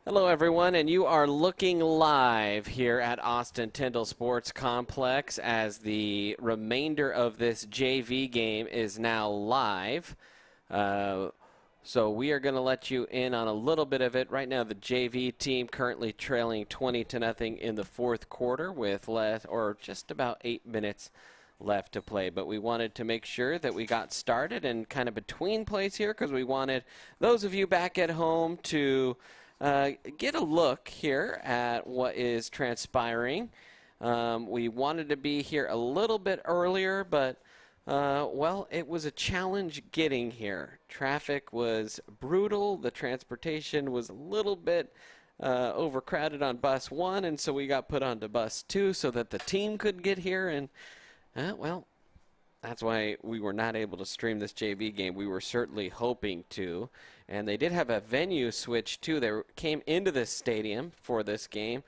Hello, everyone, and you are looking live here at Austin Tyndall Sports Complex as the remainder of this JV game is now live. So we are going to let you in on a little bit of it. Right now, the JV team currently trailing 20-0 in the fourth quarter with just about 8 minutes left to play. But we wanted to make sure that we got started and kind of between plays here because we wanted those of you back at home to get a look here at what is transpiring. We wanted to be here a little bit earlier, but well, it was a challenge getting here. Traffic was brutal. The transportation was a little bit overcrowded on bus 1, and so we got put onto bus 2 so that the team could get here. And, well, that's why we were not able to stream this JV game. We were certainly hoping to. And they did have a venue switch, too. They came into this stadium for this game.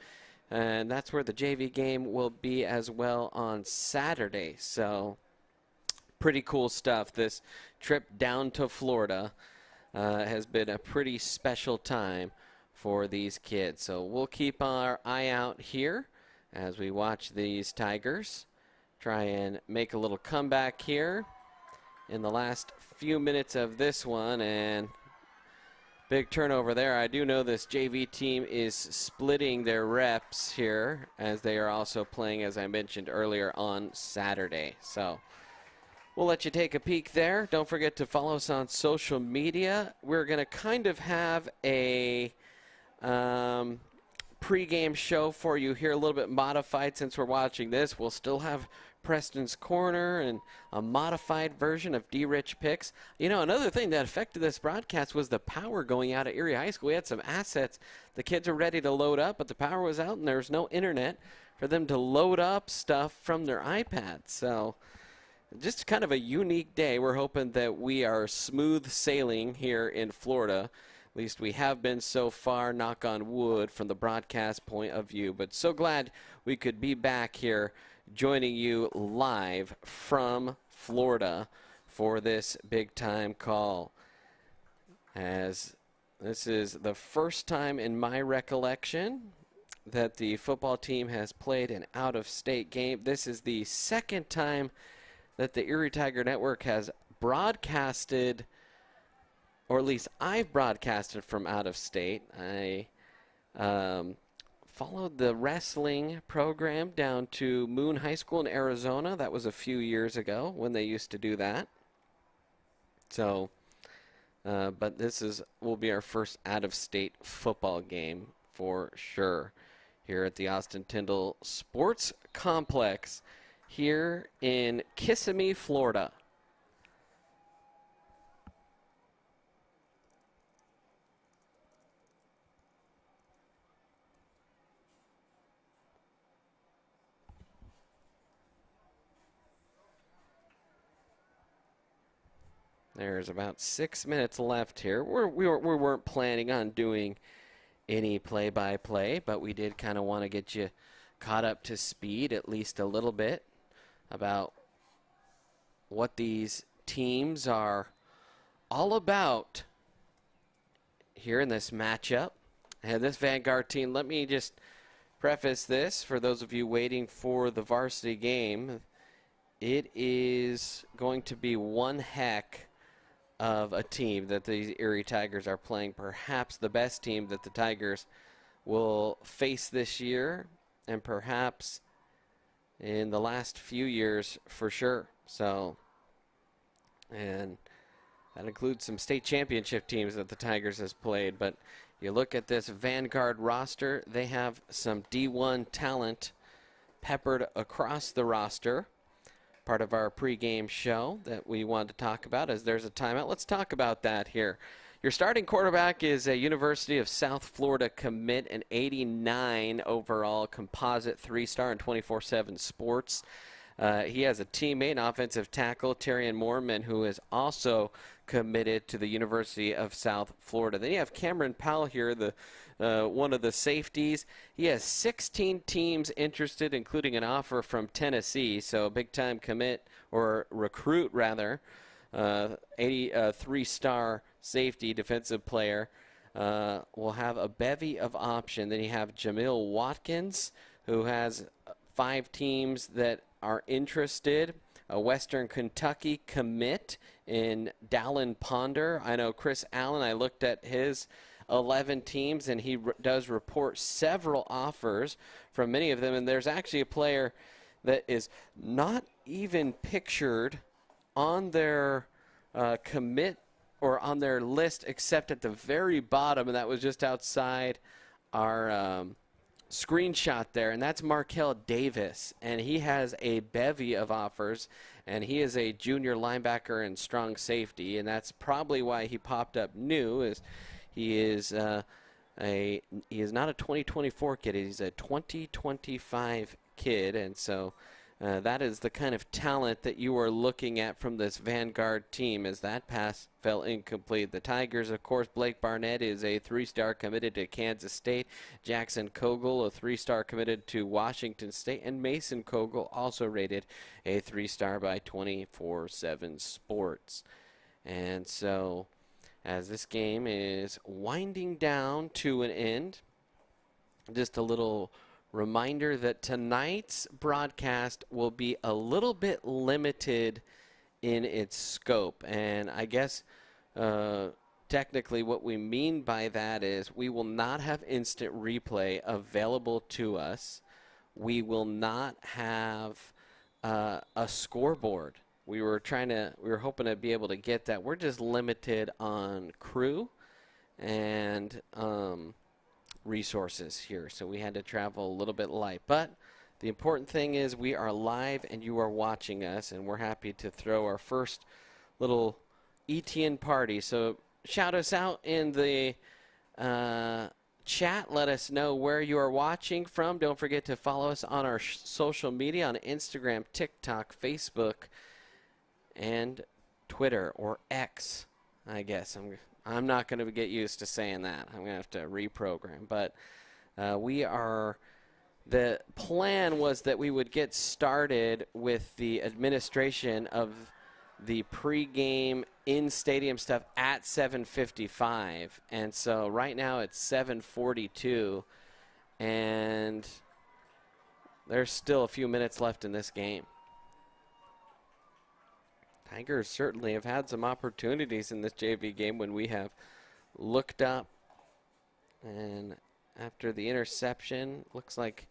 And that's where the JV game will be as well on Saturday. So pretty cool stuff. This trip down to Florida has been a pretty special time for these kids. So we'll keep our eye out here as we watch these Tigers try and make a little comeback here in the last few minutes of this one. And big turnover there. I do know this JV team is splitting their reps here as they are also playing, as I mentioned earlier, on Saturday. So we'll let you take a peek there. Don't forget to follow us on social media. We're going to kind of have a pregame show for you here, a little bit modified since we're watching this. We'll still have Preston's Corner and a modified version of D-Rich Picks. You know, another thing that affected this broadcast was the power going out at Erie High School. We had some assets. The kids were ready to load up, but the power was out and there was no internet for them to load up stuff from their iPads. So just kind of a unique day. We're hoping that we are smooth sailing here in Florida. At least we have been so far, knock on wood, from the broadcast point of view. But so glad we could be back here joining you live from Florida for this big-time call. As this is the first time in my recollection that the football team has played an out-of-state game. This is the second time that the Erie Tiger Network has broadcasted, or at least I've broadcasted from out of state. I followed the wrestling program down to Moon High School in Arizona. That was a few years ago when they used to do that. So, but will be our first out-of-state football game for sure here at the Austin Tyndall Sports Complex here in Kissimmee, Florida. There's about 6 minutes left here. We weren't planning on doing any play-by-play, but we did kind of want to get you caught up to speed at least a little bit about what these teams are all about here in this matchup. And this Vanguard team, let me just preface this for those of you waiting for the varsity game. It is going to be one heck of a team that the Erie Tigers are playing, perhaps the best team that the Tigers will face this year, and perhaps in the last few years for sure. So, and that includes some state championship teams that the Tigers has played. But you look at this Vanguard roster, they have some D1 talent peppered across the roster. Part of our pregame show that we wanted to talk about as there's a timeout. Let's talk about that here. Your starting quarterback is a University of South Florida commit, an 89 overall composite 3-star in 24/7 sports. He has a teammate, an offensive tackle, Terence Mormon, who is also committed to the University of South Florida. Then you have Cameron Powell here, the one of the safeties. He has 16 teams interested, including an offer from Tennessee, so a big-time commit, or recruit, rather. 83-star safety, defensive player. Will have a bevy of options. Then you have Jamil Watkins, who has 5 teams that are interested. A Western Kentucky commit in Dallin Ponder. I know Chris Allen, I looked at his 11 teams, and he does report several offers from many of them. And there's actually a player that is not even pictured on their commit or on their list except at the very bottom, and that was just outside our screenshot there, and that's Markel Davis, and he has a bevy of offers, and he is a junior linebacker and strong safety, and that's probably why he popped up new. Is he is not a 2024 kid, he's a 2025 kid, and so that is the kind of talent that you are looking at from this Vanguard team, as that pass fell incomplete. The Tigers, of course, Blake Barnett is a 3-star committed to Kansas State. Jackson Kogel, a 3-star committed to Washington State. And Mason Kogel, also rated a 3-star by 24/7 Sports. And so, as this game is winding down to an end, just a little reminder that tonight's broadcast will be a little bit limited in its scope. And I guess technically what we mean by that is we will not have instant replay available to us. We will not have a scoreboard. We were hoping to be able to get that. We're just limited on crew and resources here, so we had to travel a little bit light. But the important thing is we are live and you are watching us, and we're happy to throw our first little ETN party. So shout us out in the chat. Let us know where you are watching from. Don't forget to follow us on our social media on Instagram, TikTok, Facebook, and Twitter, or X, I guess. I'm not going to get used to saying that. I'm going to have to reprogram. But the plan was that we would get started with the administration of the pregame in-stadium stuff at 7:55. And so right now it's 7:42. and there's still a few minutes left in this game. Tigers certainly have had some opportunities in this JV game when we have looked up. And after the interception, looks like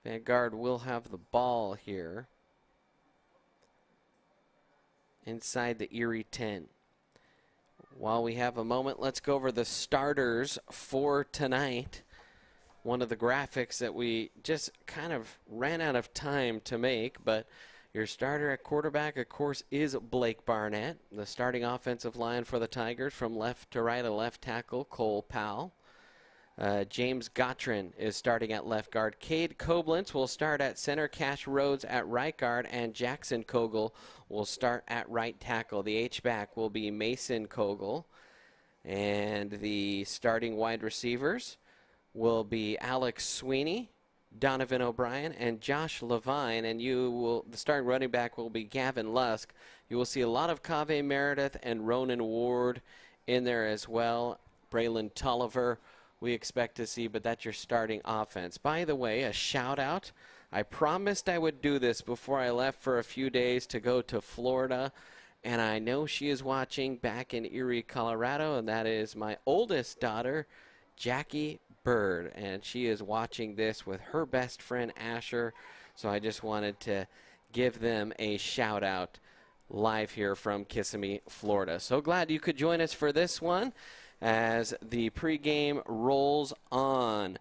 Vanguard will have the ball here inside the Erie 10. While we have a moment, let's go over the starters for tonight. One of the graphics that we just kind of ran out of time to make, but your starter at quarterback, of course, is Blake Barnett. The starting offensive line for the Tigers from left to right, a left tackle, Cole Powell. James Gottrin is starting at left guard. Cade Koblentz will start at center. Cash Rhodes at right guard. And Jackson Kogel will start at right tackle. The H-back will be Mason Kogel. And the starting wide receivers will be Alex Sweeney, Donovan O'Brien, and Josh Levine. And the starting running back will be Gavin Lusk. You will see a lot of Kaveh Meredith and Ronan Ward in there as well. Braylon Tolliver we expect to see, but that's your starting offense. By the way, a shout out. I promised I would do this before I left for a few days to go to Florida, and I know she is watching back in Erie, Colorado, and that is my oldest daughter, Jackie Bird, and she is watching this with her best friend Asher, so I just wanted to give them a shout out live here from Kissimmee, Florida. So glad you could join us for this one as the pregame rolls on.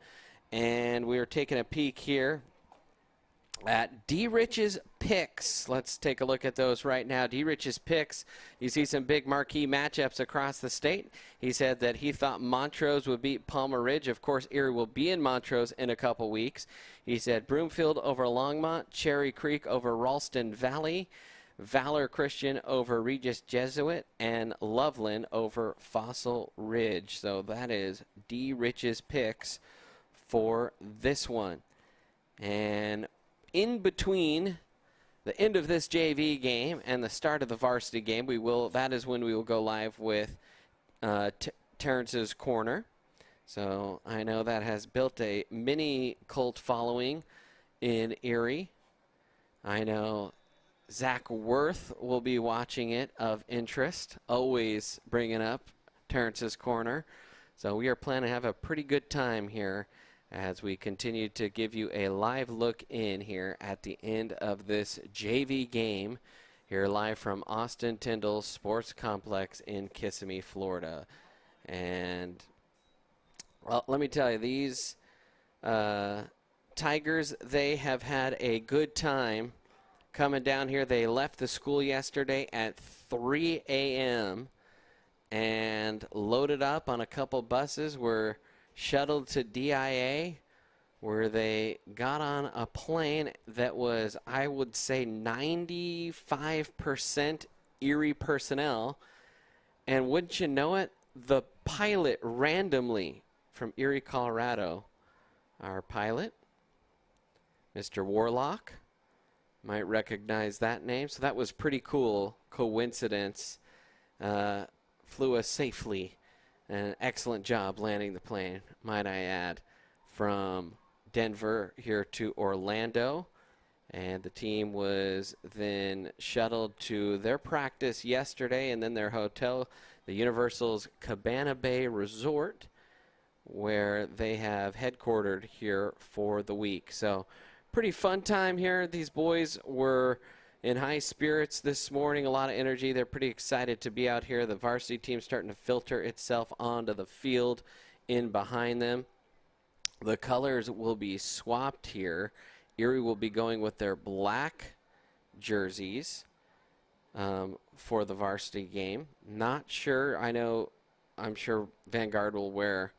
And we are taking a peek here at D. Rich's picks. Let's take a look at those right now. D. Rich's picks, you see some big marquee matchups across the state. He said that he thought Montrose would beat Palmer Ridge. Of course, Erie will be in Montrose in a couple weeks. He said Broomfield over Longmont, Cherry Creek over Ralston Valley, Valor Christian over Regis Jesuit, and Loveland over Fossil Ridge. So that is D. Rich's picks for this one. And in between the end of this JV game and the start of the varsity game, that is when we will go live with Terrence's Corner. So I know that has built a mini cult following in Erie. I know Zach Worth will be watching it of interest, always bringing up Terrence's Corner. So we are planning to have a pretty good time here as we continue to give you a live look in here at the end of this JV game here live from Austin Tyndall Sports Complex in Kissimmee, Florida. And, well, let me tell you, these Tigers, they have had a good time coming down here. They left the school yesterday at 3 a.m. and loaded up on a couple buses, were shuttled to DIA, where they got on a plane that was, I would say, 95% Erie personnel. And wouldn't you know it, the pilot randomly from Erie, Colorado, our pilot, Mr. Warlock, might recognize that name. So that was pretty cool coincidence. Flew us safely. An excellent job landing the plane, might I add, from Denver here to Orlando. And the team was then shuttled to their practice yesterday and then their hotel, the Universal's Cabana Bay Resort, where they have headquartered here for the week. So pretty fun time here. These boys were in high spirits this morning, a lot of energy. They're pretty excited to be out here. The varsity team starting to filter itself onto the field in behind them. The colors will be swapped here. Erie will be going with their black jerseys for the varsity game. Not sure. I'm sure Vanguard will wear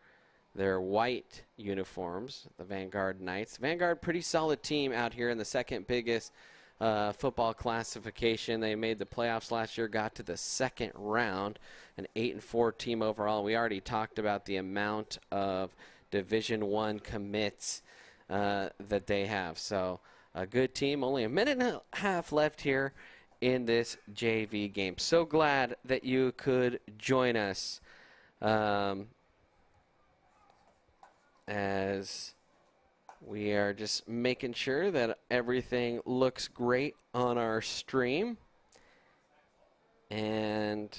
their white uniforms, the Vanguard Knights. Vanguard, pretty solid team out here in the second biggest football classification. They made the playoffs last year, got to the second round, an 8-4 team overall. We already talked about the amount of Division I commits that they have. So a good team. Only a minute and a half left here in this JV game. So glad that you could join us. as we are just making sure that everything looks great on our stream. And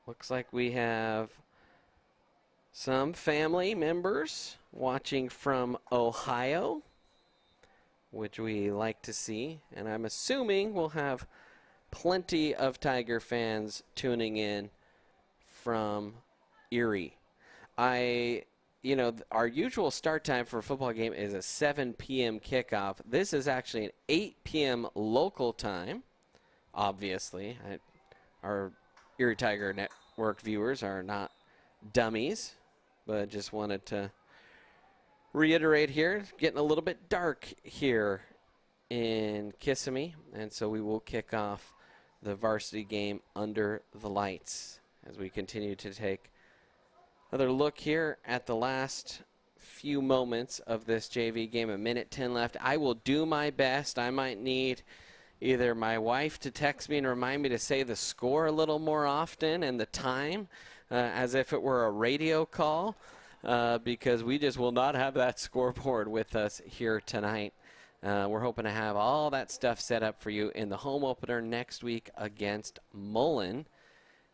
looks like we have some family members watching from Ohio, which we like to see. And I'm assuming we'll have plenty of Tiger fans tuning in from Erie. Our usual start time for a football game is a 7 p.m. kickoff. This is actually an 8 p.m. local time, obviously. Our Erie Tiger Network viewers are not dummies, but just wanted to reiterate here, getting a little bit dark here in Kissimmee, and so we will kick off the varsity game under the lights as we continue to take another look here at the last few moments of this JV game. A minute 10 left. I will do my best. I might need either my wife to text me and remind me to say the score a little more often and the time as if it were a radio call because we just will not have that scoreboard with us here tonight. We're hoping to have all that stuff set up for you in the home opener next week against Mullen.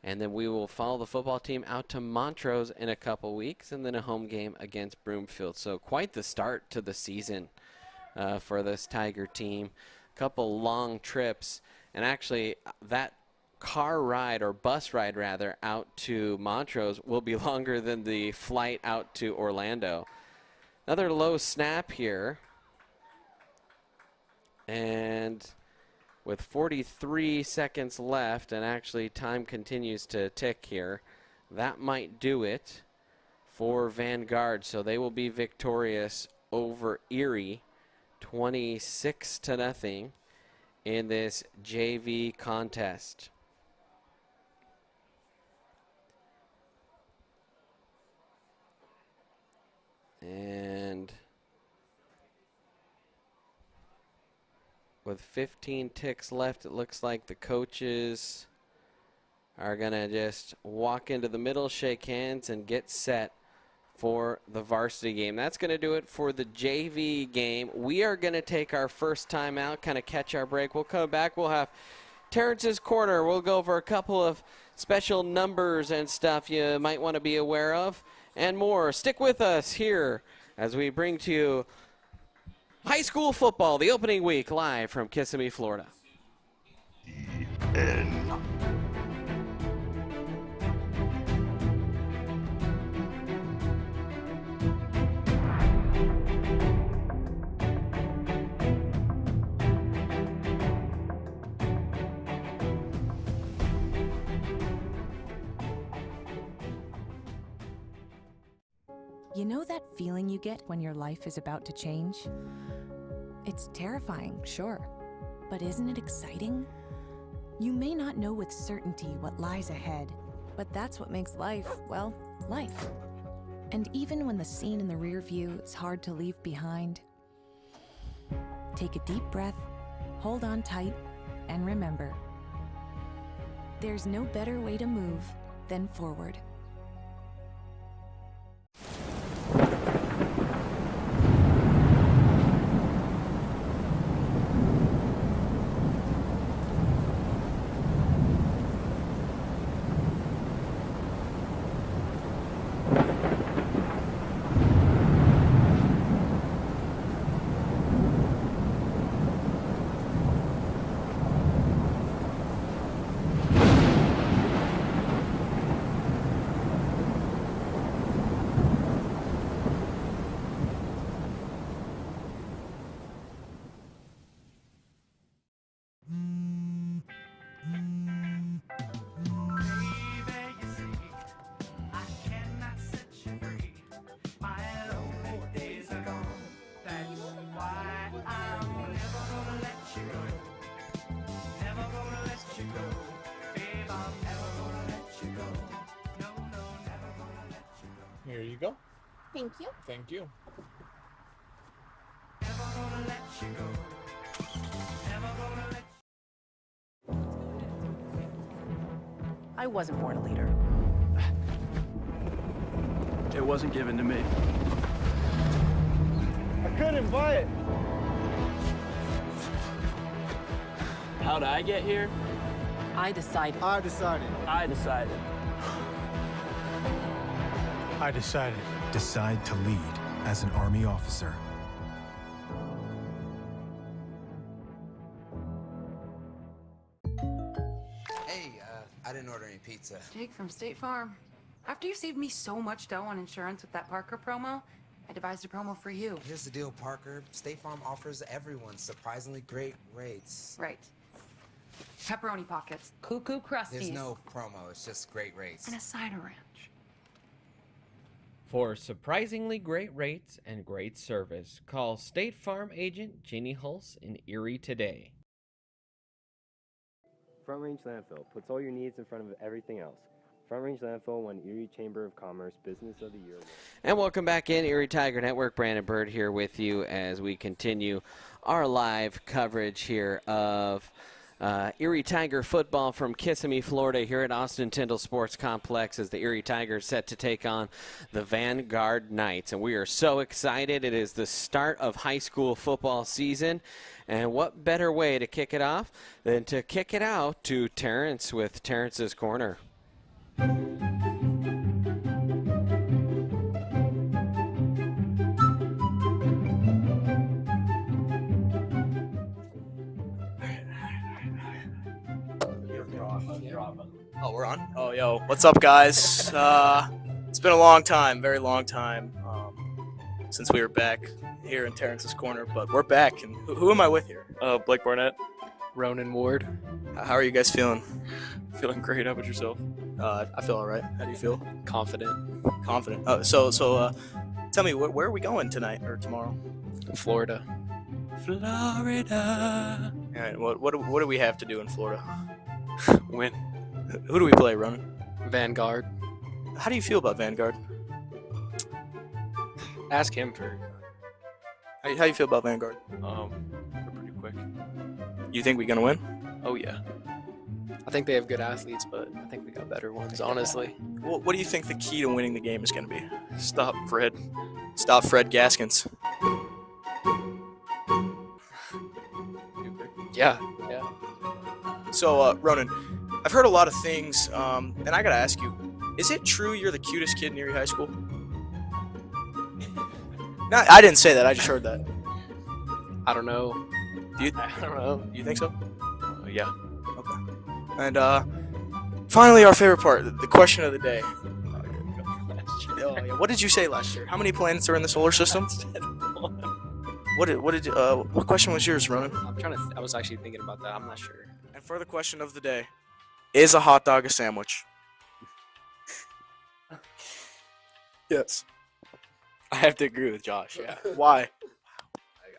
And then we will follow the football team out to Montrose in a couple weeks, and then a home game against Broomfield. So quite the start to the season for this Tiger team. A couple long trips. And actually, that car ride, or bus ride rather, out to Montrose will be longer than the flight out to Orlando. Another low snap here. And with 43 seconds left, and actually time continues to tick here, that might do it for Vanguard. So they will be victorious over Erie 26-0 in this JV contest. And with 15 ticks left, it looks like the coaches are going to just walk into the middle, shake hands, and get set for the varsity game. That's going to do it for the JV game. We are going to take our first time out, kind of catch our break. We'll come back. We'll have Terence's Corner. We'll go over a couple of special numbers and stuff you might want to be aware of and more. Stick with us here as we bring to you high school football, the opening week, live from Kissimmee, Florida. You know that feeling you get when your life is about to change? It's terrifying, sure, but isn't it exciting? You may not know with certainty what lies ahead, but that's what makes life, well, life. And even when the scene in the rear view is hard to leave behind, take a deep breath, hold on tight, and remember, there's no better way to move than forward. Here you go. Thank you. Thank you. Never gonna let you go. I wasn't born a leader. It wasn't given to me. I couldn't buy it. How'd I get here? I decided. I decided. I decided. I decided. Decide to lead as an Army officer. Hey, I didn't order any pizza. Jake from State Farm. After you saved me so much dough on insurance with that Parker promo, I devised a promo for you. Here's the deal, Parker. State Farm offers everyone surprisingly great rates. Right. Pepperoni pockets, cuckoo crusties, There's no promo, it's just great rates. and a cider ranch. For surprisingly great rates and great service, call State Farm agent Jeannie Hulse in Erie today. Front Range Landfill puts all your needs in front of everything else. Front Range Landfill won Erie Chamber of Commerce Business of the Year Award. And welcome back in, Erie Tiger Network. Brandon Bird here with you as we continue our live coverage here of Erie Tiger football from Kissimmee, Florida, here at Austin Tyndall Sports Complex as the Erie Tigers set to take on the Vanguard Knights. And we are so excited. It is the start of high school football season. And what better way to kick it off than to kick it out to Terence with Terence's Corner. Oh, we're on? Oh, yo, what's up, guys? It's been a long time, very long time, since we were back here in Terence's Corner, but we're back. And who am I with here? Blake Barnett. Ronan Ward. How are you guys feeling? Feeling great. How about yourself? I feel all right. How do you feel? Confident. Confident. Oh, so tell me, where are we going tonight or tomorrow? Florida. Florida. All right, what do we have to do in Florida? Win. Who do we play, Ronan? Vanguard. How do you feel about Vanguard? Ask him first. How do you feel about Vanguard? We're pretty quick. You think we're going to win? Oh, yeah. I think they have good athletes, but I think we got better ones, honestly. What do you think the key to winning the game is going to be? Stop Fred. Stop Fred Gaskins. Yeah. So, Ronan, I've heard a lot of things, and I got to ask you, is it true you're the cutest kid in Erie High School? No, I didn't say that. I just heard that. I don't know. I don't know. Do you think so? Yeah. Okay. And finally, our favorite part, the question of the day. Oh, yeah. What did you say last year? How many planets are in the solar system? What question was yours, Ronan? I was actually thinking about that. I'm not sure. And for the question of the day, is a hot dog a sandwich? Yes. I have to agree with Josh, yeah. Why?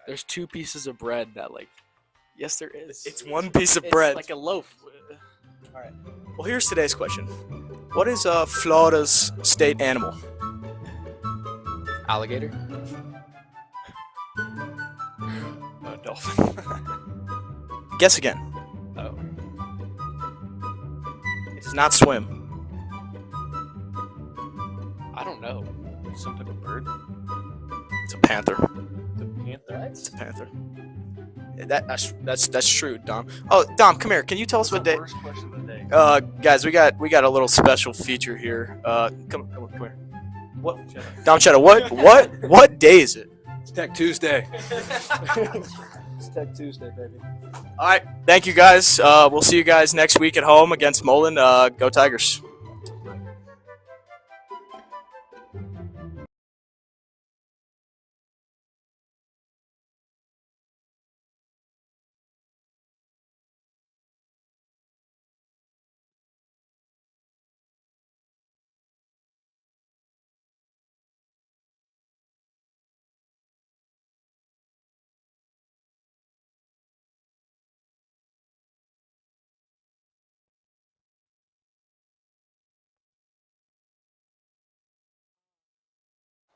There's two pieces of bread that, yes, there is. It's one piece of bread. It's like a loaf. All right. Well, here's today's question. What is Florida's state animal? Alligator. Dolphin. Guess again. Oh. It does not swim. I don't know. Some type of bird. It's a panther. The panther. It's a panther. Yeah, that's true, Dom. Oh, Dom, come here. Can you tell us what day? First question of the day. Guys, we got a little special feature here. Come here. What? Dom Cheddar, what day is it? It's Tech Tuesday. It's Tech Tuesday, baby. All right. Thank you, guys. We'll see you guys next week at home against Mullen. Go Tigers.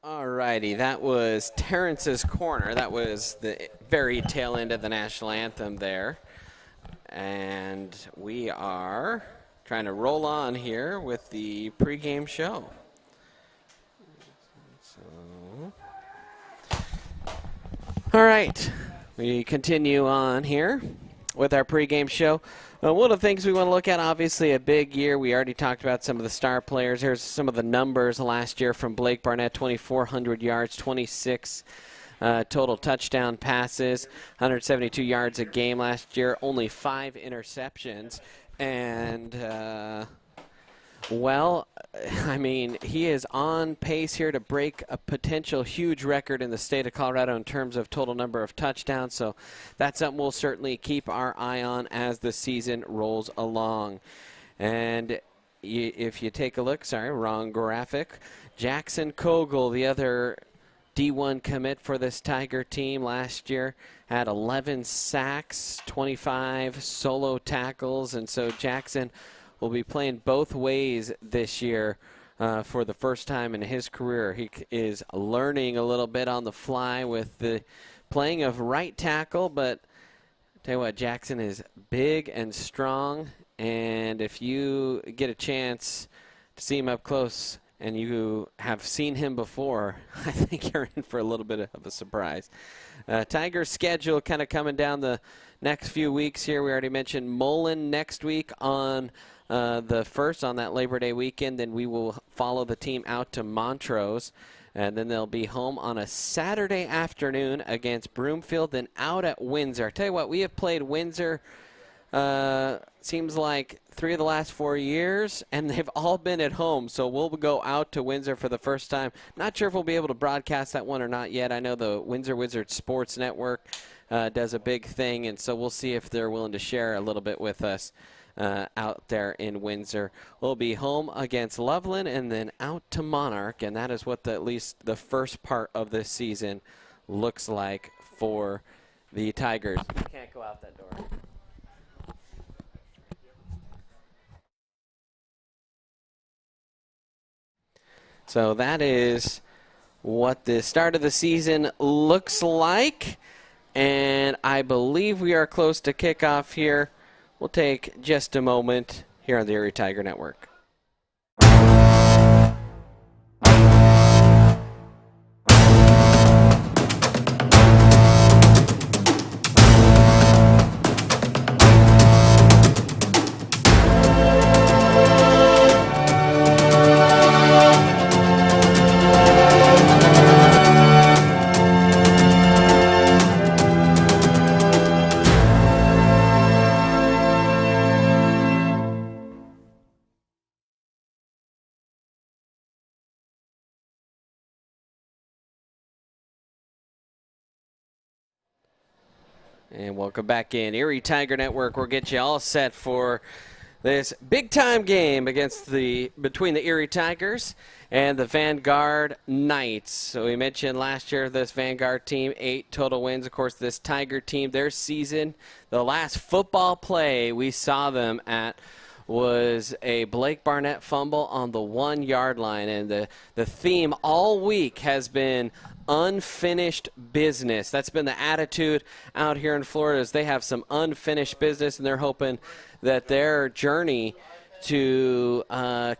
Alrighty, that was Terence's Corner. That was the very tail end of the national anthem there. And we are trying to roll on here with the pregame show. All right, we continue on here with our pregame show. One of the things we want to look at, obviously a big year. We already talked about some of the star players. Here's some of the numbers last year from Blake Barnett: 2,400 yards, 26 total touchdown passes, 172 yards a game last year, only 5 interceptions. And, well, I mean, he is on pace here to break a potential huge record in the state of Colorado in terms of total number of touchdowns. So that's something we'll certainly keep our eye on as the season rolls along. And if you take a look, sorry, wrong graphic, Jackson Kogel, the other D1 commit for this Tiger team last year, had 11 sacks, 25 solo tackles, and so Jackson will be playing both ways this year for the first time in his career. He is learning a little bit on the fly with the playing of right tackle, but I'll tell you what, Jackson is big and strong, and if you get a chance to see him up close and you have seen him before, I think you're in for a little bit of a surprise. Tiger's schedule kind of coming down the next few weeks here. We already mentioned Mullen next week on the 1st, on that Labor Day weekend. Then we will follow the team out to Montrose, and then they'll be home on a Saturday afternoon against Broomfield, then out at Windsor. I tell you what, we have played Windsor seems like 3 of the last 4 years, and they've all been at home. So we'll go out to Windsor for the first time. Not sure if we'll be able to broadcast that one or not yet. I know the Windsor Wizards Sports Network does a big thing, and so we'll see if they're willing to share a little bit with us out there in Windsor. We'll be home against Loveland and then out to Monarch, and that is what at least the first part of this season looks like for the Tigers. You can't go out that door. So that is what the start of the season looks like, and I believe we are close to kickoff here. We'll take just a moment here on the Erie Tiger Network. And welcome back in. Erie Tiger Network will get you all set for this big-time game between the Erie Tigers and the Vanguard Knights. So we mentioned last year this Vanguard team, 8 total wins. Of course, this Tiger team, their season, the last football play we saw them at was a Blake Barnett fumble on the 1-yard line. And the theme all week has been unfinished business. That's been the attitude out here in Florida, is they have some unfinished business, and they're hoping that their journey to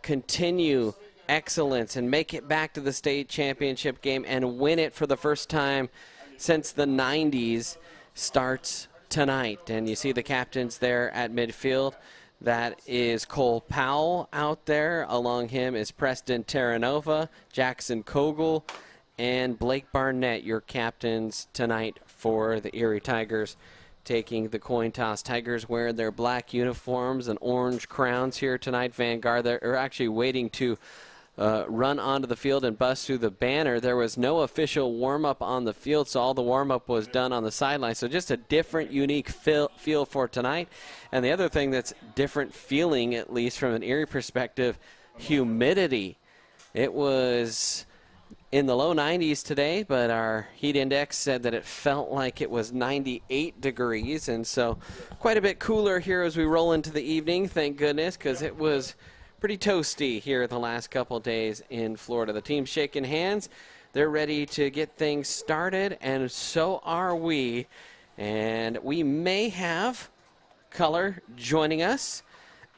continue excellence and make it back to the state championship game and win it for the first time since the 90s starts tonight. And you see the captains there at midfield. That is Cole Powell out there. Along him is Preston Terranova, Jackson Kogel, and Blake Barnett, your captains tonight for the Erie Tigers, taking the coin toss. Tigers wearing their black uniforms and orange crowns here tonight. Vanguard, they're actually waiting to run onto the field and bust through the banner. There was no official warm-up on the field, so all the warm-up was done on the sideline. So just a different, unique feel for tonight. And the other thing that's different feeling, at least from an Erie perspective, humidity. It was in the low 90s today, but our heat index said that it felt like it was 98 degrees, and so quite a bit cooler here as we roll into the evening, thank goodness, because it was pretty toasty here the last couple days in Florida. The team's shaking hands. They're ready to get things started, and so are we. And we may have Color joining us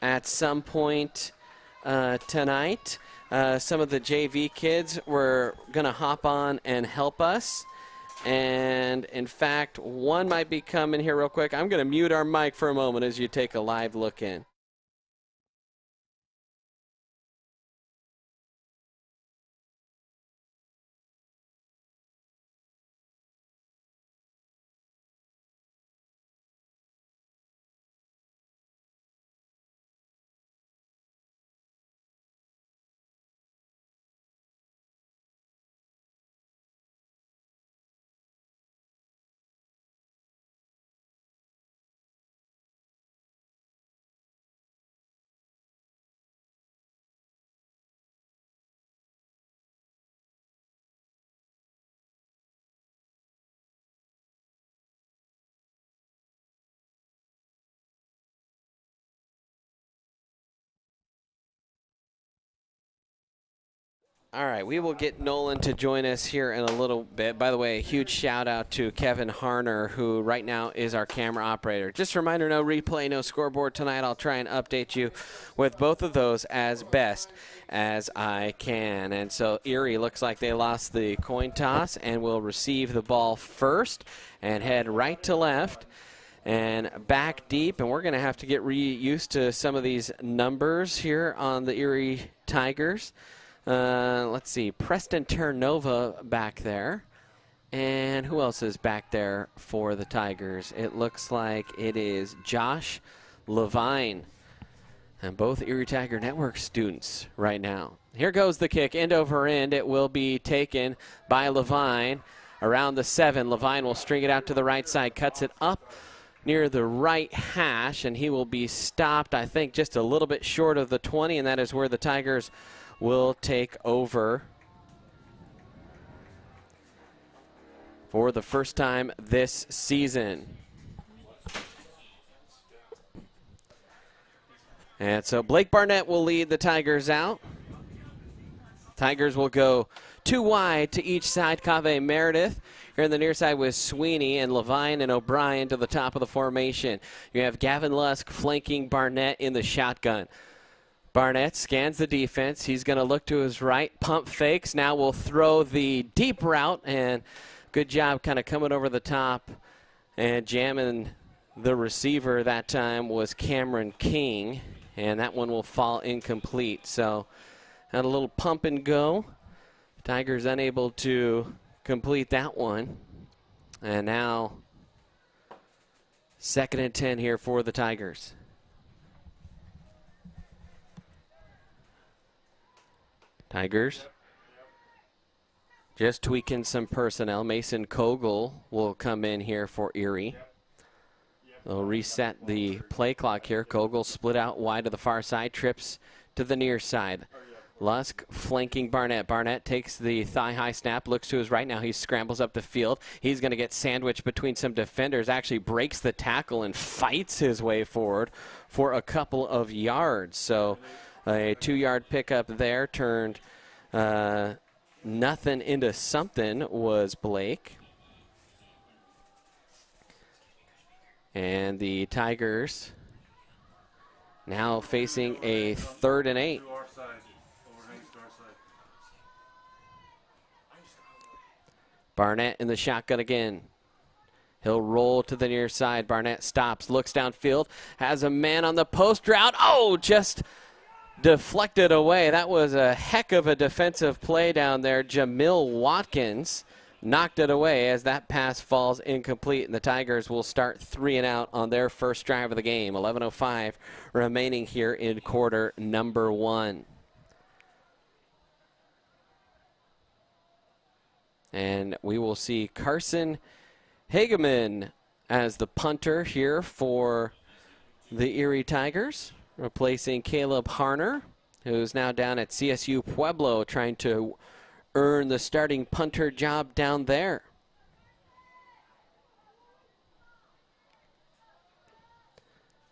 at some point tonight. Some of the JV kids were going to hop on and help us. And, in fact, one might be coming here real quick. I'm going to mute our mic for a moment as you take a live look in. All right, we will get Nolan to join us here in a little bit. By the way, a huge shout out to Kevin Harner, who right now is our camera operator. Just a reminder, no replay, no scoreboard tonight. I'll try and update you with both of those as best as I can. And so Erie looks like they lost the coin toss and will receive the ball first and head right to left and back deep. And we're going to have to get used to some of these numbers here on the Erie Tigers. Let's see, Preston Terranova back there. And who else is back there for the Tigers? It looks like it is Josh Levine. And both Erie Tiger Network students right now. Here goes the kick, end over end. It will be taken by Levine around the 7. Levine will string it out to the right side, cuts it up near the right hash, and he will be stopped, I think, just a little bit short of the 20, and that is where the Tigers will take over for the first time this season. And so Blake Barnett will lead the Tigers out. Tigers will go 2 wide to each side. Cave Meredith here on the near side with Sweeney and Levine and O'Brien to the top of the formation. You have Gavin Lusk flanking Barnett in the shotgun. Barnett scans the defense. He's going to look to his right, pump fakes. Now will throw the deep route, and good job kind of coming over the top and jamming the receiver. That time was Cameron King, and that one will fall incomplete. So had a little pump and go. Tigers unable to complete that one. And now 2nd and 10 here for the Tigers. Tigers just tweaking some personnel. Mason Kogel will come in here for Erie. They'll reset the play clock here. Kogel split out wide to the far side, trips to the near side. Lusk flanking Barnett. Barnett takes the thigh-high snap, looks to his right now. He scrambles up the field. He's going to get sandwiched between some defenders, actually breaks the tackle and fights his way forward for a couple of yards. So a 2-yard pickup there turned nothing into something was Blake. And the Tigers now facing a 3rd and 8. Barnett in the shotgun again. He'll roll to the near side. Barnett stops, looks downfield, has a man on the post route. Oh, just deflected away. That was a heck of a defensive play down there. Jamil Watkins knocked it away as that pass falls incomplete, and the Tigers will start 3 and out on their first drive of the game. 11:05 remaining here in quarter number 1. And we will see Carson Hageman as the punter here for the Erie Tigers, replacing Caleb Harner, who's now down at CSU Pueblo trying to earn the starting punter job down there.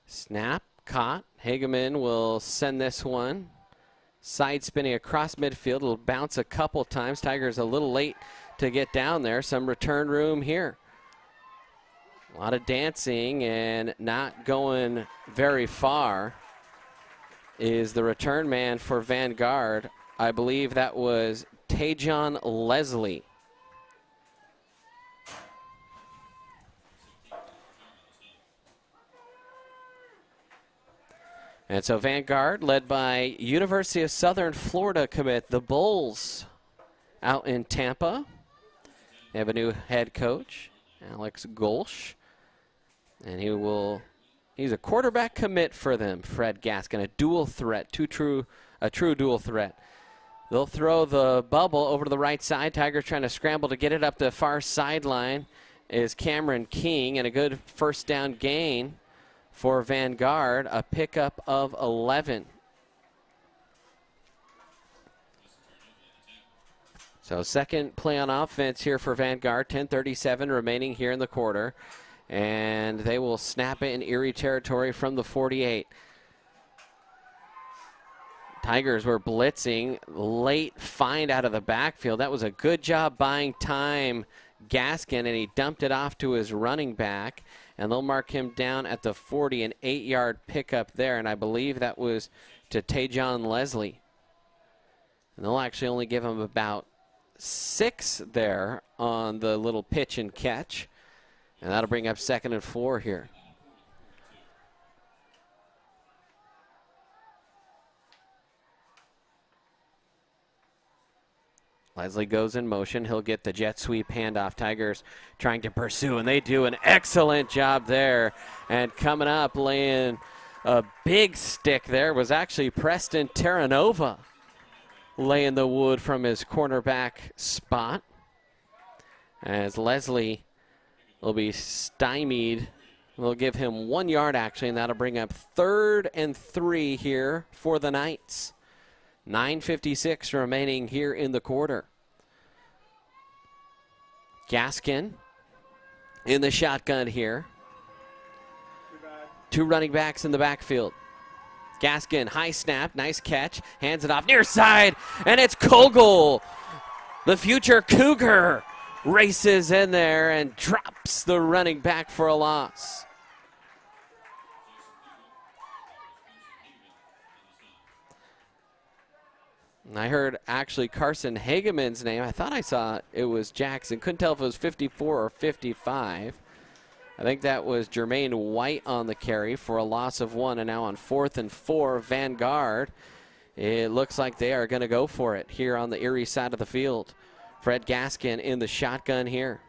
Snap, caught. Hageman will send this one. Side spinning across midfield. It'll bounce a couple times. Tigers a little late to get down there. Some return room here. A lot of dancing and not going very far. is the return man for Vanguard. I believe that was Tajon Leslie. And so Vanguard, led by University of Southern Florida commit, the Bulls, out in Tampa. They have a new head coach, Alex Golsch. And he's a quarterback commit for them, Fred Gaskin, a dual threat, a true dual threat. They'll throw the bubble over to the right side. Tigers trying to scramble to get it up the far sideline is Cameron King, and a good first down gain for Vanguard, a pickup of 11. So second play on offense here for Vanguard, 10:37 remaining here in the quarter. And they will snap it in Erie territory from the 48. Tigers were blitzing, late find out of the backfield. That was a good job buying time, Gaskin, and he dumped it off to his running back. And they'll mark him down at the 40, an 8-yard pickup there. And I believe that was to Tajon Leslie. And they'll actually only give him about 6 there on the little pitch and catch. And that'll bring up 2nd and 4 here. Leslie goes in motion. He'll get the jet sweep handoff. Tigers trying to pursue, and they do an excellent job there. And coming up, laying a big stick there was actually Preston Terranova, laying the wood from his cornerback spot. As Leslie will be stymied. They'll give him 1 yard, actually, and that'll bring up 3rd and 3 here for the Knights. 9:56 remaining here in the quarter. Gaskin in the shotgun here. 2 running backs in the backfield. Gaskin, high snap, nice catch, hands it off near side, and it's Kogel, the future Cougar, races in there and drops the running back for a loss. And I heard actually Carson Hageman's name. I thought I saw it was Jackson. Couldn't tell if it was 54 or 55. I think that was Jermaine White on the carry for a loss of 1. And now on 4th and 4, Vanguard. It looks like they are going to go for it here on the Erie side of the field. Fred Gaskin in the shotgun here.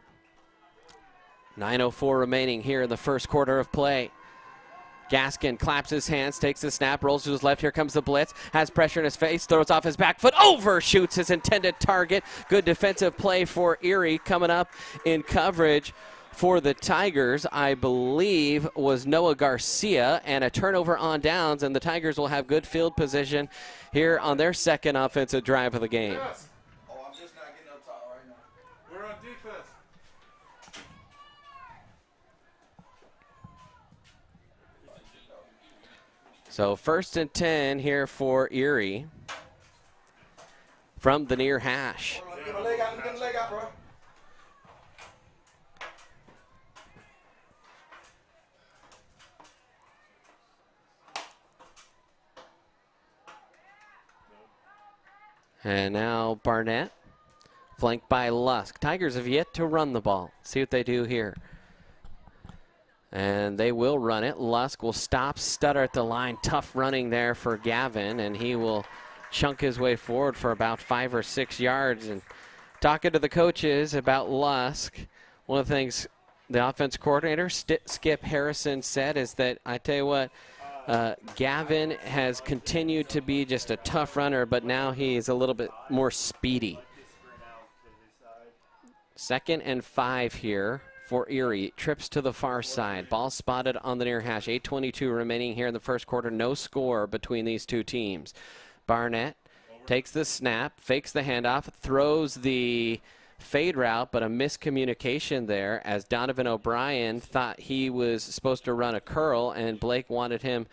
9:04 remaining here in the first quarter of play. Gaskin claps his hands, takes the snap, rolls to his left. Here comes the blitz. Has pressure in his face, throws off his back foot, overshoots his intended target. Good defensive play for Erie. Coming up in coverage for the Tigers, I believe, was Noah Garcia, and a turnover on downs, and the Tigers will have good field position here on their second offensive drive of the game. Yes. Oh, I'm just not getting up top right now. We're on defense. So 1st and 10 here for Erie from the near hash. Get a leg out, get a leg out, bro. And now Barnett, flanked by Lusk. Tigers have yet to run the ball. See what they do here. And they will run it. Lusk will stop, stutter at the line. Tough running there for Gavin, and he will chunk his way forward for about 5 or 6 yards. And talking to the coaches about Lusk, one of the things the offense coordinator, Skip Harrison, said is that, I tell you what, Gavin has continued to be just a tough runner, but now he's a little bit more speedy. 2nd and 5 here for Erie. Trips to the far side. Ball spotted on the near hash. 8:22 remaining here in the first quarter. No score between these two teams. Barnett takes the snap, fakes the handoff, throws the fade route, but a miscommunication there as Donovan O'Brien thought he was supposed to run a curl, and Blake wanted him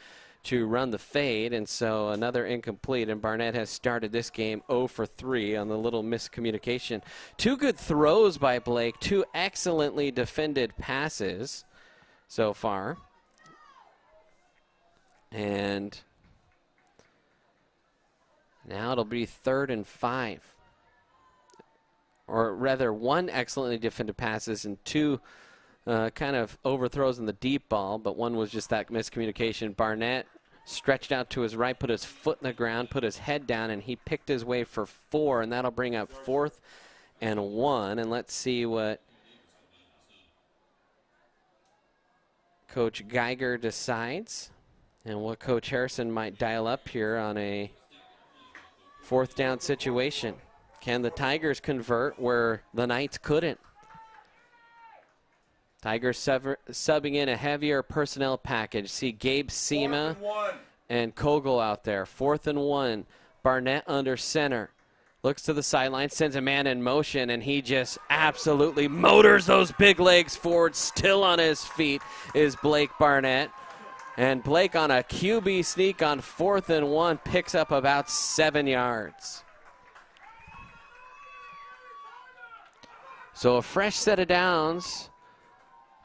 to run the fade, and so another incomplete, and Barnett has started this game 0 for 3 on the little miscommunication. 2 good throws by Blake, 2 excellently defended passes so far. And Now it'll be 3rd and 5. Or rather, 1 excellently defended passes and 2 kind of overthrows in the deep ball, but 1 was just that miscommunication. Barnett stretched out to his right, put his foot in the ground, put his head down, and he picked his way for 4, and that'll bring up 4th and 1. And let's see what Coach Geiger decides and what Coach Harrison might dial up here on a 4th down situation. Can the Tigers convert where the Knights couldn't? Tigers subbing in a heavier personnel package. See Gabe Sema and Kogel out there. 4th and 1. Barnett under center. Looks to the sideline, sends a man in motion, and he just absolutely motors those big legs forward. Still on his feet is Blake Barnett. And Blake on a QB sneak on 4th and 1 picks up about 7 yards. So a fresh set of downs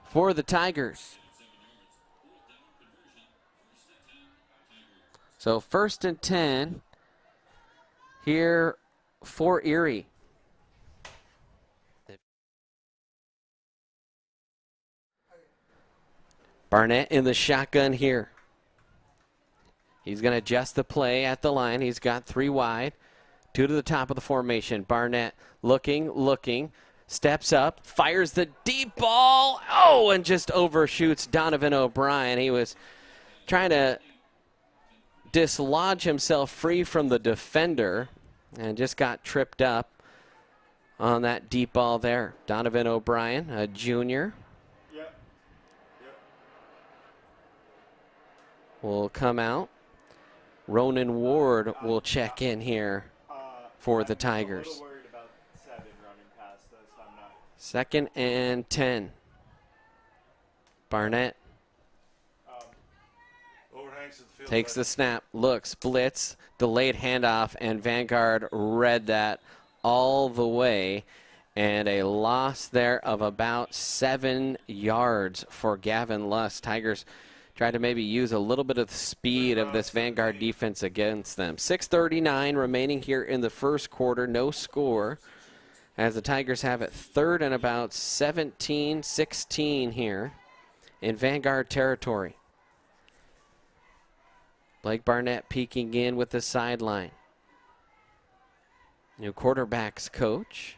for the Tigers. So 1st and 10 here for Erie. Barnett in the shotgun here. He's going to adjust the play at the line. He's got 3 wide, 2 to the top of the formation. Barnett looking. Steps up, fires the deep ball. Oh, and just overshoots Donovan O'Brien. He was trying to dislodge himself free from the defender and just got tripped up on that deep ball there. Donovan O'Brien, a junior, will come out. Ronan Ward will check in here for the Tigers. 2nd and 10. Barnett takes the snap, looks, blitz, delayed handoff, and Vanguard read that all the way. And a loss there of about 7 yards for Gavin Lusk. Tigers tried to maybe use a little bit of the speed of this Vanguard defense against them. 6:39 remaining here in the first quarter, no score, as the Tigers have it 3rd and about 17-16 here in Vanguard territory. Blake Barnett peeking in with the sideline. New quarterbacks coach.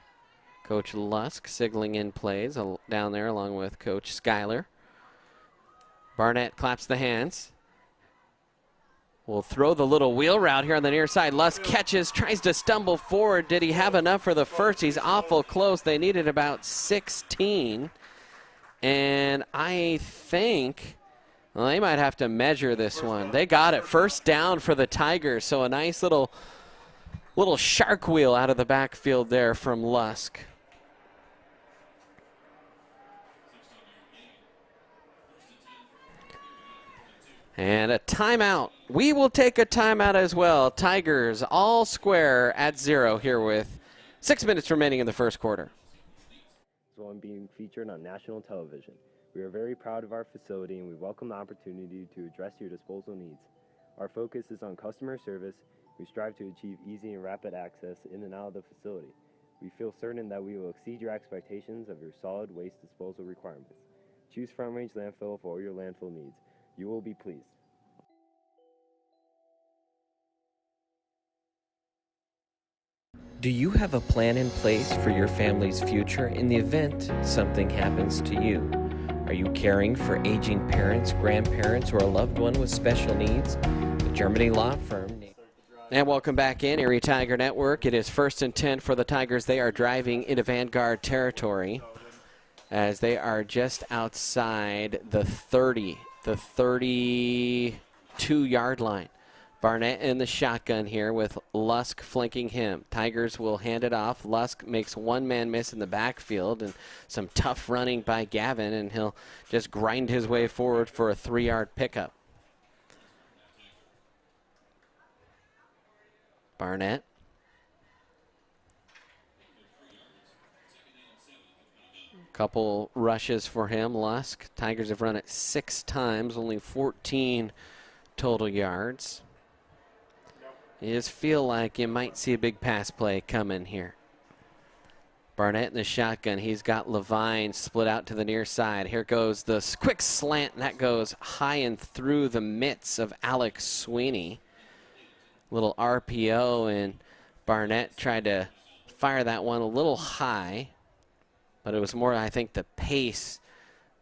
Coach Lusk signaling in plays down there along with Coach Schuyler. Barnett claps the hands. Will throw the little wheel route here on the near side. Lusk catches, tries to stumble forward. Did he have enough for the first? He's awful close. They needed about 16. And I think, well, they might have to measure this one. They got it. 1st down for the Tigers. So a nice little shark wheel out of the backfield there from Lusk. And a timeout. We will take a timeout as well. Tigers all square at 0 here with 6 minutes remaining in the first quarter. One being featured on national television. We are very proud of our facility and we welcome the opportunity to address your disposal needs. Our focus is on customer service. We strive to achieve easy and rapid access in and out of the facility. We feel certain that we will exceed your expectations of your solid waste disposal requirements. Choose Front Range Landfill for all your landfill needs. You will be pleased. Do you have a plan in place for your family's future in the event something happens to you? Are you caring for aging parents, grandparents, or a loved one with special needs? The Germany law firm. And welcome back in Erie Tiger Network. It is 1st and 10 for the Tigers. They are driving into Vanguard territory as they are just outside the 32-yard line. Barnett in the shotgun here with Lusk flanking him. Tigers will hand it off. Lusk makes one man miss in the backfield and some tough running by Gavin, and he'll just grind his way forward for a 3-yard pickup. Barnett. Couple rushes for him. Lusk. Tigers have run it 6 times, only 14 total yards. You just feel like you might see a big pass play coming here. Barnett in the shotgun. He's got Levine split out to the near side. Here goes the quick slant, and that goes high and through the mitts of Alex Sweeney. Little RPO, and Barnett tried to fire that one a little high, but it was more, I think, the pace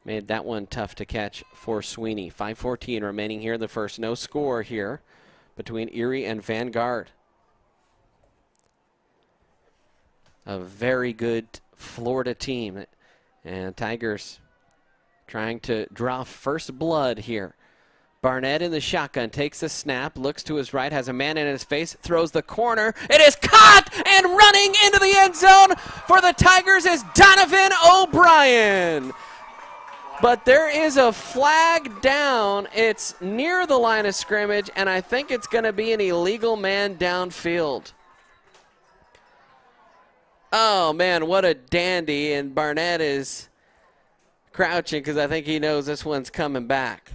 made that one tough to catch for Sweeney. 5:14 remaining here in the first. No score here between Erie and Vanguard. A very good Florida team. And Tigers trying to draw first blood here. Barnett in the shotgun, takes the snap, looks to his right, has a man in his face, throws the corner. It is caught, and running into the end zone for the Tigers is Donovan O'Brien. But there is a flag down. It's near the line of scrimmage, and I think it's going to be an illegal man downfield. Oh, man, what a dandy. And Barnett is crouching because I think he knows this one's coming back.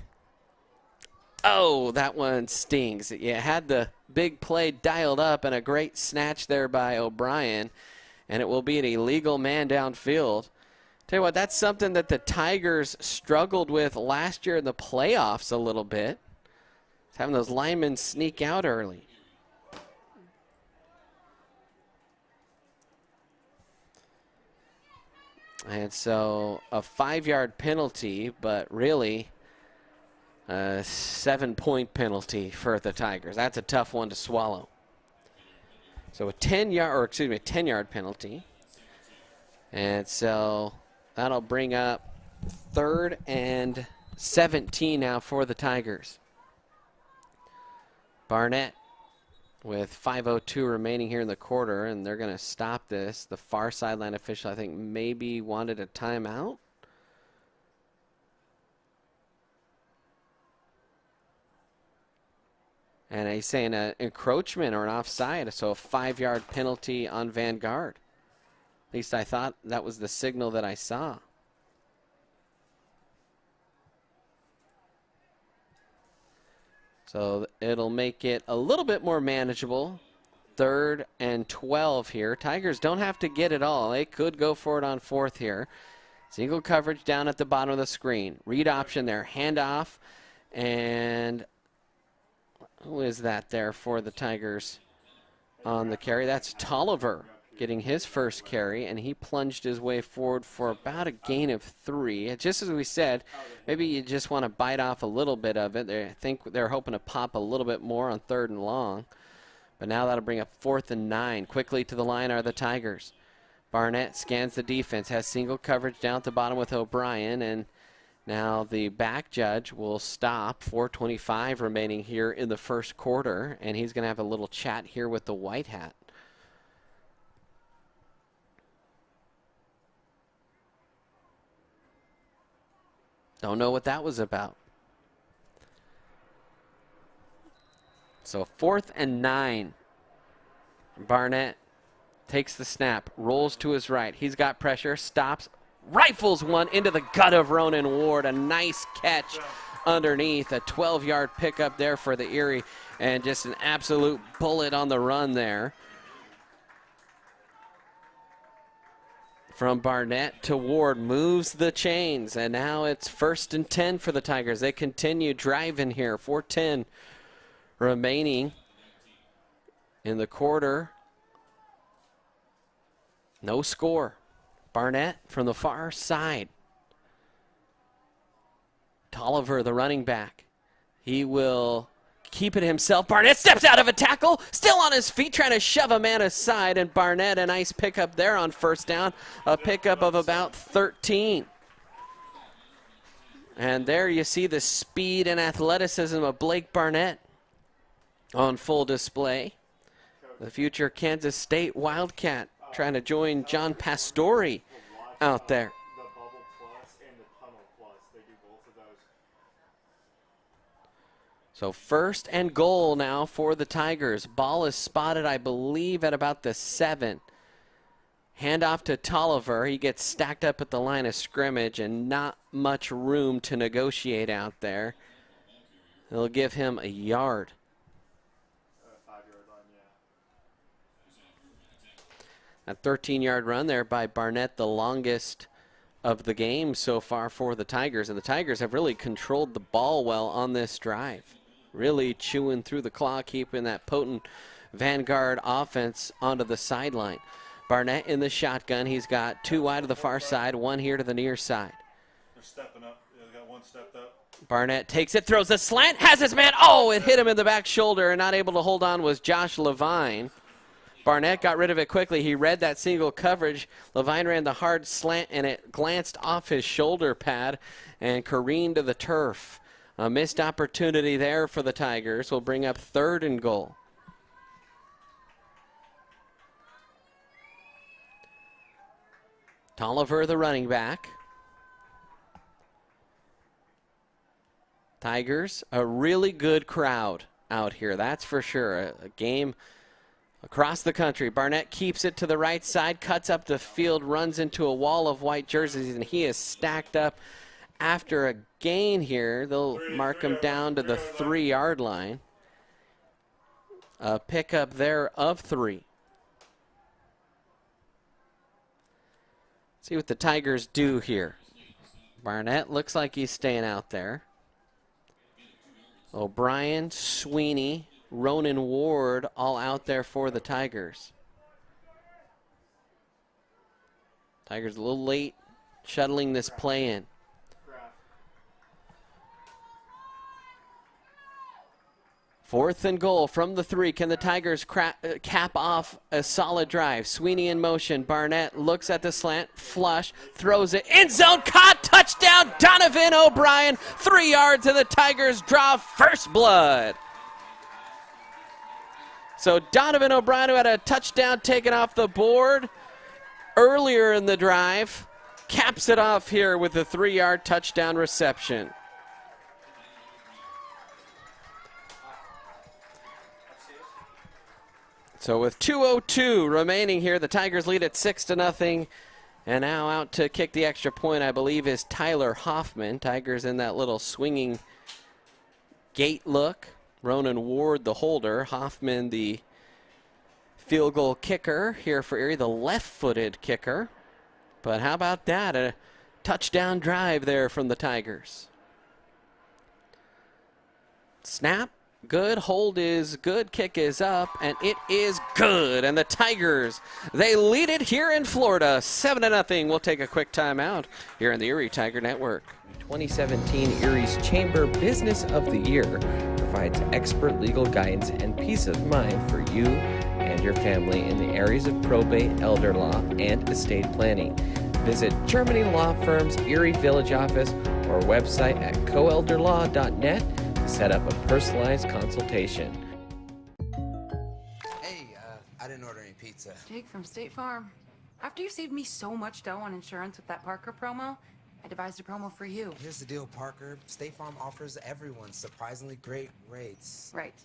Oh, that one stings. Yeah, had the big play dialed up and a great snatch there by O'Brien, and it will be an illegal man downfield. Tell you what, that's something that the Tigers struggled with last year in the playoffs a little bit. It's having those linemen sneak out early. And so a 5-yard penalty, but really a 7-point penalty for the Tigers. That's a tough one to swallow. So a 10-yard penalty. And so that'll bring up 3rd and 17 now for the Tigers. Barnett with 5:02 remaining here in the quarter, and they're going to stop this. The far sideline official, I think, maybe wanted a timeout. And he's saying an encroachment or an offside, so a 5-yard penalty on Vanguard. At least I thought that was the signal that I saw. So it'll make it a little bit more manageable. 3rd and 12 here. Tigers don't have to get it all. They could go for it on 4th here. Single coverage down at the bottom of the screen. Read option there. Handoff. And who is that there for the Tigers on the carry? That's Tolliver getting his first carry, and he plunged his way forward for about a gain of 3. Just as we said, maybe you just want to bite off a little bit of it. I think they're hoping to pop a little bit more on 3rd and long. But now that'll bring up 4th and 9. Quickly to the line are the Tigers. Barnett scans the defense, has single coverage down at the bottom with O'Brien, and now the back judge will stop. 4:25 remaining here in the first quarter, and he's going to have a little chat here with the white hat. Don't know what that was about. So 4th and 9. Barnett takes the snap, rolls to his right. He's got pressure, stops, rifles one into the gut of Ronan Ward. A nice catch underneath. A 12-yard pickup there for the Erie, and just an absolute bullet on the run there. From Barnett to Ward, moves the chains, and now it's 1st and 10 for the Tigers. They continue driving here. 4:10 remaining in the quarter. No score. Barnett from the far side. Tolliver, the running back. He will keep it himself. Barnett steps out of a tackle, still on his feet, trying to shove a man aside, and Barnett, a nice pickup there on 1st down, a pickup of about 13. And there you see the speed and athleticism of Blake Barnett on full display. The future Kansas State Wildcat trying to join John Pastore out there. So 1st and goal now for the Tigers. Ball is spotted, I believe, at about the 7. Handoff to Tolliver. He gets stacked up at the line of scrimmage, and not much room to negotiate out there. They'll give him a yard. 5-yard line. A 13-yard run there by Barnett, the longest of the game so far for the Tigers. And the Tigers have really controlled the ball well on this drive. Really chewing through the clock, keeping that potent Vanguard offense onto the sideline. Barnett in the shotgun. He's got 2 wide to the far side, 1 here to the near side. They're stepping up. Yeah, they got 1 stepped up. Barnett takes it, throws a slant, has his man. Oh, it hit him in the back shoulder, and not able to hold on was Josh Levine. Barnett got rid of it quickly. He read that single coverage. Levine ran the hard slant, and it glanced off his shoulder pad and careened to the turf. A missed opportunity there for the Tigers will bring up 3rd and goal. Tolliver, the running back. Tigers, a really good crowd out here, that's for sure. A game across the country. Barnett keeps it to the right side, cuts up the field, runs into a wall of white jerseys, and he is stacked up after a gain here. They'll mark him down to the 3-yard line. A pickup there of 3. See what the Tigers do here. Barnett looks like he's staying out there. O'Brien, Sweeney, Ronan Ward all out there for the Tigers. Tigers a little late shuttling this play in. 4th and goal from the 3. Can the Tigers cap off a solid drive? Sweeney in motion. Barnett looks at the slant, flush, throws it, end zone, caught, touchdown, Donovan O'Brien. 3 yards, and the Tigers draw first blood. So Donovan O'Brien, who had a touchdown taken off the board earlier in the drive, caps it off here with a 3-yard touchdown reception. So with 2:02 remaining here, the Tigers lead at 6-0. And now out to kick the extra point, I believe, is Tyler Hoffman. Tigers in that little swinging gate look. Ronan Ward, the holder. Hoffman, the field goal kicker here for Erie, the left-footed kicker. But how about that? A touchdown drive there from the Tigers. Snap. Good, hold is good, kick is up, and it is good. And the Tigers, they lead it here in Florida, 7-0. We'll take a quick timeout here on the Erie Tiger Network. 2017 Erie's Chamber Business of the Year provides expert legal guidance and peace of mind for you and your family in the areas of probate, elder law, and estate planning. Visit Germany Law Firm's Erie Village office or website at coelderlaw.net. Set up a personalized consultation. Hey, I didn't order any pizza. Jake from State Farm. After you saved me so much dough on insurance with that Parker promo, I devised a promo for you. Here's the deal, Parker. State Farm offers everyone surprisingly great rates. Right.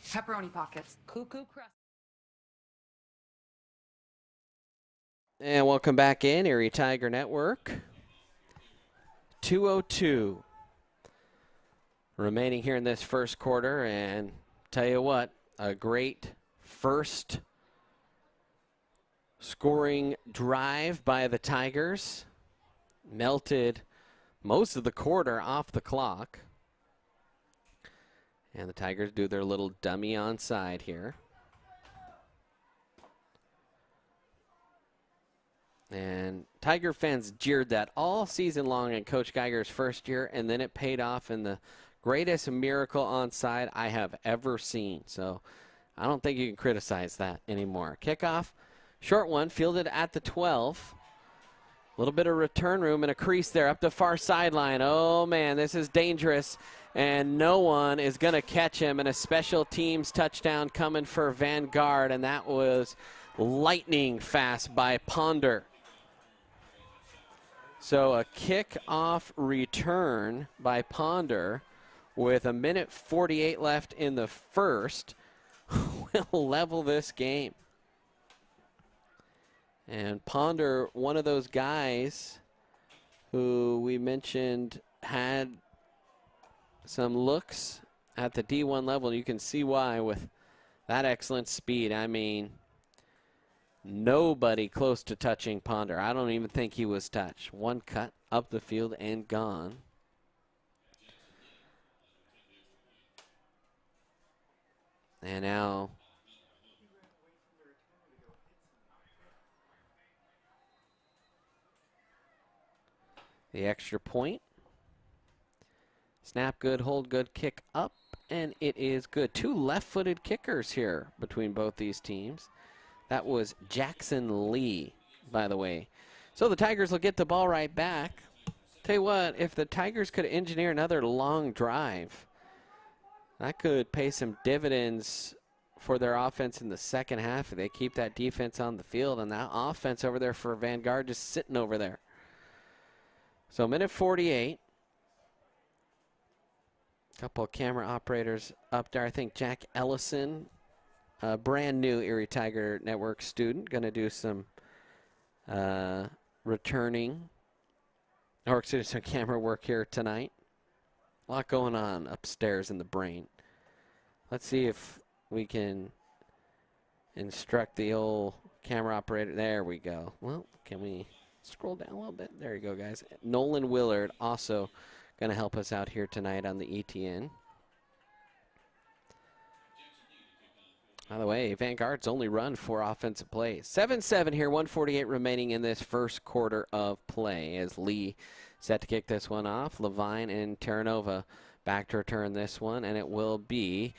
Pepperoni pockets. Cuckoo crust. And welcome back in, Erie Tiger Network. 2:02 remaining here in this first quarter, and tell you what, a great first scoring drive by the Tigers. Melted most of the quarter off the clock. And the Tigers do their little dummy onside here. And Tiger fans jeered that all season long in Coach Geiger's first year, and then it paid off in the greatest miracle onside I have ever seen. So I don't think you can criticize that anymore. Kickoff, short one, fielded at the 12. A little bit of return room and a crease there up the far sideline. Oh, man, this is dangerous. And no one is going to catch him. And a special teams touchdown coming for Vanguard. And that was lightning fast by Ponder. So a kickoff return by Ponder with 1:48 left in the first will level this game. And Ponder, one of those guys who we mentioned had some looks at the D1 level. You can see why with that excellent speed. I mean, Nobody close to touching Ponder. I don't even think he was touched. One cut up the field and gone. And now the extra point. Snap good, hold good, kick up, and it is good. Two left-footed kickers here between both these teams. That was Jackson Lee, by the way. So the Tigers will get the ball right back. Tell you what, if the Tigers could engineer another long drive, that could pay some dividends for their offense in the second half if they keep that defense on the field, and that offense over there for Vanguard just sitting over there. So minute 48. Couple of camera operators up there. I think Jack Ellison, a brand new Erie Tiger Network student, going to do some returning, or excuse me, some camera work here tonight. A lot going on upstairs in the brain. Let's see if we can instruct the old camera operator. There we go. Well, can we scroll down a little bit? There you go, guys. Nolan Willard also going to help us out here tonight on the ETN. By the way, Vanguard's only run 4 offensive plays. 7-7 here, 1:48 remaining in this first quarter of play as Lee set to kick this one off. Levine and Terranova back to return this one, and it will be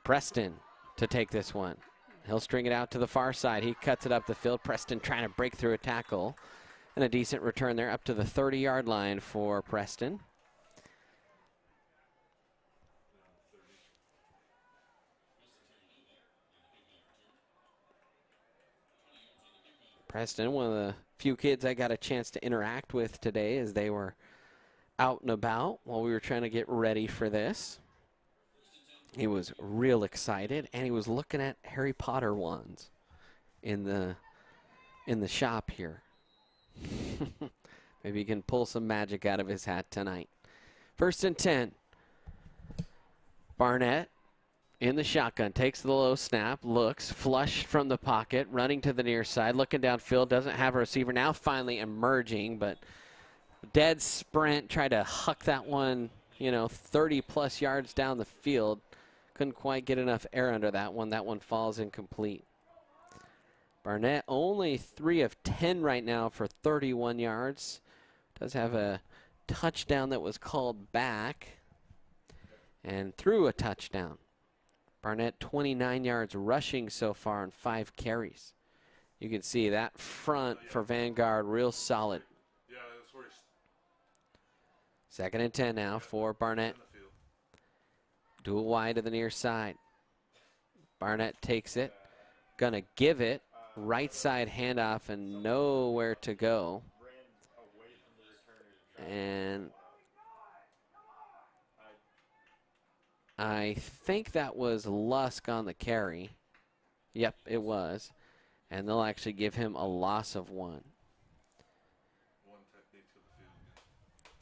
Preston to take this one. He'll string it out to the far side. He cuts it up the field. Preston trying to break through a tackle. And a decent return there up to the 30-yard line for Preston. Preston, one of the few kids I got a chance to interact with today as they were out and about while we were trying to get ready for this. He was real excited, and he was looking at Harry Potter ones in the shop here. Maybe he can pull some magic out of his hat tonight. 1st and 10. Barnett in the shotgun, takes the low snap, looks, flush from the pocket, running to the near side, looking downfield, doesn't have a receiver. Now finally emerging, but dead sprint, tried to huck that one, 30-plus yards down the field. Couldn't quite get enough air under that one. That one falls incomplete. Barnett only 3 of 10 right now for 31 yards. Does have a touchdown that was called back and threw a touchdown. Barnett 29 yards rushing so far on 5 carries. You can see that front for Vanguard real solid. 2nd and 10 now for Barnett. Dual wide to the near side. Barnett takes it. Gonna give it. Right side handoff and nowhere to go. And I think that was Lusk on the carry. Yep, it was. And they'll actually give him a loss of 1.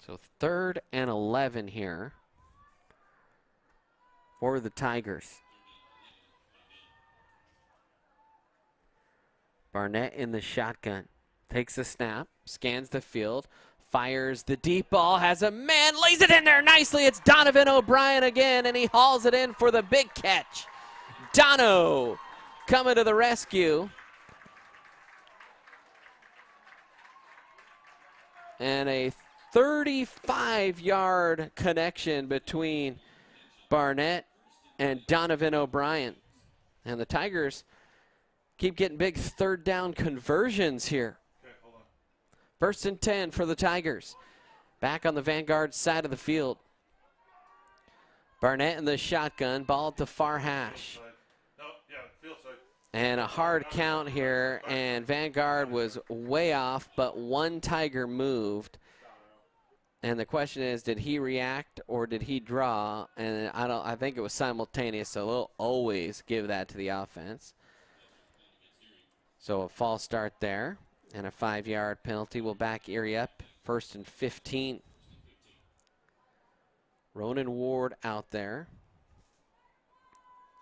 So 3rd and 11 here for the Tigers. Barnett in the shotgun. Takes the snap, scans the field, fires the deep ball, has a man, lays it in there nicely. It's Donovan O'Brien again, and he hauls it in for the big catch. Dono coming to the rescue. And a 35-yard connection between Barnett and Donovan O'Brien. And the Tigers keep getting big 3rd down conversions here. Okay, hold on. 1st and 10 for the Tigers. Back on the Vanguard side of the field. Barnett in the shotgun, ball at the far hash. No, yeah, field side. And a hard count here, and Vanguard was way off, but 1 Tiger moved. And the question is, did he react or did he draw? And I think it was simultaneous, so we'll always give that to the offense. So a false start there, and a 5-yard penalty will back Erie up. 1st and 15. Ronan Ward out there.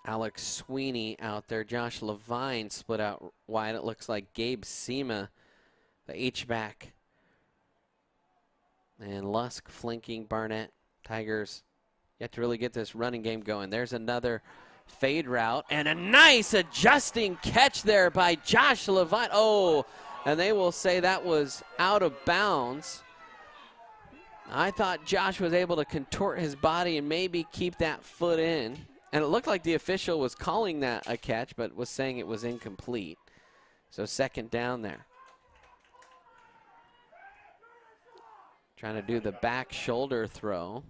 Alex Sweeney out there. Josh Levine split out wide. It looks like Gabe Sema, the H-back. And Lusk flanking Barnett. Tigers yet to really get this running game going. There's another fade route and a nice adjusting catch there by Josh Levine. Oh, and they will say that was out of bounds. I thought Josh was able to contort his body and maybe keep that foot in. And it looked like the official was calling that a catch, but was saying it was incomplete. So second down there. Trying to do the back shoulder throw.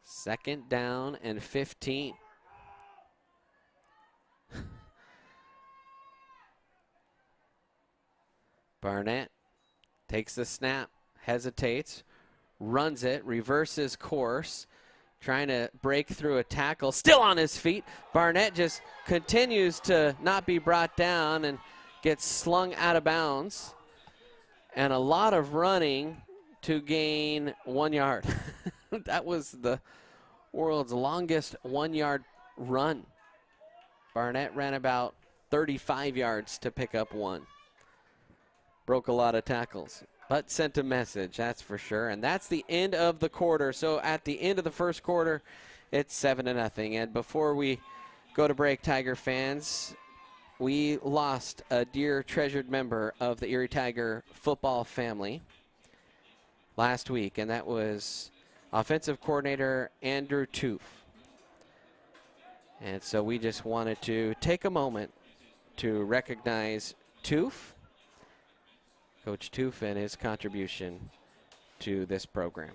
Second down and 15. Barnett takes the snap, hesitates, runs it, reverses course, trying to break through a tackle, still on his feet. Barnett just continues to not be brought down and gets slung out of bounds. And a lot of running to gain 1 yard. That was the world's longest 1 yard run. Barnett ran about 35 yards to pick up one. Broke a lot of tackles, but sent a message, that's for sure. And that's the end of the quarter. So at the end of the first quarter, it's 7-0. And before we go to break, Tiger fans, we lost a dear treasured member of the Erie Tiger football family last week, and that was offensive coordinator Andrew Toof. And so we just wanted to take a moment to recognize Toof, Coach Toof, and his contribution to this program.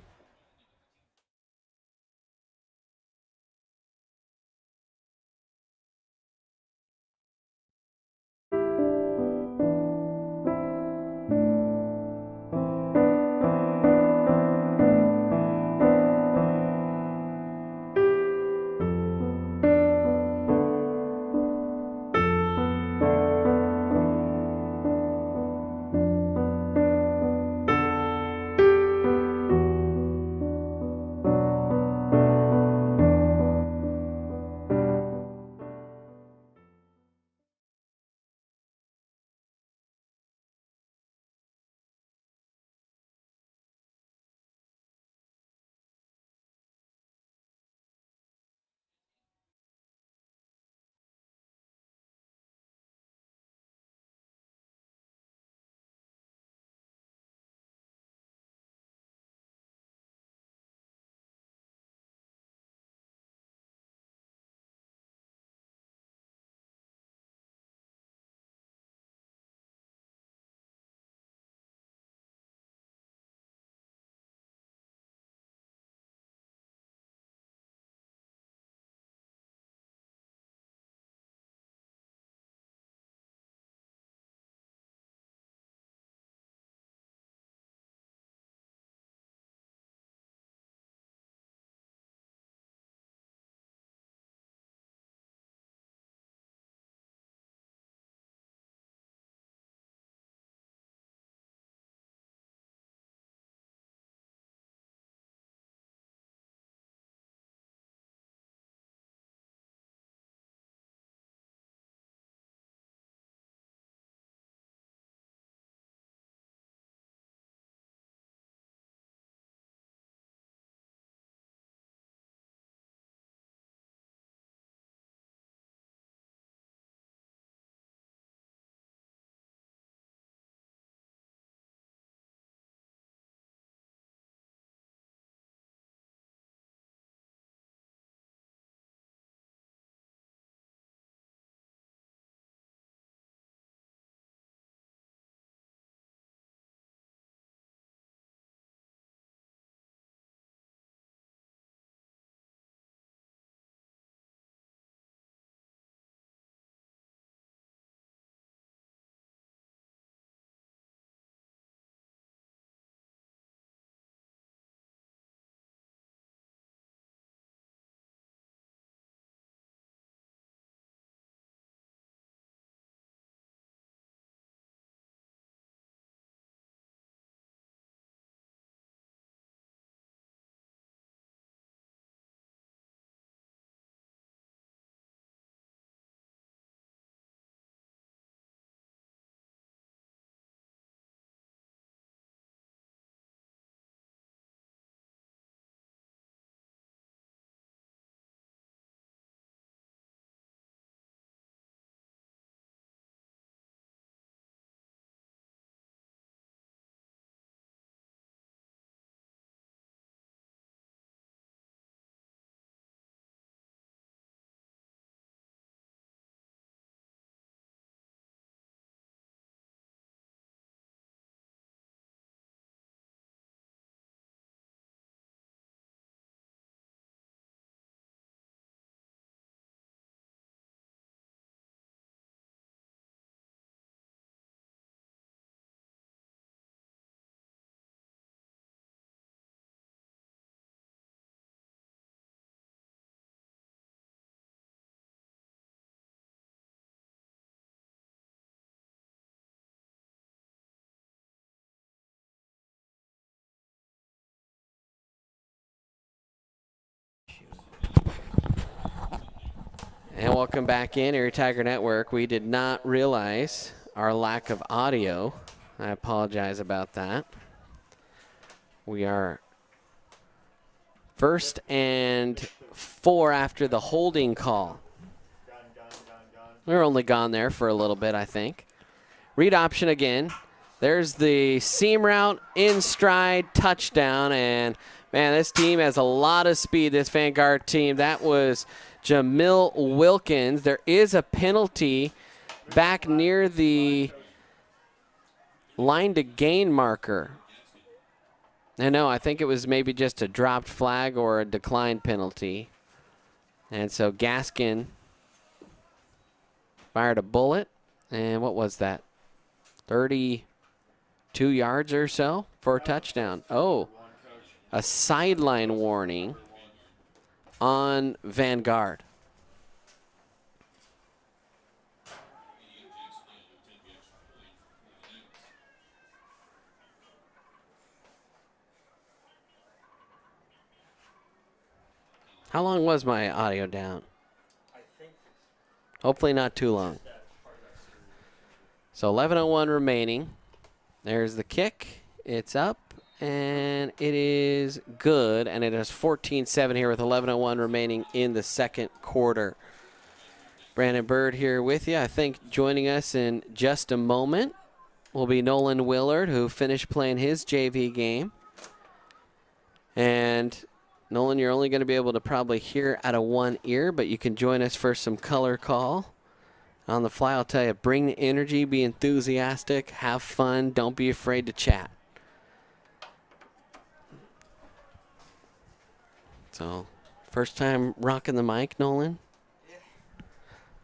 And welcome back in, Erie Tiger Network. We did not realize our lack of audio. I apologize about that. We are 1st and 4 after the holding call. We were only gone there for a little bit, I think. Read option again. There's the seam route, in stride, touchdown, and man, this team has a lot of speed, this Vanguard team. That was Jamil Wilkins. There is a penalty back near the line to gain marker. No, I think it was maybe just a dropped flag or a declined penalty. And so Gaskin fired a bullet. And what was that? 32 yards or so for a touchdown. Oh, a sideline warning on Vanguard. How long was my audio down? Hopefully not too long. So 11:01 remaining. There's the kick. It's up, and it is good, and it is 14-7 here with 11:01 remaining in the second quarter. Brandon Bird here with you. I think joining us in just a moment will be Nolan Willard, who finished playing his JV game. And Nolan, you're only going to be able to probably hear out of one ear, but you can join us for some color call. On the fly, I'll tell you, bring the energy, be enthusiastic, have fun, don't be afraid to chat. So, first time rocking the mic, Nolan? Yeah.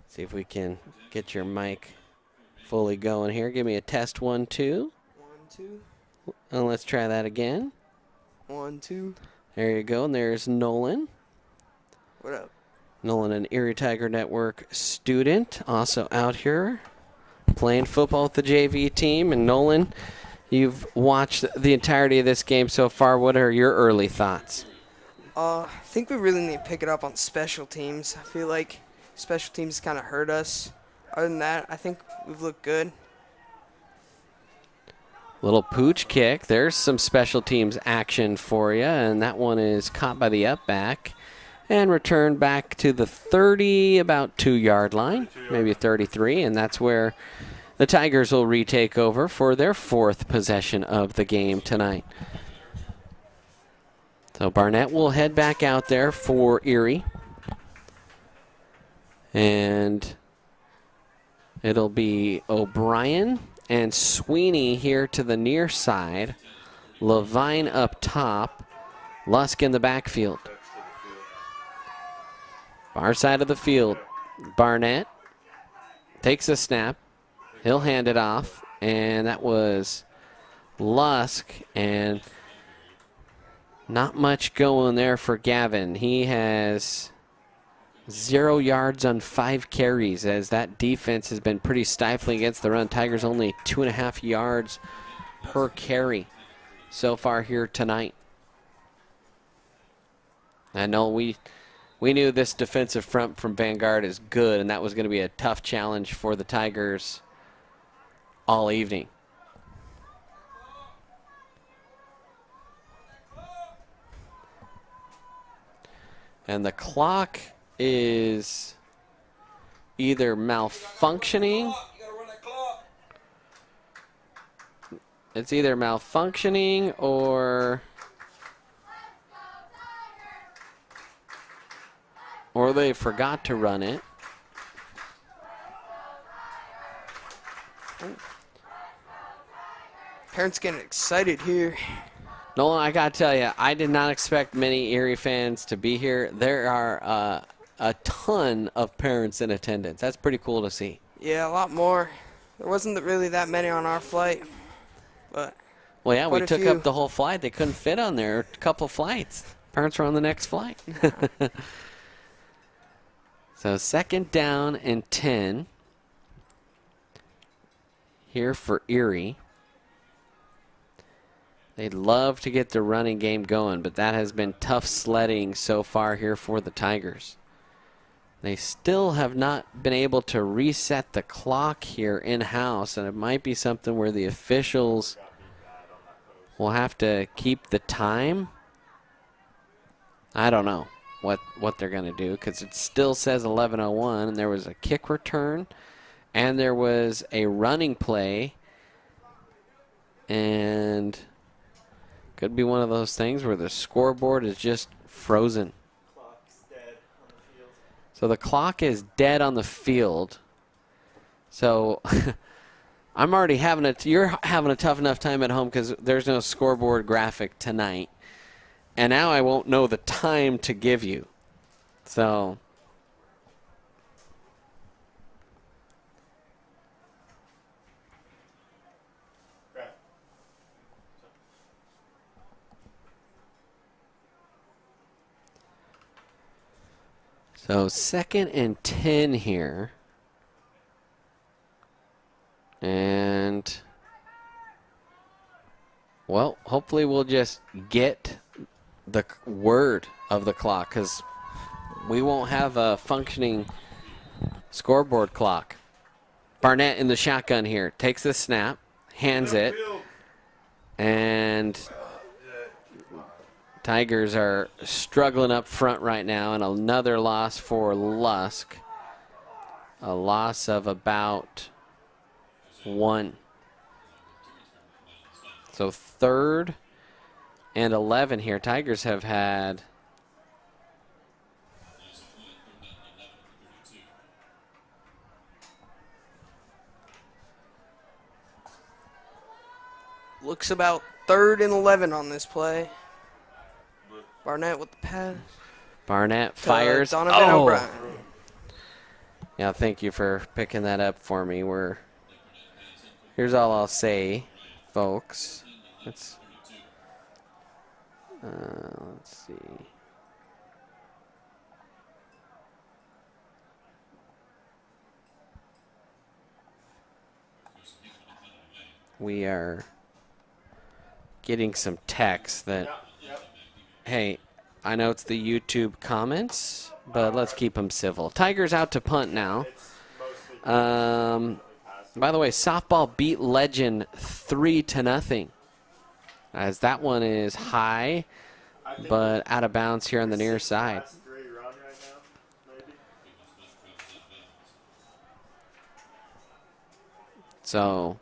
See if we can get your mic fully going here. Give me a test 1, 2. 1, 2. And let's try that again. 1, 2. There you go, and there's Nolan. What up? Nolan, an Erie Tiger Network student, also out here playing football with the JV team. And Nolan, you've watched the entirety of this game so far. What are your early thoughts? I think we really need to pick it up on special teams. I feel like special teams kind of hurt us. Other than that, I think we've looked good. Little pooch kick. There's some special teams action for you, and that one is caught by the up back and returned back to the 30, about 2-yard line, maybe 33, and that's where the Tigers will retake over for their 4th possession of the game tonight. So Barnett will head back out there for Erie, and it'll be O'Brien and Sweeney here to the near side. Levine up top. Lusk in the backfield. Far side of the field. Barnett takes a snap. He'll hand it off. And that was Lusk. And not much going there for Gavin. He has 0 yards on 5 carries, as that defense has been pretty stifling against the run. Tigers only 2.5 yards per carry so far here tonight. I know we knew this defensive front from Vanguard is good, and that was going to be a tough challenge for the Tigers all evening. And the clock is either malfunctioning. It's either malfunctioning or they forgot to run it. Parents getting excited here. Nolan, I got to tell you, I did not expect many Erie fans to be here. There are a ton of parents in attendance. That's pretty cool to see. Yeah, a lot more. There wasn't really that many on our flight, but well, yeah, we took few. up the whole flight. They couldn't fit on there. A couple flights. Parents were on the next flight. So 2nd down and 10 here for Erie. They'd love to get the running game going, but that has been tough sledding so far here for the Tigers. They still have not been able to reset the clock here in-house, and it might be something where the officials will have to keep the time. I don't know what they're going to do, because it still says 11:01, and there was a kick return, and there was a running play, and could be one of those things where the scoreboard is just frozen. So the clock is dead on the field. So I'm already you're having a tough enough time at home because there's no scoreboard graphic tonight. And now I won't know the time to give you. So So 2nd and 10 here. And, well, hopefully we'll just get the word of the clock, because we won't have a functioning scoreboard clock. Barnett in the shotgun here. Takes the snap, hands it, and Tigers are struggling up front right now, and another loss for Lusk. A loss of about 1. So 3rd and 11 here. Tigers have had looks about 3rd and 11 on this play. Barnett with the pass. Barnett fires. Donovan O'Brien. Yeah, thank you for picking that up for me. Here's all I'll say, folks. Let's see. We are getting some text that, hey, I know it's the YouTube comments, but let's keep them civil. Tigers out to punt now. By the way, softball beat Legend 3-0. As that one is high, but out of bounds here on the near side. So,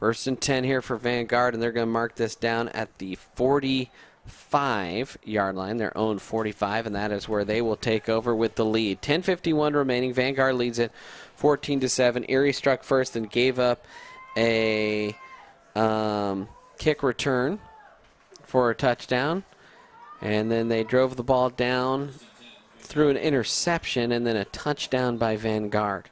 1st and 10 here for Vanguard, and they're going to mark this down at the 45-yard line, their own 45, and that is where they will take over with the lead. 10:51 remaining. Vanguard leads it 14-7. Erie struck first and gave up a kick return for a touchdown, and then they drove the ball down through an interception and then a touchdown by Vanguard.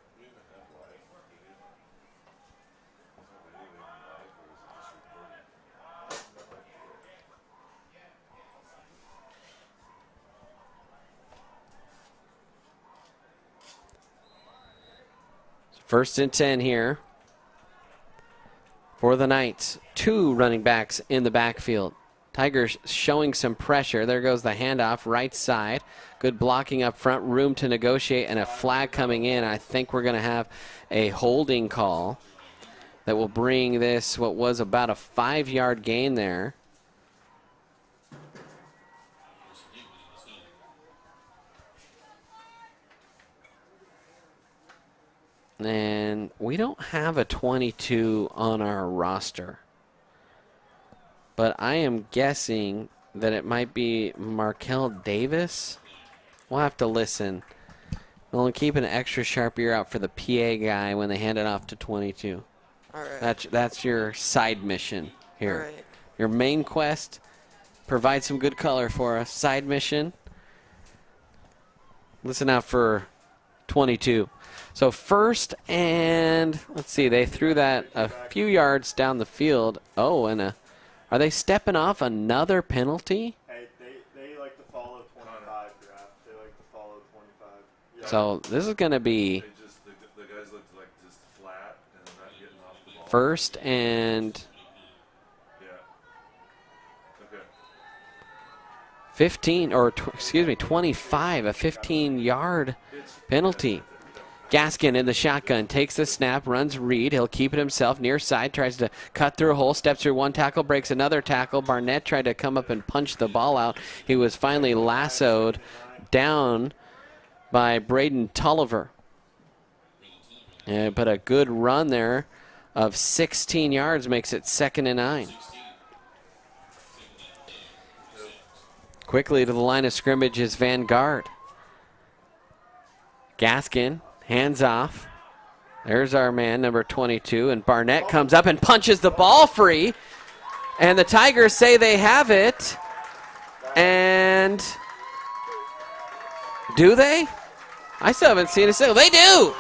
First and 10 here for the Knights. 2 running backs in the backfield. Tigers showing some pressure. There goes the handoff, right side. Good blocking up front, room to negotiate, and a flag coming in. I think we're going to have a holding call that will bring this, what was about a 5-yard gain there. And we don't have a 22 on our roster. But I am guessing that it might be Markel Davis. We'll have to listen. We'll keep an extra sharp ear out for the PA guy when they hand it off to 22. All right. That's your side mission here. All right. Your main quest, provide some good color for us. Side mission, listen out for 22. So 1st and, let's see, they threw that a few yards down the field. Oh, and are they stepping off another penalty? Hey, they like to follow 25 draft. They like to follow 25. Yeah. So this is going to be The guys looked like just flat and not getting off the ball. 1st and Yeah. Okay. 15, or excuse me, 25, a 15-yard penalty. Gaskin in the shotgun, takes the snap, runs read. He'll keep it himself, near side, tries to cut through a hole, steps through one tackle, breaks another tackle. Barnett tried to come up and punch the ball out. He was finally lassoed down by Braden Tulliver. But a good run there of 16 yards makes it 2nd and 9. Quickly to the line of scrimmage is Vanguard. Gaskin, hands off. There's our man, number 22, and Barnett comes up and punches the ball free. And the Tigers say they have it. And do they? I still haven't seen a single. They do!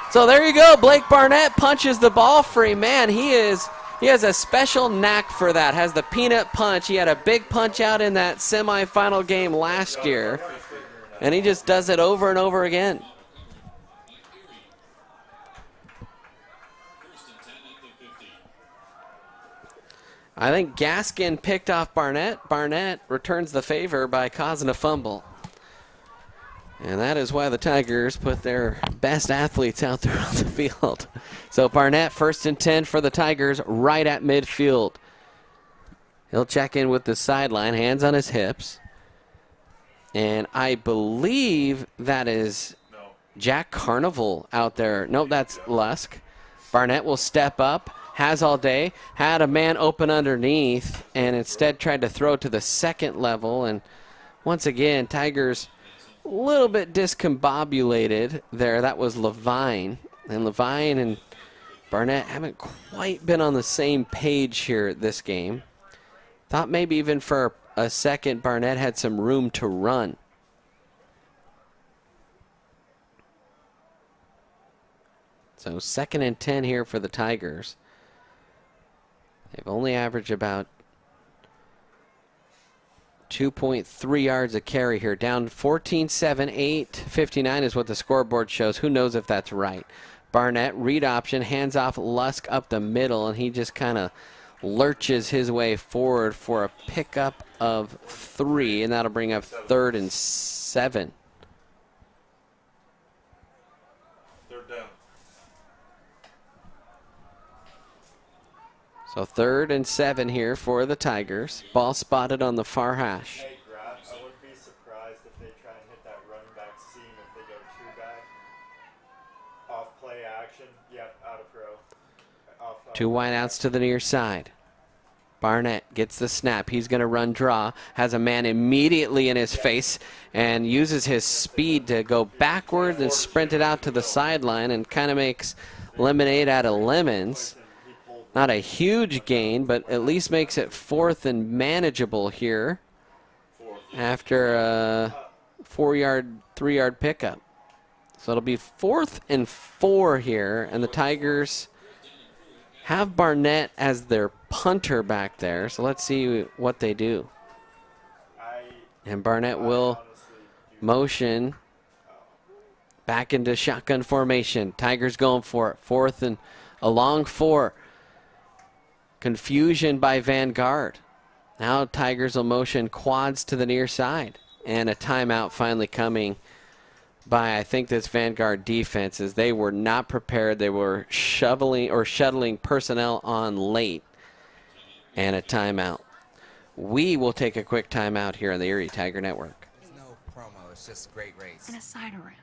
So there you go. Blake Barnett punches the ball free. Man, he has a special knack for that. Has the peanut punch. He had a big punch out in that semifinal game last year. And he just does it over and over again. I think Gaskin picked off Barnett. Barnett returns the favor by causing a fumble. And that is why the Tigers put their best athletes out there on the field. So Barnett, 1st and 10 for the Tigers, right at midfield. He'll check in with the sideline, hands on his hips. And I believe that is Jack Carnival out there. Nope, that's Lusk. Barnett will step up, has all day, had a man open underneath, and instead tried to throw to the 2nd level. And once again, Tigers a little bit discombobulated there. That was Levine. And Levine and Barnett haven't quite been on the same page here this game. Thought maybe even for a second Barnett had some room to run. So 2nd and 10 here for the Tigers. They've only averaged about 2.3 yards a carry here. Down 14-7, 8:59 is what the scoreboard shows. Who knows if that's right. Barnett, read option, hands off Lusk up the middle, and he just kind of lurches his way forward for a pickup of 3, and that'll bring up 3rd and 7. 3rd down. So 3rd and 7 here for the Tigers. Ball spotted on the far hash. Hey, Graf, I wouldn't be surprised if they try and hit that running back seam if they go 2 back. Off play action. Yep, out of pro. 2 wideouts to the near side. Barnett gets the snap. He's going to run draw. Has a man immediately in his face and uses his speed to go backwards and sprint it out to the sideline and kind of makes lemonade out of lemons. Not a huge gain, but at least makes it 4th and manageable here after a 3-yard pickup. So it'll be 4th and 4 here, and the Tigers have Barnett as their punter back there. So let's see what they do. And Barnett will motion back into shotgun formation. Tigers going for it. 4th and a long 4. Confusion by Vanguard. Now Tigers will motion quads to the near side. And a timeout finally coming by, I think, this Vanguard defense, as they were not prepared. They were shuttling personnel on late. And a timeout. We will take a quick timeout here on the Erie Tiger Network. There's no promo, it's just great race. And a cider ranch.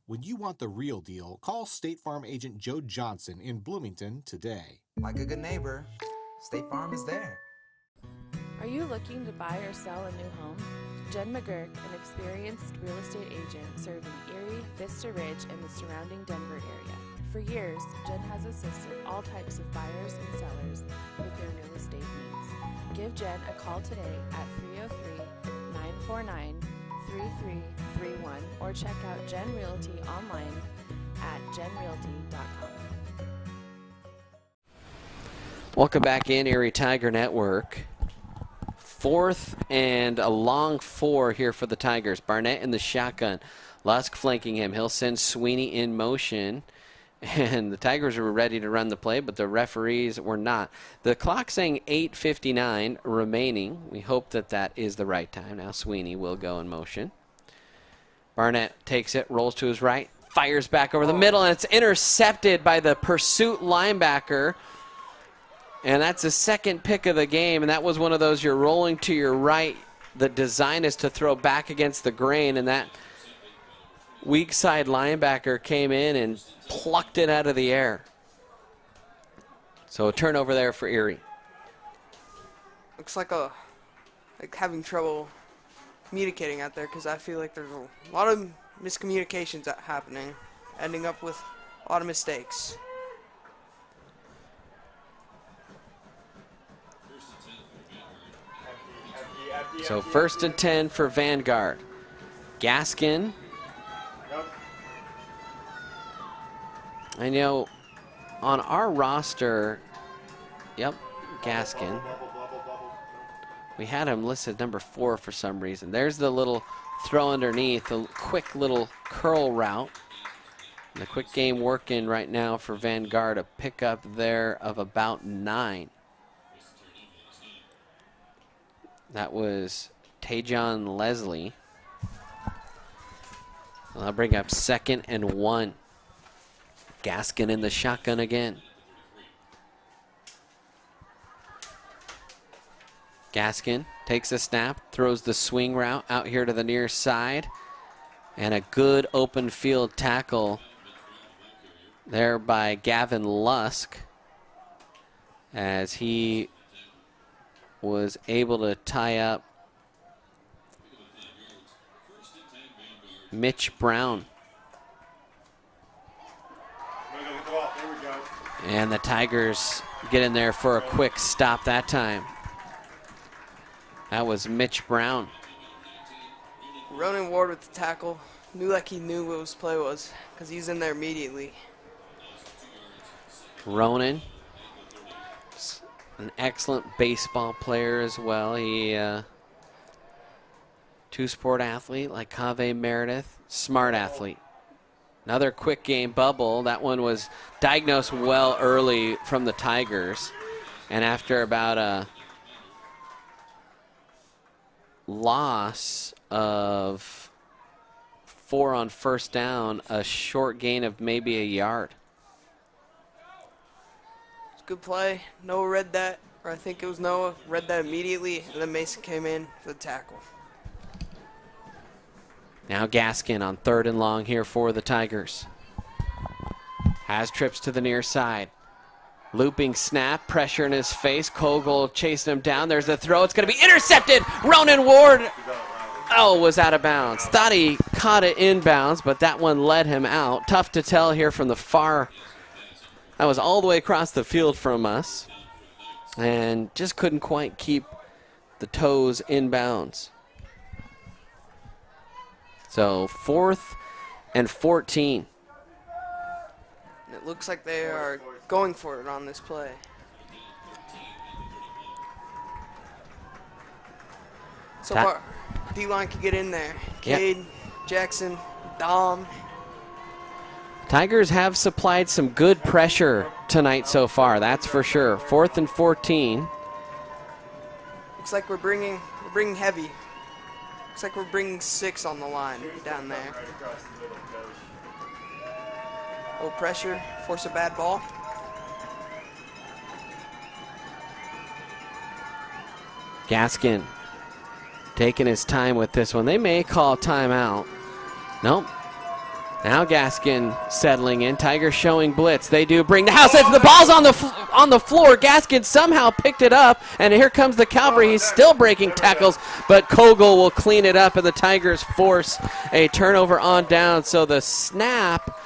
When you want the real deal, call State Farm agent Joe Johnson in Bloomington today. Like a good neighbor, State Farm is there. Are you looking to buy or sell a new home? Jen McGurk, an experienced real estate agent serving Erie, Vista Ridge, and the surrounding Denver area. For years, Jen has assisted all types of buyers and sellers with their real estate needs. Give Jen a call today at 303-949-3331 or check out Jen Realty online at jenrealty.com. Welcome back in, Erie Tiger Network. 4th and a long 4 here for the Tigers. Barnett in the shotgun. Lusk flanking him. He'll send Sweeney in motion. And the Tigers were ready to run the play, but the referees were not. The clock saying 8:59 remaining. We hope that that is the right time. Now Sweeney will go in motion. Barnett takes it, rolls to his right, fires back over the middle, and it's intercepted by the pursuit linebacker. And that's the second pick of the game, and that was one of those you're rolling to your right. The design is to throw back against the grain, and that weak side linebacker came in and plucked it out of the air. So a turnover there for Erie. Looks like having trouble communicating out there, because I feel like there's a lot of miscommunications happening, ending up with a lot of mistakes. So 1st and 10 for Vanguard. Gaskin. I know on our roster, yep, Gaskin. We had him listed number 4 for some reason. There's the little throw underneath, a quick little curl route. The quick game working right now for Vanguard, a pickup there of about 9. That was Tajon Leslie. I'll bring up 2nd and 1. Gaskin in the shotgun again. Gaskin takes a snap, throws the swing route out here to the near side, and a good open field tackle there by Gavin Lusk as he was able to tie up Mitch Brown. And the Tigers get in there for a quick stop that time. That was Mitch Brown. Ronan Ward with the tackle. Knew like he knew what his play was, because he's in there immediately. Ronan, an excellent baseball player as well. He two-sport athlete like Kaveh Meredith, smart athlete. Another quick game bubble. That one was diagnosed well early from the Tigers. And after about a loss of 4 on 1st down, a short gain of maybe a yard. It's a good play. Noah read that, or I think it was Noah, read that immediately, and then Mason came in for the tackle. Now Gaskin on 3rd and long here for the Tigers. Has trips to the near side. Looping snap, pressure in his face. Kogel chasing him down. There's the throw. It's going to be intercepted. Ronan Ward, was out of bounds. Thought he caught it inbounds, but that one led him out. Tough to tell here from the far. That was all the way across the field from us. And just couldn't quite keep the toes inbounds. So 4th and 14. It looks like they are going for it on this play. So far, D-line can get in there. Cade, Jackson, Dom. Tigers have supplied some good pressure tonight so far, that's for sure. 4th and 14. Looks like we're bringing heavy. Looks like we're bringing 6 on the line down there. Low pressure, force a bad ball. Gaskin taking his time with this one. They may call timeout. Nope. Now Gaskin settling in. Tigers showing blitz. They do bring the house. The ball's on the floor. Gaskin somehow picked it up, and here comes the cavalry. He's still breaking tackles, but Kogel will clean it up, and the Tigers force a turnover on down. So the snap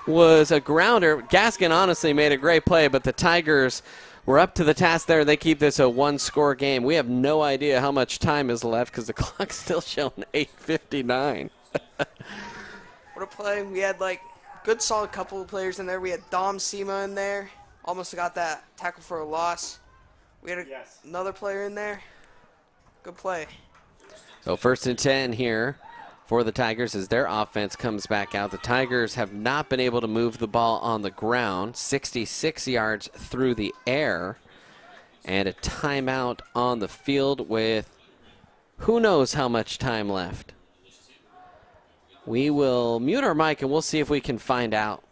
was a grounder. Gaskin honestly made a great play, but the Tigers were up to the task there. They keep this a 1-score game. We have no idea how much time is left because the clock's still showing 8:59. What a play. We had like good solid couple of players in there. We had Dom Sema in there. Almost got that tackle for a loss. We had another player in there. Good play. So 1st and 10 here for the Tigers as their offense comes back out. The Tigers have not been able to move the ball on the ground, 66 yards through the air, and a timeout on the field with who knows how much time left. We will mute our mic and we'll see if we can find out.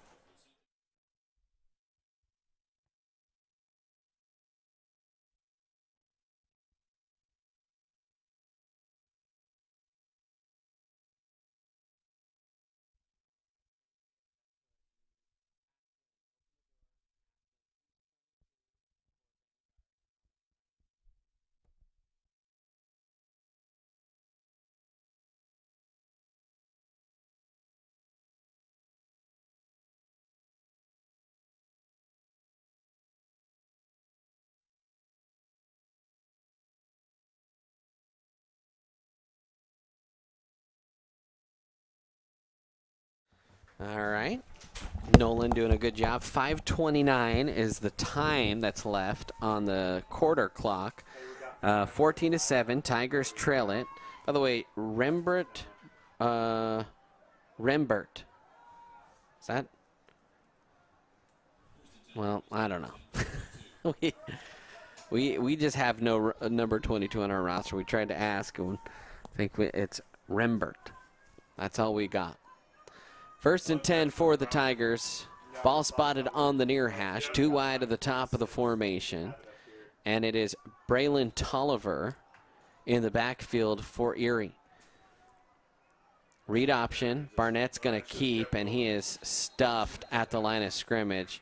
All right. Nolan doing a good job. 5:29 is the time that's left on the quarter clock. 14-7. Tigers trail it. By the way, Rembert. Is that? Well, I don't know. we just have no number 22 on our roster. We tried to ask, and I think it's Rembert. That's all we got. 1st and 10 for the Tigers. Ball spotted on the near hash, 2 wide of the top of the formation. And it is Braylon Tolliver in the backfield for Erie. Read option. Barnett's going to keep, and he is stuffed at the line of scrimmage.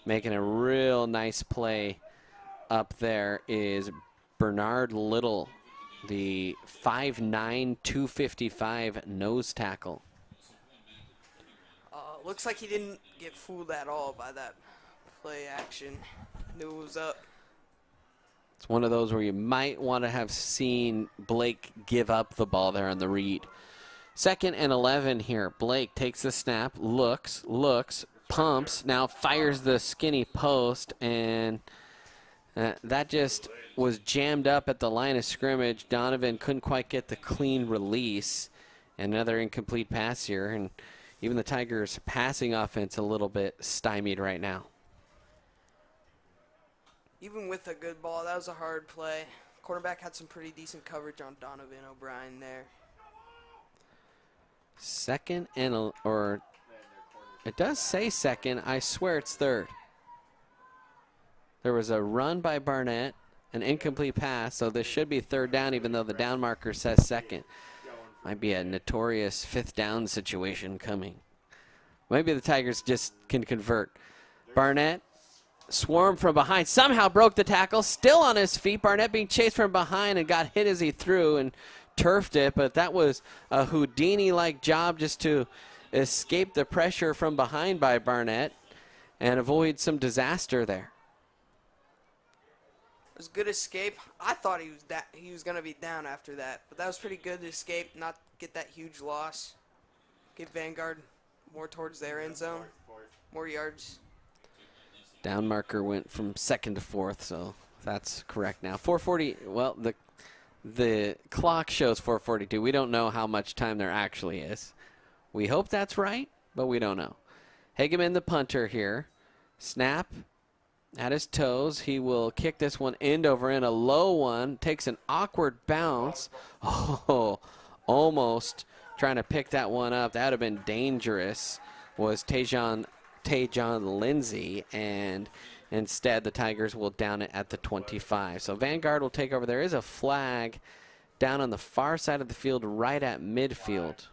Making a real nice play up there is Bernard Little, the 5'9", 255 nose tackle. Looks like he didn't get fooled at all by that play action. Knew it was up. It's one of those where you might want to have seen Blake give up the ball there on the read. 2nd and 11 here. Blake takes the snap, looks, pumps, now fires the skinny post, and that just was jammed up at the line of scrimmage. Donovan couldn't quite get the clean release. Another incomplete pass here, and even the Tigers' passing offense a little bit stymied right now. Even with a good ball, that was a hard play. Quarterback had some pretty decent coverage on Donovan O'Brien there. 2nd and, or it does say 2nd. I swear it's 3rd. There was a run by Barnett, an incomplete pass, so this should be 3rd down, even though the down marker says 2nd. Might be a notorious 5th down situation coming. Maybe the Tigers just can convert. Barnett swarmed from behind, somehow broke the tackle, still on his feet. Barnett being chased from behind and got hit as he threw and turfed it, but that was a Houdini-like job just to escape the pressure from behind by Barnett and avoid some disaster there. It was a good escape. I thought he was going to be down after that, but that was pretty good to escape, not get that huge loss. Get Vanguard more towards their end zone, more yards. Down marker went from 2nd to 4th, so that's correct now. 4:40. Well, the clock shows 4:42. We don't know how much time there actually is. We hope that's right, but we don't know. Hageman, the punter here. Snap. At his toes, he will kick this one end over end, a low one, takes an awkward bounce. Oh, almost trying to pick that one up. That would have been dangerous, was Tajon Lindsay, and instead the Tigers will down it at the 25. So Vanguard will take over. There is a flag down on the far side of the field right at midfield.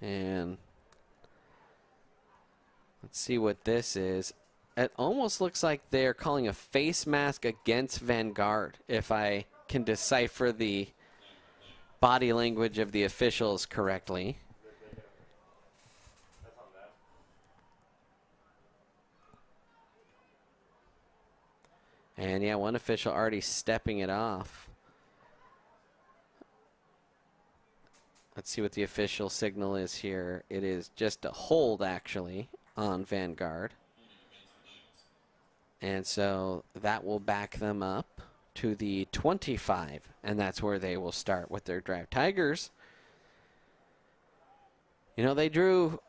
And let's see what this is. It almost looks like they're calling a face mask against Vanguard, if I can decipher the body language of the officials correctly. And yeah, one official already stepping it off. Let's see what the official signal is here. It is just a hold, actually, on Vanguard. And so that will back them up to the 25, and that's where they will start with their drive. Tigers, you know, they drew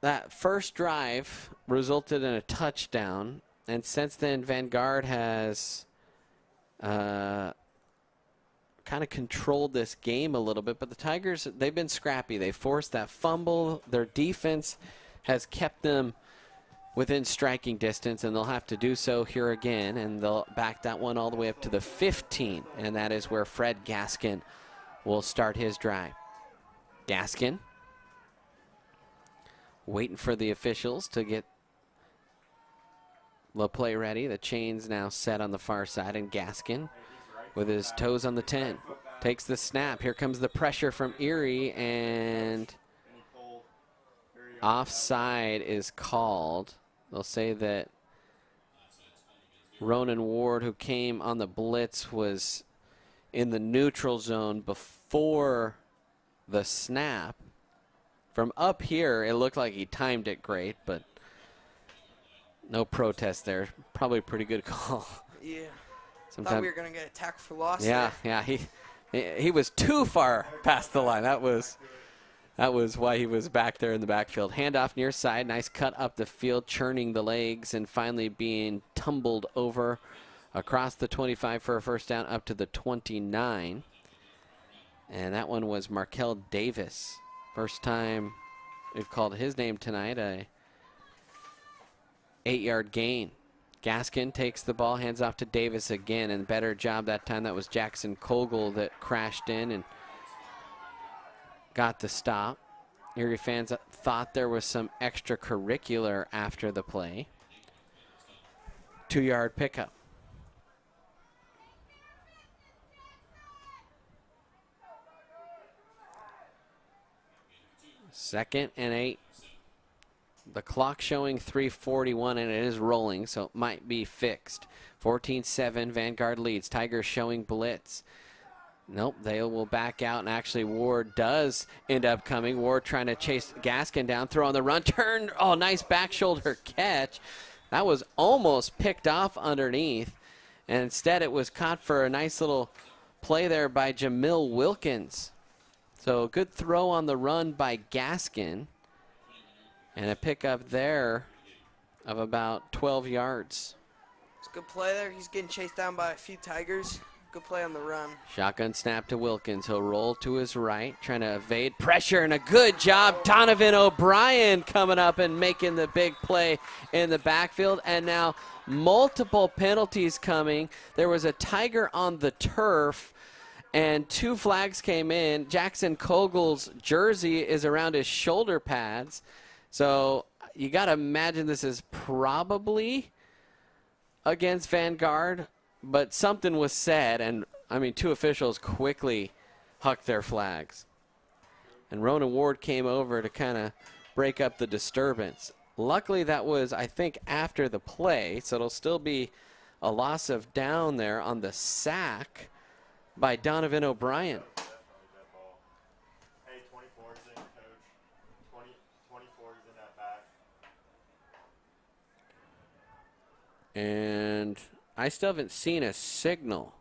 that first drive, resulted in a touchdown, and since then Vanguard has kind of controlled this game a little bit, but the Tigers, they've been scrappy. They forced that fumble. Their defense has kept them within striking distance, and they'll have to do so here again, and they'll back that one all the way up to the 15, and that is where Fred Gaskin will start his drive. Gaskin waiting for the officials to get the play ready. The chain's now set on the far side, and Gaskin, with his toes on the 10, takes the snap. Here comes the pressure from Erie, and offside is called. They'll say that Ronan Ward, who came on the blitz, was in the neutral zone before the snap. From up here, it looked like he timed it great, but no protest there. Probably a pretty good call. Yeah. Thought we were going to get a tackle for loss there. Yeah, he was too far past the line. That was why he was back there in the backfield. Handoff near side, nice cut up the field, churning the legs, and finally being tumbled over across the 25 for a first down up to the 29. And that one was Markel Davis. First time we've called his name tonight, a 8-yard gain. Gaskin takes the ball, hands off to Davis again, and better job that time. That was Jackson Kogel that crashed in and got the stop. Erie fans thought there was some extracurricular after the play. 2-yard pickup. Second and 8. The clock showing 3:41, and it is rolling, so it might be fixed. 14-7, Vanguard leads. Tigers showing blitz. Nope, they will back out, and actually Ward does end up coming. Ward trying to chase Gaskin down, throw on the run, turn. Oh, nice back shoulder catch. That was almost picked off underneath, and instead it was caught for a nice little play there by Jamil Wilkins. So good throw on the run by Gaskin, and a pickup there of about 12 yards. It's a good play there. He's getting chased down by a few Tigers. Good play on the run. Shotgun snap to Wilkins. He'll roll to his right, trying to evade pressure, and a good job. Donovan O'Brien coming up and making the big play in the backfield. And now multiple penalties coming. There was a Tiger on the turf, and 2 flags came in. Jackson Kogel's jersey is around his shoulder pads. So you got to imagine this is probably against Vanguard, but something was said, and I mean 2 officials quickly hucked their flags. And Ronan Ward came over to kind of break up the disturbance. Luckily that was, I think, after the play, so it'll still be a loss of down there on the sack by Donovan O'Brien. Hey, 24's in, coach. 24's in that back. And I still haven't seen a signal.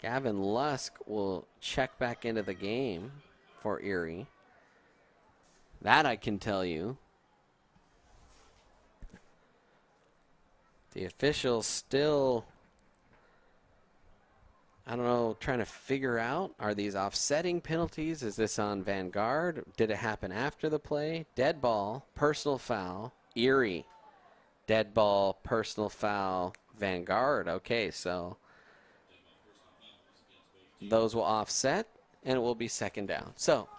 Gavin Lusk will check back into the game for Erie. That I can tell you. The officials still, I don't know, trying to figure out, are these offsetting penalties? Is this on Vanguard? Did it happen after the play? Dead ball, personal foul, Erie. Dead ball, personal foul, Vanguard. Okay, so those will offset, and it will be second down. So,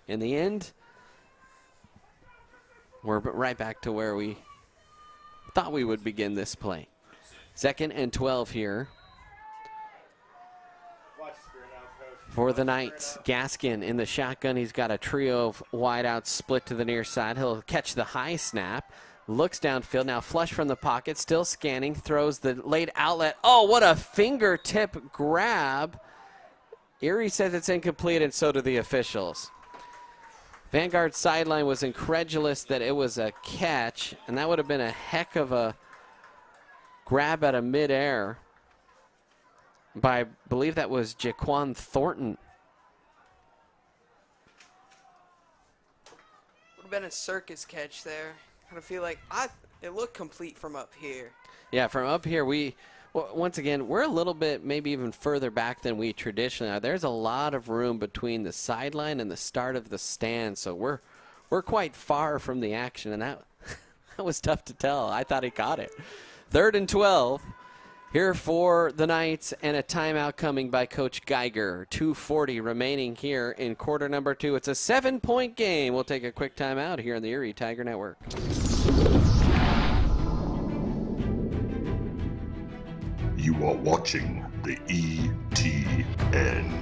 in the end, we're right back to where we thought we would begin this play. 2nd and 12 here for the Knights. Gaskin in the shotgun. He's got a trio of wideouts split to the near side. He'll catch the high snap. Looks downfield. Now flush from the pocket. Still scanning. Throws the late outlet. Oh, what a fingertip grab. Erie says it's incomplete, and so do the officials. Vanguard's sideline was incredulous that it was a catch, and that would have been a heck of a grab out of midair by, I believe that was Jaquan Thornton. Would have been a circus catch there. I feel like it looked complete from up here. Yeah, from up here, once again, we're a little bit maybe even further back than we traditionally are. There's a lot of room between the sideline and the start of the stand, so we're quite far from the action, and that was tough to tell. I thought he caught it. 3rd and 12 here for the Knights, and a timeout coming by Coach Geiger. 2:40 remaining here in quarter number 2. It's a 7-point game. We'll take a quick timeout here on the Erie Tiger Network. You are watching the ETN.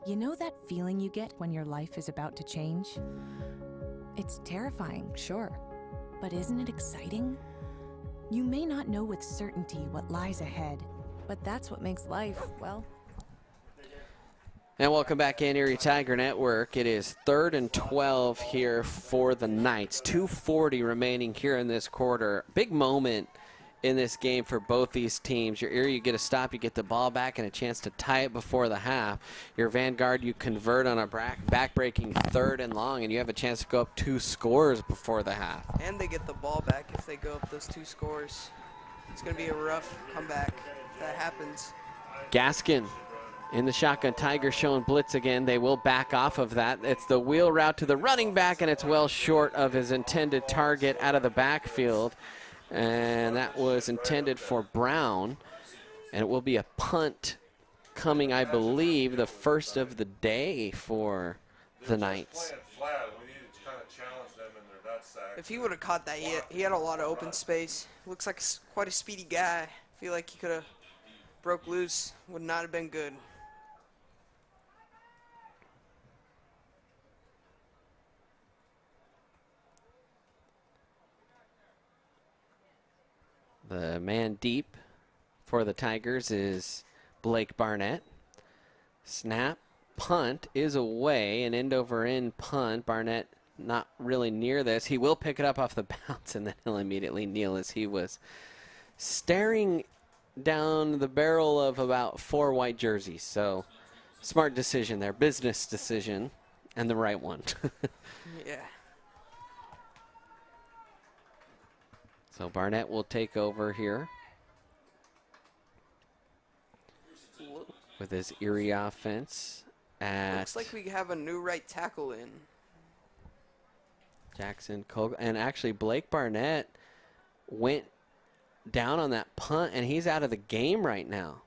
You know that feeling you get when your life is about to change? It's terrifying, sure, but isn't it exciting? You may not know with certainty what lies ahead, but that's what makes life, well... And welcome back in Erie Tiger Network. It is 3rd and 12 here for the Knights. 2:40 remaining here in this quarter. Big moment in this game for both these teams. Your Erie, you get a stop, you get the ball back, and a chance to tie it before the half. Your Vanguard, you convert on a back-breaking 3rd and long, and you have a chance to go up 2 scores before the half. And they get the ball back if they go up those 2 scores. It's going to be a rough comeback if that happens. Gaskin in the shotgun. Tigers showing blitz again. They will back off of that. It's the wheel route to the running back, and it's well short of his intended target out of the backfield. And that was intended for Brown, and it will be a punt coming, I believe, the first of the day for the Knights. If he would have caught that, he had a lot of open space. Looks like quite a speedy guy. I feel like he could have broke loose. Would not have been good. The man deep for the Tigers is Blake Barnett. Snap, punt is away, an end-over-end punt. Barnett not really near this. He will pick it up off the bounce, and then he'll immediately kneel as he was staring down the barrel of about 4 white jerseys. So smart decision there, business decision, and the right one. Yeah. So Barnett will take over here with his Erie offense. Looks like we have a new right tackle in. Jackson Cole, and actually Blake Barnett went down on that punt, and he's out of the game right now.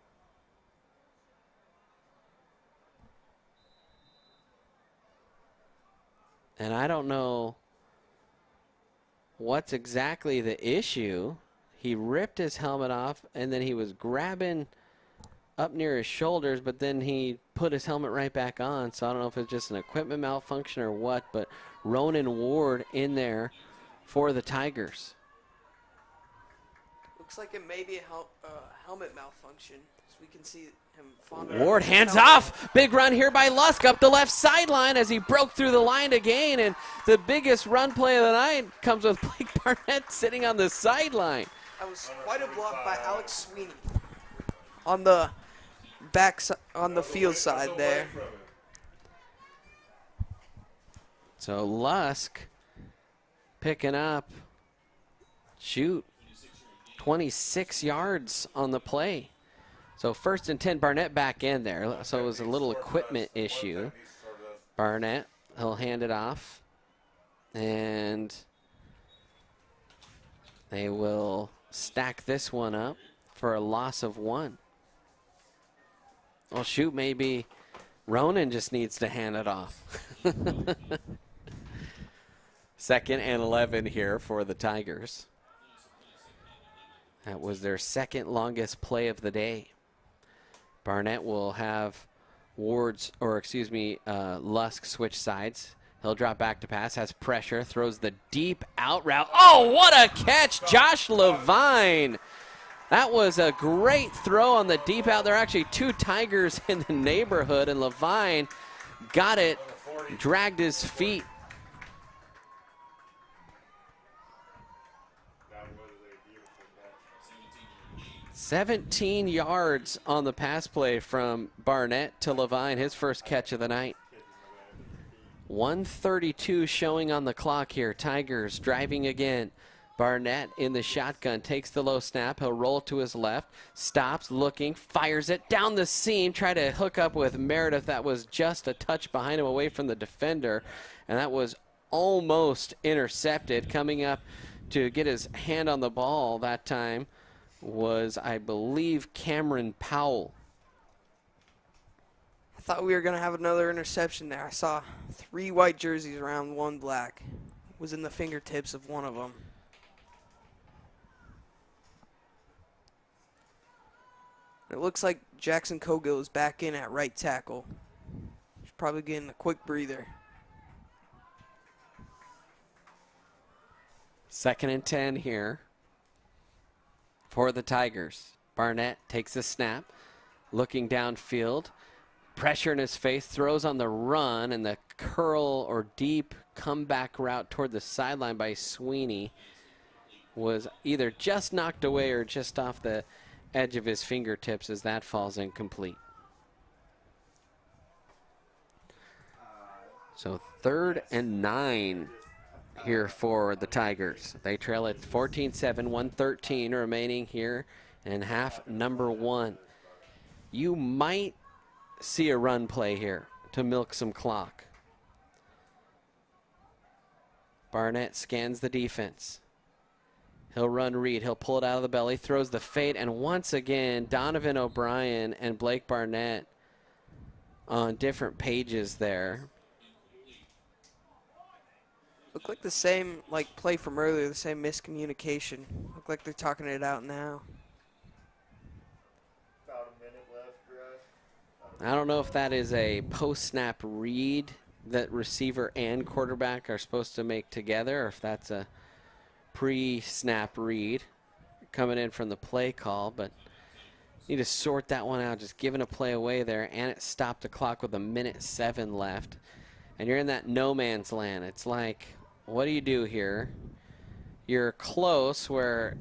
And I don't know what's exactly the issue. He ripped his helmet off, and then he was grabbing up near his shoulders, but then he put his helmet right back on. So I don't know if it's just an equipment malfunction or what, but Ronan Ward in there for the Tigers. Looks like it may be a helmet malfunction. So we can see him Ward hands off. Big run here by Lusk up the left sideline as he broke through the line again. And the biggest run play of the night comes with Blake Barnett sitting on the sideline. That was quite a block by Alex Sweeney on the back on the field side there. So Lusk picking up, 26 yards on the play. So 1st and 10, Barnett back in there. So it was a little equipment issue. Barnett, he'll hand it off. And they will stack this one up for a loss of 1. Well, shoot, maybe Ronan just needs to hand it off. 2nd and 11 here for the Tigers. That was their second longest play of the day. Barnett will have Lusk switch sides. He'll drop back to pass, has pressure, throws the deep out route. Oh, what a catch, Josh Levine. That was a great throw on the deep out. There are actually 2 Tigers in the neighborhood, and Levine got it, dragged his feet. That was a beautiful catch. 17 yards on the pass play from Barnett to Levine, his first catch of the night. 1:32 showing on the clock here. Tigers driving again. Barnett in the shotgun, takes the low snap. He'll roll to his left, stops, looking, fires it down the seam, try to hook up with Meredith. That was just a touch behind him away from the defender, and that was almost intercepted. Coming up to get his hand on the ball that time was, I believe, Cameron Powell. I thought we were going to have another interception there. I saw 3 white jerseys around 1 black. It was in the fingertips of one of them. It looks like Jackson Cogill is back in at right tackle. He's probably getting a quick breather. 2nd and 10 here for the Tigers. Barnett takes a snap, looking downfield. Pressure in his face, throws on the run, and the curl or deep comeback route toward the sideline by Sweeney was either just knocked away or just off the edge of his fingertips as that falls incomplete. So 3rd and 9 here for the Tigers. They trail at 14-7, 1:13 remaining here in half number 1. You might see a run play here to milk some clock. Barnett scans the defense. He'll run read. He'll pull it out of the belly, throws the fade, and once again, Donovan O'Brien and Blake Barnett on different pages there. Look like the same play from earlier, the same miscommunication. Look like they're talking it out now. About a minute left, right? I don't know if that is a post-snap read that receiver and quarterback are supposed to make together, or if that's a pre-snap read coming in from the play call, but need to sort that one out. Just giving a play away there, and it stopped the clock with 1:07 left. And you're in that no man's land. It's like, what do you do here? You're close where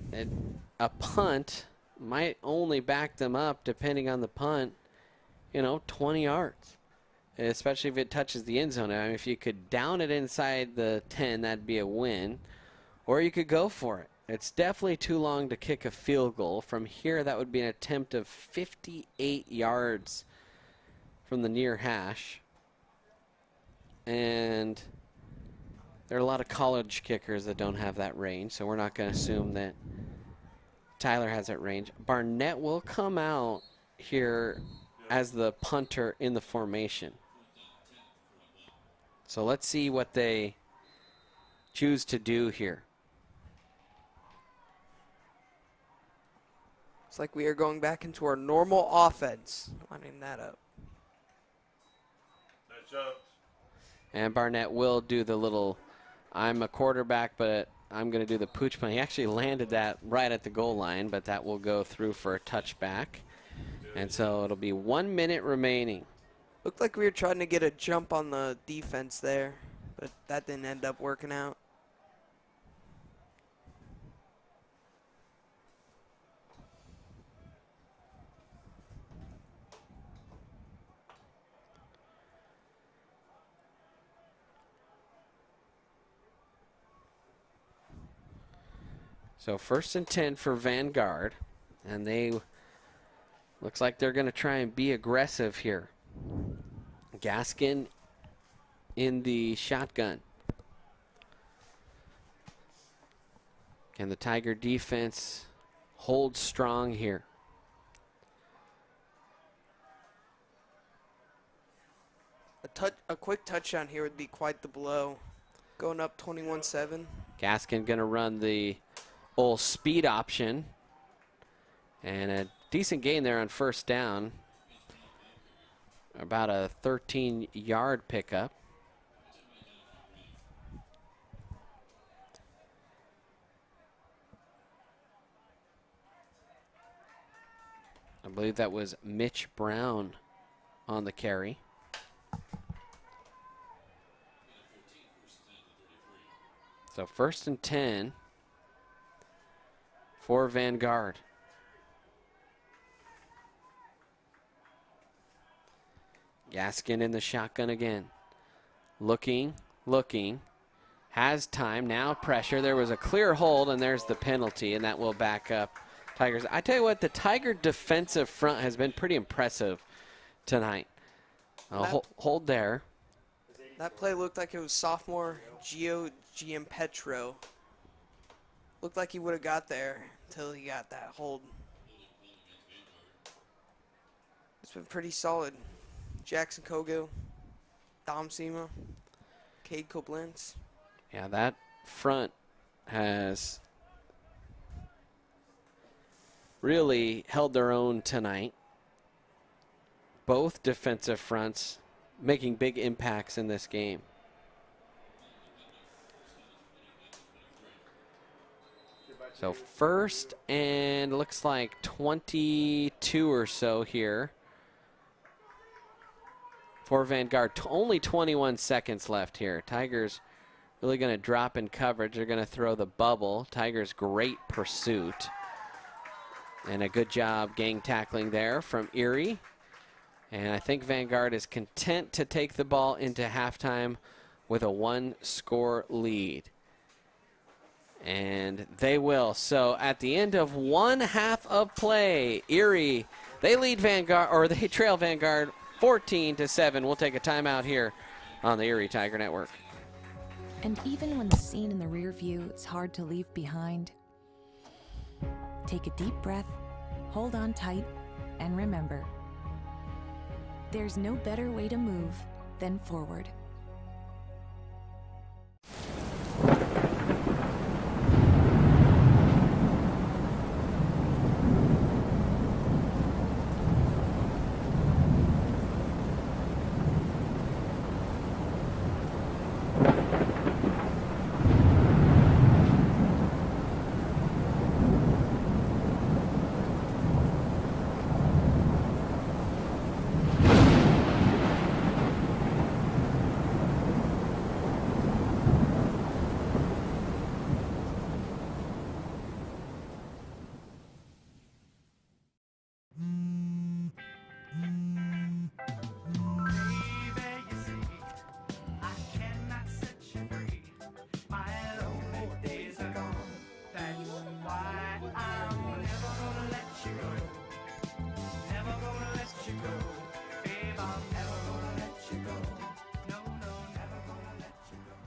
a punt might only back them up, depending on the punt, 20 yards. Especially if it touches the end zone. I mean, if you could down it inside the 10, that'd be a win. Or you could go for it. It's definitely too long to kick a field goal. From here, that would be an attempt of 58 yards from the near hash. And there are a lot of college kickers that don't have that range, so we're not going to assume that Tyler has that range. Barnett will come out here as the punter in the formation. So let's see what they choose to do here. It's like we are going back into our normal offense. Lining that up. And Barnett will do the little, I'm a quarterback, but I'm going to do the pooch punt. He actually landed that right at the goal line, but that will go through for a touchback. And so it'll be 1 minute remaining. Looked like we were trying to get a jump on the defense there, but that didn't end up working out. So 1st and 10 for Vanguard, and they looks like they're going to try and be aggressive here. Gaskin in the shotgun. Can the Tiger defense hold strong here? A quick touchdown here would be quite the blow. Going up 21-7. Gaskin going to run the old speed option And a decent gain there on first down. About a 13-yard pickup. I believe that was Mitch Brown on the carry. So 1st and 10 for Vanguard. Gaskin in the shotgun again. Looking, has time, now pressure. There was a clear hold, and there's the penalty, and that will back up Tigers. I tell you what, the Tiger defensive front has been pretty impressive tonight. Hold there. That play looked like it was sophomore Gio Giampetro. Looked like he would have got there until he got that hold. It's been pretty solid. Jackson Kogo, Dom Sema, Cade Koblenz. Yeah, that front has really held their own tonight. Both defensive fronts making big impacts in this game. So 1st and looks like 22 or so here for Vanguard. Only 21 seconds left here. Tigers really going to drop in coverage. They're going to throw the bubble. Tigers great pursuit. And a good job gang tackling there from Erie. And I think Vanguard is content to take the ball into halftime with a 1-score lead. And they will. So at the end of 1 half of play, Erie, they lead Vanguard, or they trail Vanguard 14-7. We'll take a timeout here on the Erie Tiger Network. And even when the scene in the rear view is hard to leave behind, take a deep breath, hold on tight, and remember, there's no better way to move than forward.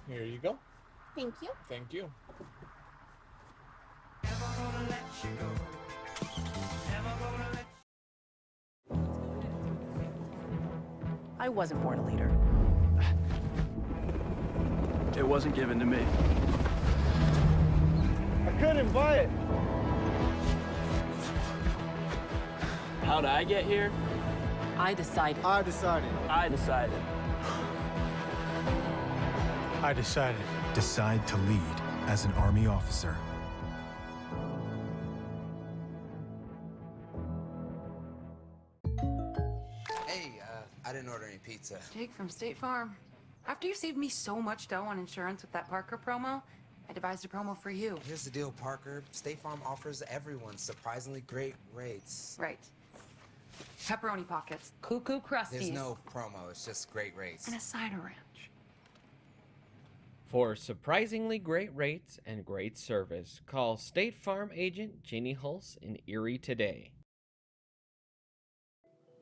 Here you go. Thank you. Thank you. I wasn't born a leader. It wasn't given to me. I couldn't buy it. How'd I get here? I decided. I decided. I decided. I decided. Decide to lead as an Army officer. Hey, I didn't order any pizza. Jake from State Farm. After you saved me so much dough on insurance with that Parker promo, I devised a promo for you. Here's the deal, Parker. State Farm offers everyone surprisingly great rates. Right. Pepperoni pockets. Cuckoo Crusties. There's no promo, it's just great rates. And a cider ranch. For surprisingly great rates and great service, call State Farm agent Jeannie Hulse in Erie today.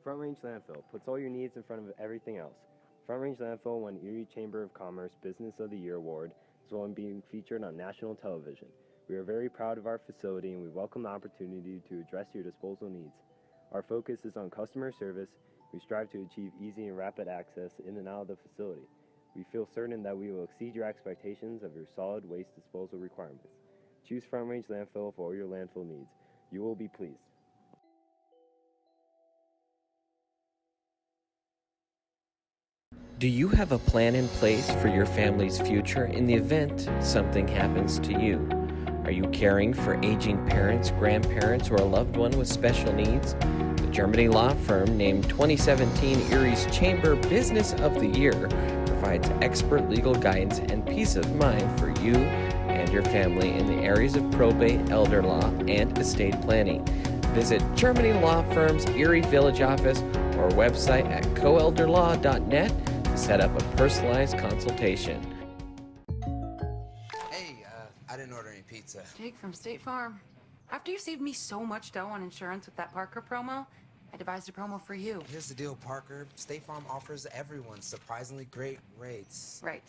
Front Range Landfill puts all your needs in front of everything else. Front Range Landfill won Erie Chamber of Commerce Business of the Year Award, as well as being featured on national television. We are very proud of our facility and we welcome the opportunity to address your disposal needs. Our focus is on customer service. We strive to achieve easy and rapid access in and out of the facility. We feel certain that we will exceed your expectations of your solid waste disposal requirements. Choose Front Range Landfill for all your landfill needs. You will be pleased. Do you have a plan in place for your family's future in the event something happens to you? Are you caring for aging parents, grandparents, or a loved one with special needs? The Germany law firm named 2017 Erie's Chamber Business of the Year provides expert legal guidance and peace of mind for you and your family in the areas of probate, elder law, and estate planning. Visit Germany Law Firm's Erie Village office or website at coelderlaw.net to set up a personalized consultation. Hey, I didn't order any pizza. Jake from State Farm. After you saved me so much dough on insurance with that Parker promo, I devised a promo for you. Here's the deal, Parker. State Farm offers everyone surprisingly great rates. Right.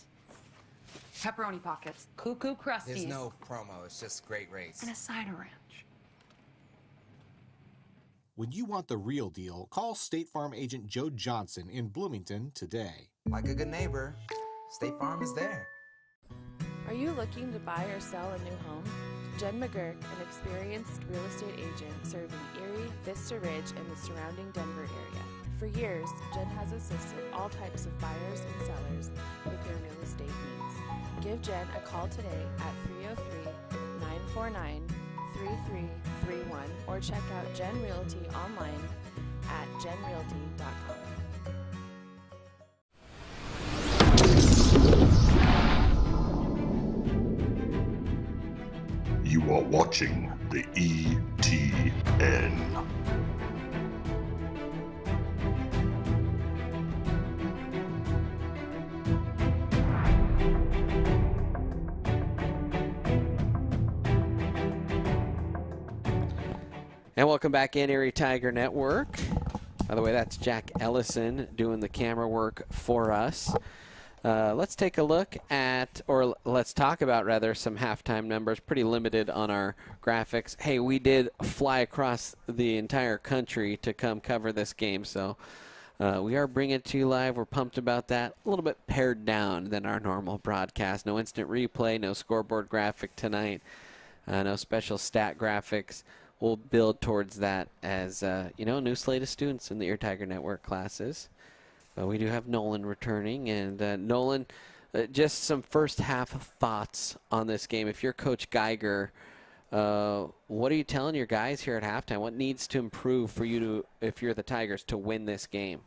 Pepperoni pockets. Cuckoo crusties. There's no promo, it's just great rates. And a cider ranch. When you want the real deal, call State Farm agent Joe Johnson in Bloomington today. Like a good neighbor, State Farm is there. Are you looking to buy or sell a new home? Jen McGurk, an experienced real estate agent serving Erie, Vista Ridge, and the surrounding Denver area. For years, Jen has assisted all types of buyers and sellers with their real estate needs. Give Jen a call today at 303-949-3331 or check out Jen Realty online at jenrealty.com. You are watching the ETN. And welcome back in, Erie Tiger Network. By the way, that's Jack Ellison doing the camera work for us. Let's take a look at, or let's talk about, rather, some halftime numbers. Pretty limited on our graphics. Hey, we did fly across the entire country to come cover this game, so we are bringing it to you live. We're pumped about that. A little bit pared down than our normal broadcast. No instant replay, no scoreboard graphic tonight, no special stat graphics. We'll build towards that as, new slate of students in the Erie Tiger Network classes. We do have Nolan returning, and Nolan, just some first half thoughts on this game. If you're Coach Geiger, what are you telling your guys here at halftime? What needs to improve for you to, if you're the Tigers, to win this game?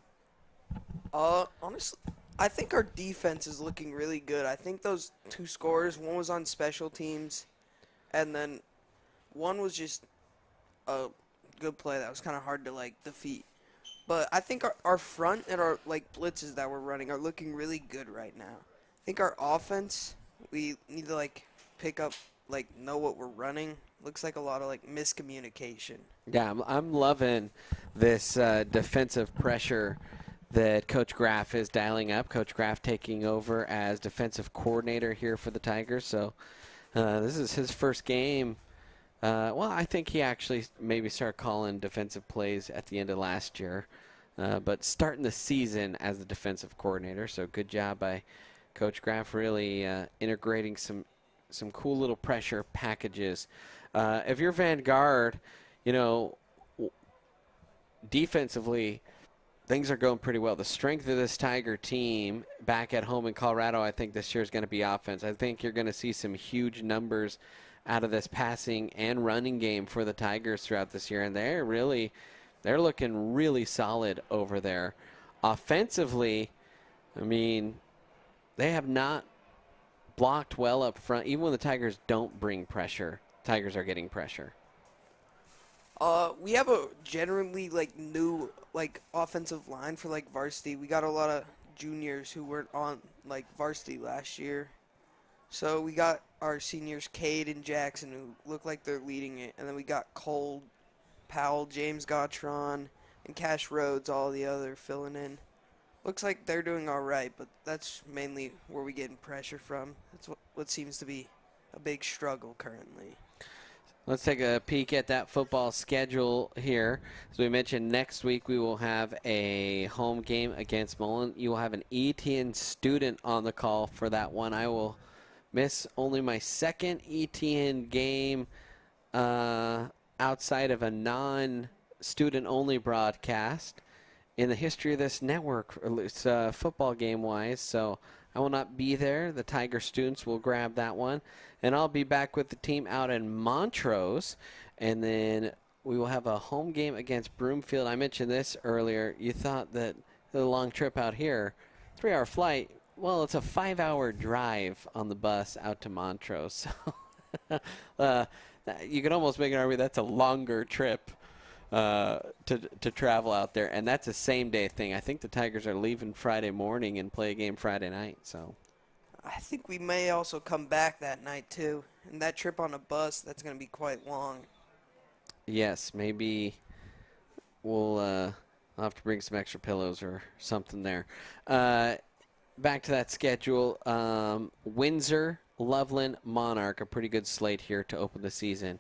Honestly, I think our defense is looking really good. I think those two scores, one was on special teams, and then one was just a good play that was kind of hard to defeat. But I think our front and our blitzes that we're running are looking really good right now. I think our offense, we need to pick up, know what we're running. Looks like a lot of miscommunication. Yeah, I'm loving this defensive pressure that Coach Graff is dialing up. Coach Graff taking over as defensive coordinator here for the Tigers. So this is his first game. Well, I think he actually maybe started calling defensive plays at the end of last year, but starting the season as the defensive coordinator. So good job by Coach Graff, really integrating some cool little pressure packages. If you're Vanguard, defensively, things are going pretty well. The strength of this Tiger team back at home in Colorado, I think this year is going to be offense. I think you're going to see some huge numbers out of this passing and running game for the Tigers throughout this year, and they're looking really solid over there. Offensively, I mean, they have not blocked well up front. Even when the Tigers don't bring pressure, Tigers are getting pressure. We have a generally new offensive line for varsity. We got a lot of juniors who weren't on varsity last year. So we got our seniors, Cade and Jackson, who look like they're leading it. And then we got Cole, Powell, James Gautron, and Cash Rhodes, all the other filling in. Looks like they're doing all right, but that's mainly where we getting pressure from. That's what seems to be a big struggle currently. Let's take a peek at that football schedule here. As we mentioned, next week we will have a home game against Mullen. You will have an ETN student on the call for that one. I will miss only my second ETN game outside of a non-student-only broadcast. in the history of this network, at least football game-wise. So I will not be there. The Tiger students will grab that one. And I'll be back with the team out in Montrose. And then we will have a home game against Broomfield. I mentioned this earlier. You thought that the long trip out here, 3-hour flight, well, it's a 5-hour drive on the bus out to Montrose. So you can almost make an argument that's a longer trip to travel out there, and that's a same-day thing. I think the Tigers are leaving Friday morning and play a game Friday night. So I think we may also come back that night too, and that trip on a bus, that's going to be quite long. yes, maybe we'll I'll have to bring some extra pillows or something there. Back to that schedule. Windsor, Loveland, Monarch, a pretty good slate here to open the season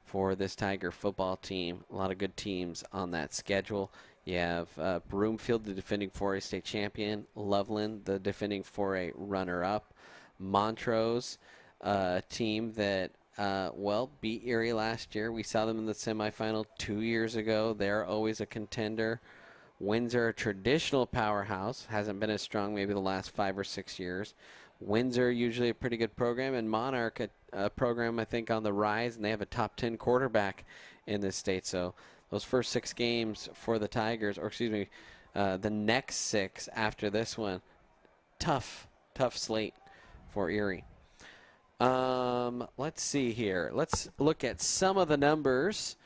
for this Tiger football team. A lot of good teams on that schedule. You have Broomfield, the defending 4A state champion. Loveland, the defending 4A runner-up. Montrose, a team that, beat Erie last year. We saw them in the semifinal 2 years ago. They're always a contender. Windsor, a traditional powerhouse, hasn't been as strong maybe the last 5 or 6 years. Windsor, usually a pretty good program, and Monarch, a program I think on the rise, and they have a top 10 quarterback in this state. So those first 6 games for the Tigers, or excuse me, the next 6 after this one, tough slate for Erie. Let's see here. Let's look at some of the numbers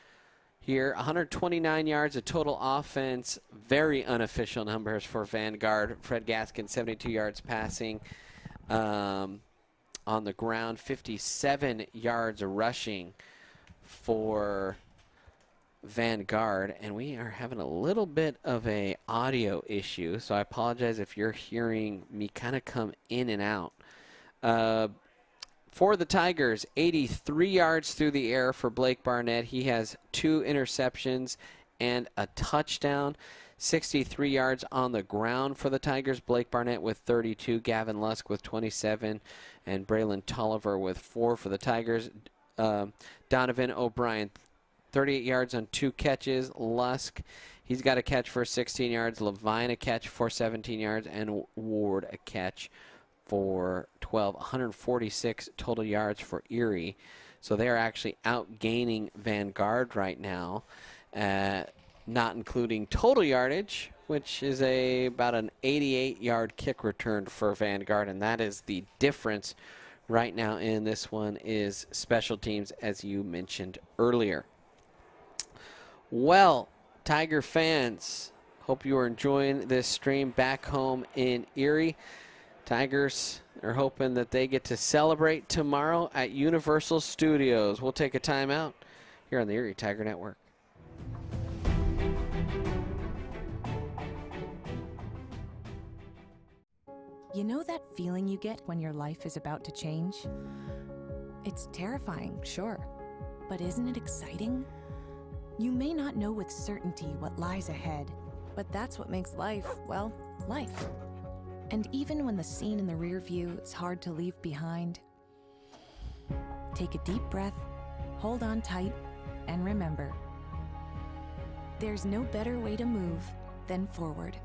here. 129 yards of total offense. Very unofficial numbers for Vanguard. Fred Gaskin, 72 yards passing on the ground. 57 yards rushing for Vanguard. And we are having a little bit of a audio issue, so I apologize if you're hearing me kind of come in and out. For the Tigers, 83 yards through the air for Blake Barnett. He has 2 interceptions and a touchdown. 63 yards on the ground for the Tigers. Blake Barnett with 32, Gavin Lusk with 27, and Braylon Tolliver with 4 for the Tigers. Donovan O'Brien, 38 yards on 2 catches. Lusk, he's got a catch for 16 yards. Levine, a catch for 17 yards. And Ward, a catch for 12. 146 total yards for Erie. So they are actually outgaining Vanguard right now, not including total yardage, which is about an 88-yard kick return for Vanguard, and that is the difference right now in this one is special teams, as you mentioned earlier. Well, Tiger fans, hope you are enjoying this stream back home in Erie. Tigers are hoping that they get to celebrate tomorrow at Universal Studios. We'll take a timeout here on the Erie Tiger Network. You know that feeling you get when your life is about to change? It's terrifying, sure, but isn't it exciting? You may not know with certainty what lies ahead, but that's what makes life, well, life. And even when the scene in the rear view is hard to leave behind, take a deep breath, hold on tight, and remember, there's no better way to move than forward.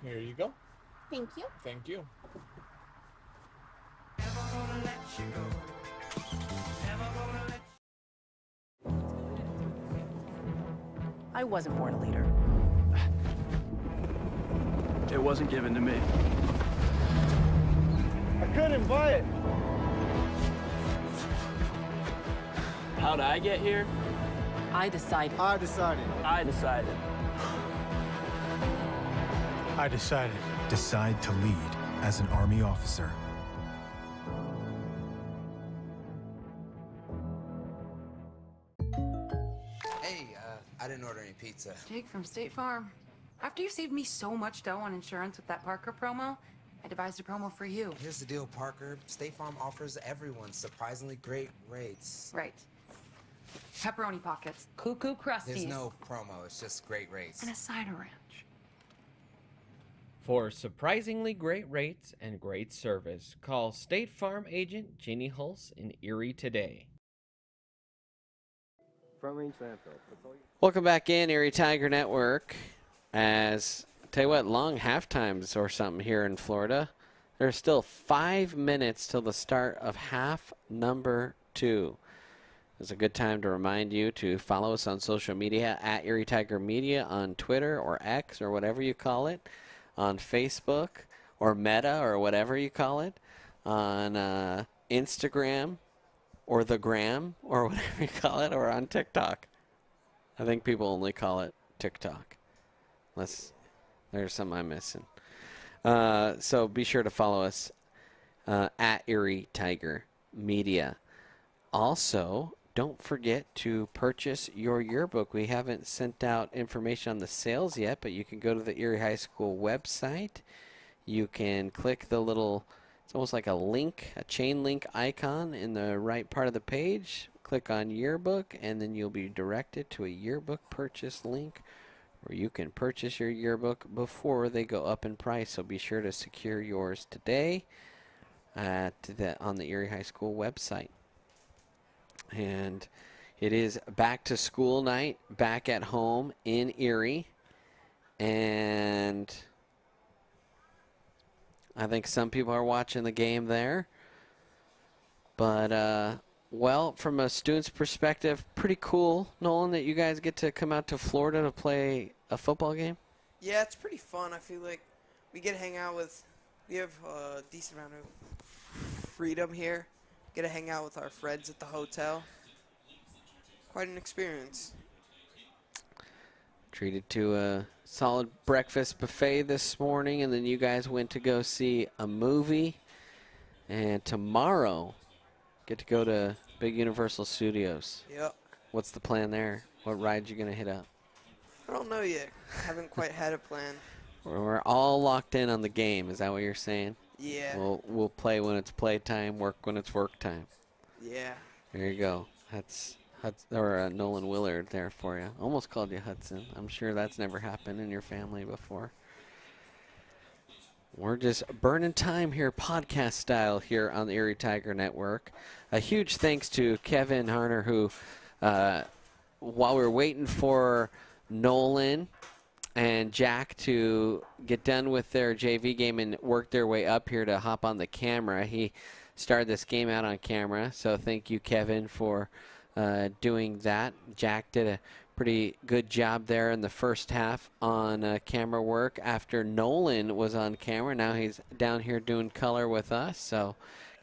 Here you go. Thank you. Thank you. I wasn't born a leader. It wasn't given to me. I couldn't buy it. How'd I get here? I decided. I decided. I decided. I decided. Decide to lead as an Army officer. Hey, I didn't order any pizza. Jake from State Farm. After you saved me so much dough on insurance with that Parker promo, I devised a promo for you. Here's the deal, Parker. State Farm offers everyone surprisingly great rates. Right. Pepperoni pockets. Cuckoo Crusties. There's no promo, it's just great rates. And a cider ranch. For surprisingly great rates and great service, call State Farm agent Jeannie Hulse in Erie today. Front range landfill. That's all you. Welcome back in, Erie Tiger Network. As, tell you what, long half times or something here in Florida. There's still 5 minutes till the start of half number 2. It's a good time to remind you to follow us on social media at Erie Tiger Media on Twitter or X or whatever you call it, on Facebook or Meta or whatever you call it, on Instagram or the Gram or whatever you call it, or on TikTok. I think people only call it TikTok, unless there's something I'm missing. So be sure to follow us at Erie Tiger Media. Also, don't forget to purchase your yearbook. We haven't sent out information on the sales yet, but you can go to the Erie High School website. You can click the little, it's almost like a link, a chain link icon in the right part of the page. Click on yearbook, and then you'll be directed to a yearbook purchase link where you can purchase your yearbook before they go up in price. So be sure to secure yours today on the Erie High School website. And it is back to school night, back at home in Erie. And I think some people are watching the game there. But, well, from a student's perspective, pretty cool, Nolan, that you guys get to come out to Florida to play a football game. Yeah, it's pretty fun. I feel like we get to hang out with, we have a decent amount of freedom here. Get to hang out with our friends at the hotel. Quite an experience. Treated to a solid breakfast buffet this morning, and then you guys went to go see a movie. And tomorrow, get to go to Big Universal Studios. Yep. What's the plan there? What ride you going to hit up? I don't know yet. Haven't quite had a plan. We're all locked in on the game. Is that what you're saying? Yeah. We'll play when it's play time, work when it's work time. Yeah. There you go. That's Nolan Willard there for you. Almost called you Hudson. I'm sure that's never happened in your family before. We're just burning time here, podcast style, here on the Erie Tiger Network. A huge thanks to Kevin Harner, who, while we were waiting for Nolan and Jack to get done with their JV game and work their way up here to hop on the camera, he started this game out on camera. So thank you, Kevin, for doing that. Jack did a pretty good job there in the first half on camera work after Nolan was on camera. Now he's down here doing color with us. So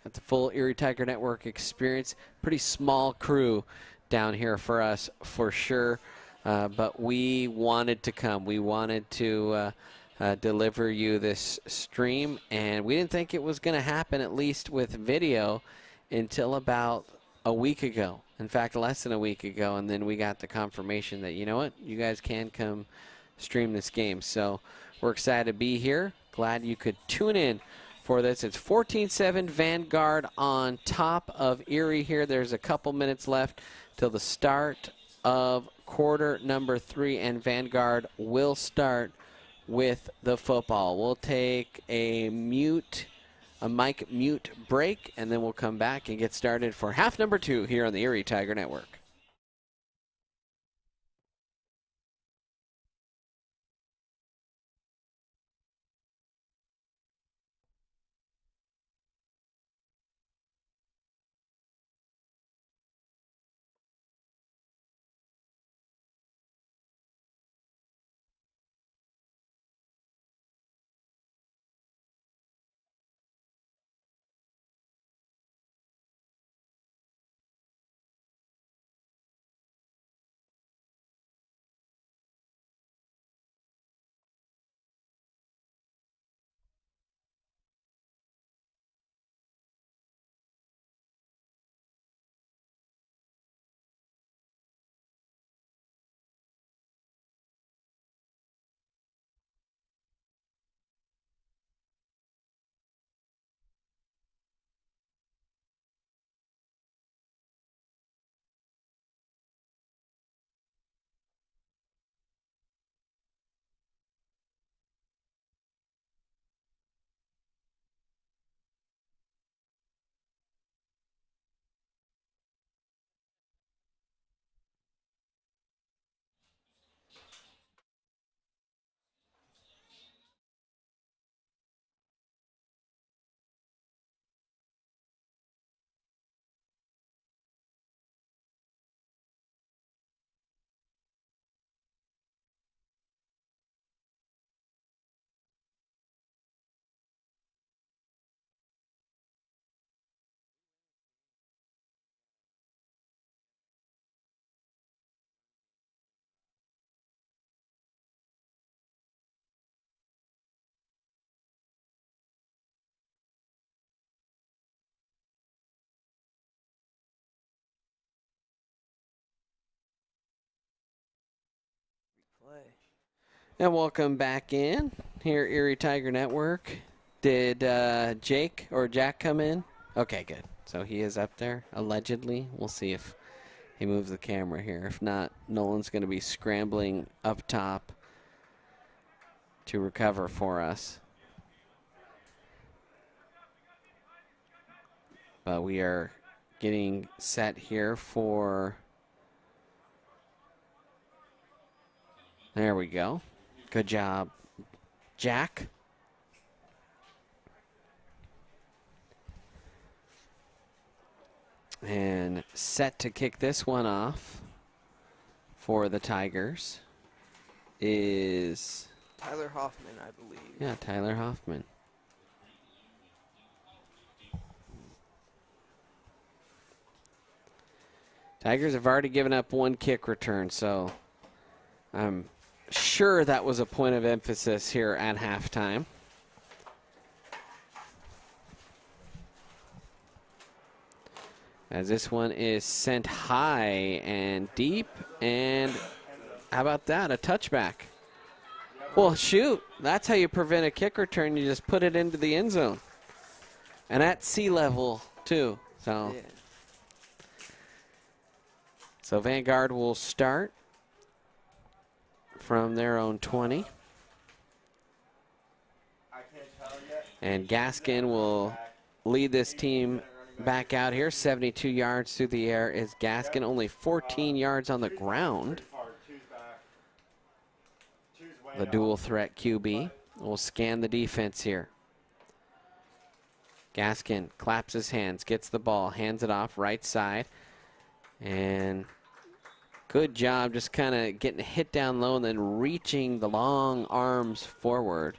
got the full Erie Tiger Network experience. Pretty small crew down here for us for sure. But we wanted to come. We wanted to deliver you this stream. And we didn't think it was going to happen, at least with video, until about a week ago. In fact, less than a week ago, and then we got the confirmation that, you know what, you guys can come stream this game. So we're excited to be here. Glad you could tune in for this. It's 14-7 Vanguard on top of Erie here. There's a couple minutes left till the start of quarter number 3, and Vanguard will start with the football. We'll take a mic mute break, and then we'll come back and get started for half number 2 here on the Erie Tiger Network. And welcome back in here, Erie Tiger Network. Did Jake or Jack come in? Okay, good. So he is up there, allegedly. We'll see if he moves the camera here. If not, Nolan's going to be scrambling up top to recover for us. But we are getting set here for... There we go. Good job, Jack. And set to kick this one off for the Tigers is... Tyler Hoffman, I believe. Yeah, Tyler Hoffman. Tigers have already given up one kick return, so I'm sure that was a point of emphasis here at halftime. As this one is sent high and deep, and how about that, a touchback? Well, shoot, that's how you prevent a kick return. You just put it into the end zone. And at sea level, too. So, Yeah. So Vanguard will start from their own 20. And Gaskin will lead this team back out here. 72 yards through the air is Gaskin, only 14 yards on the ground. The dual threat QB will scan the defense here. Gaskin claps his hands, gets the ball, hands it off right side. And good job just kind of getting a hit down low and then reaching the long arms forward.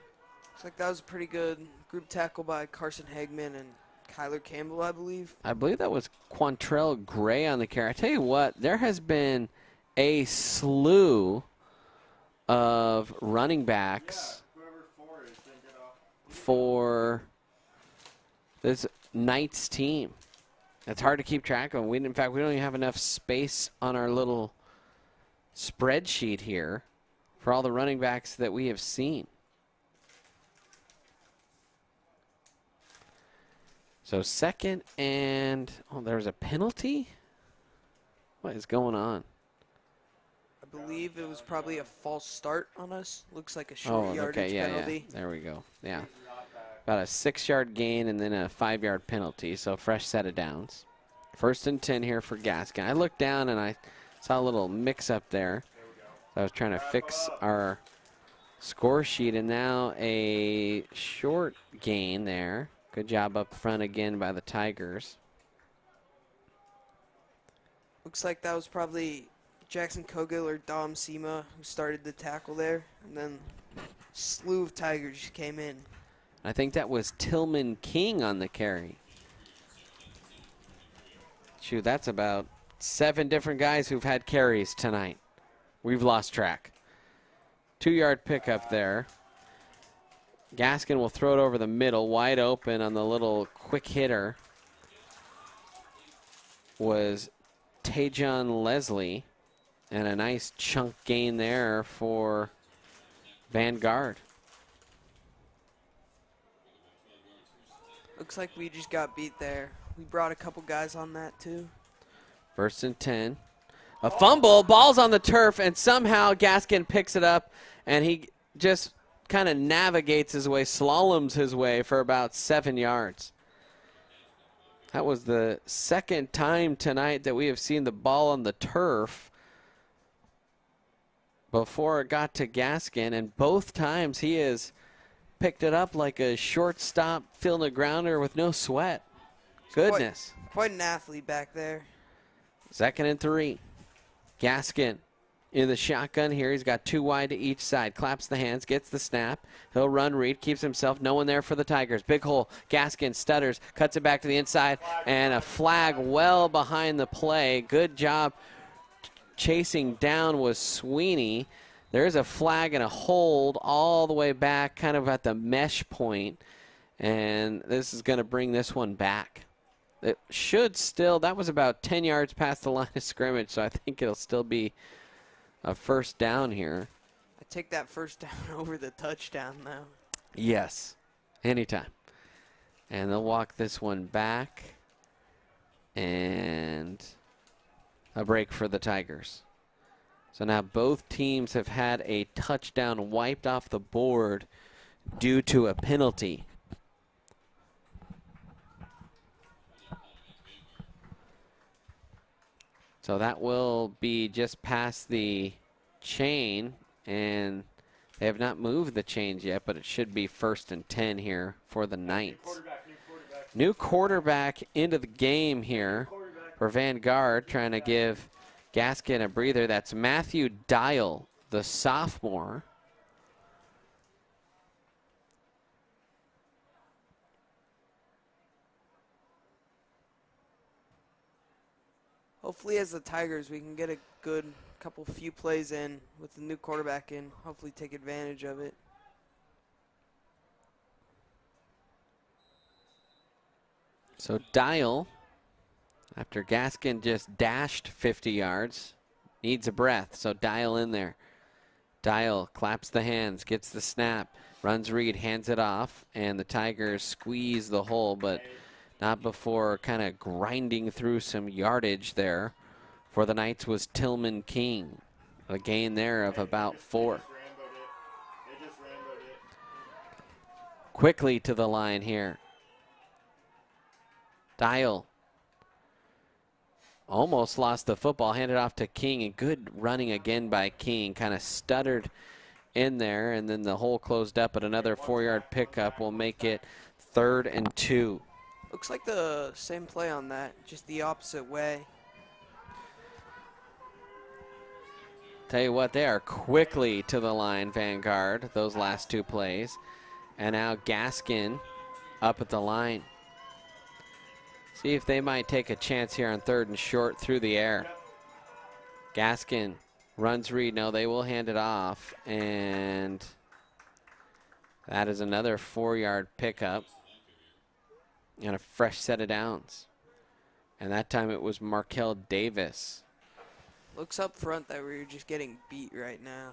Looks like that was a pretty good group tackle by Carson Hagman and Kyler Campbell, I believe. I believe that was Quantrell Gray on the carry. I tell you what, there has been a slew of running backs for this Knights team. It's hard to keep track of. In fact, we don't even have enough space on our little spreadsheet here for all the running backs that we have seen. So second and, oh, there's a penalty? What is going on? I believe it was probably a false start on us. Looks like a short yardage penalty. Yeah. There we go. Yeah. About a 6-yard gain and then a 5-yard penalty. So fresh set of downs. 1st and 10 here for Gaskin. I looked down and I saw a little mix up there. So I was trying to fix our score sheet, and now a short gain there. Good job up front again by the Tigers. Looks like that was probably Jackson Cogill or Dom Sema who started the tackle there, and then a slew of Tigers came in. I think that was Tillman King on the carry. Shoot, that's about 7 different guys who've had carries tonight. We've lost track. 2-yard pickup there. Gaskin will throw it over the middle, wide open on the little quick hitter. Was Tajon Leslie, and a nice chunk gain there for Vanguard. Looks like we just got beat there. We brought a couple guys on that too. 1st and 10. A fumble, ball's on the turf, and somehow Gaskin picks it up, and he just kind of navigates his way, slaloms his way for about 7 yards. That was the second time tonight that we have seen the ball on the turf before it got to Gaskin, and both times he has picked it up like a shortstop filling a grounder with no sweat. Goodness. Quite an athlete back there. 2nd and 3. Gaskin in the shotgun here. He's got 2 wide to each side. Claps the hands, gets the snap. He'll run, read, keeps himself. No one there for the Tigers. Big hole. Gaskin stutters, cuts it back to the inside, and a flag well behind the play. Good job chasing down was Sweeney. There's a flag and a hold all the way back, kind of at the mesh point, and this is going to bring this one back. It should still, that was about 10 yards past the line of scrimmage, so I think it'll still be a 1st down here. I take that first down over the touchdown, though. Yes, anytime. And they'll walk this one back. And a break for the Tigers. So now both teams have had a touchdown wiped off the board due to a penalty. So that will be just past the chain, and they have not moved the chains yet, but it should be 1st and 10 here for the Knights. New quarterback into the game here for Vanguard, trying to give Gaskin a breather. That's Matthew Dial, the sophomore. Hopefully, as the Tigers, we can get a good few plays in with the new quarterback in. Hopefully, take advantage of it. So Dial, after Gaskin just dashed 50 yards, needs a breath. So Dial in there. Dial claps the hands, gets the snap, runs read, hands it off, and the Tigers squeeze the hole, but not before kind of grinding through some yardage there. For the Knights was Tillman King. A gain there of about 4. Quickly to the line here. Dial almost lost the football, handed off to King, and good running again by King. Kind of stuttered in there, and then the hole closed up, but another 4-yard pickup will make it 3rd and 2. Looks like the same play on that, just the opposite way. Tell you what, they are quickly to the line, Vanguard, those last 2 plays. And now Gaskin up at the line. See if they might take a chance here on 3rd and short through the air. Gaskin runs read. No, they will hand it off. And that is another 4-yard pickup. And a fresh set of downs. And that time it was Markel Davis. Looks up front that we're just getting beat right now.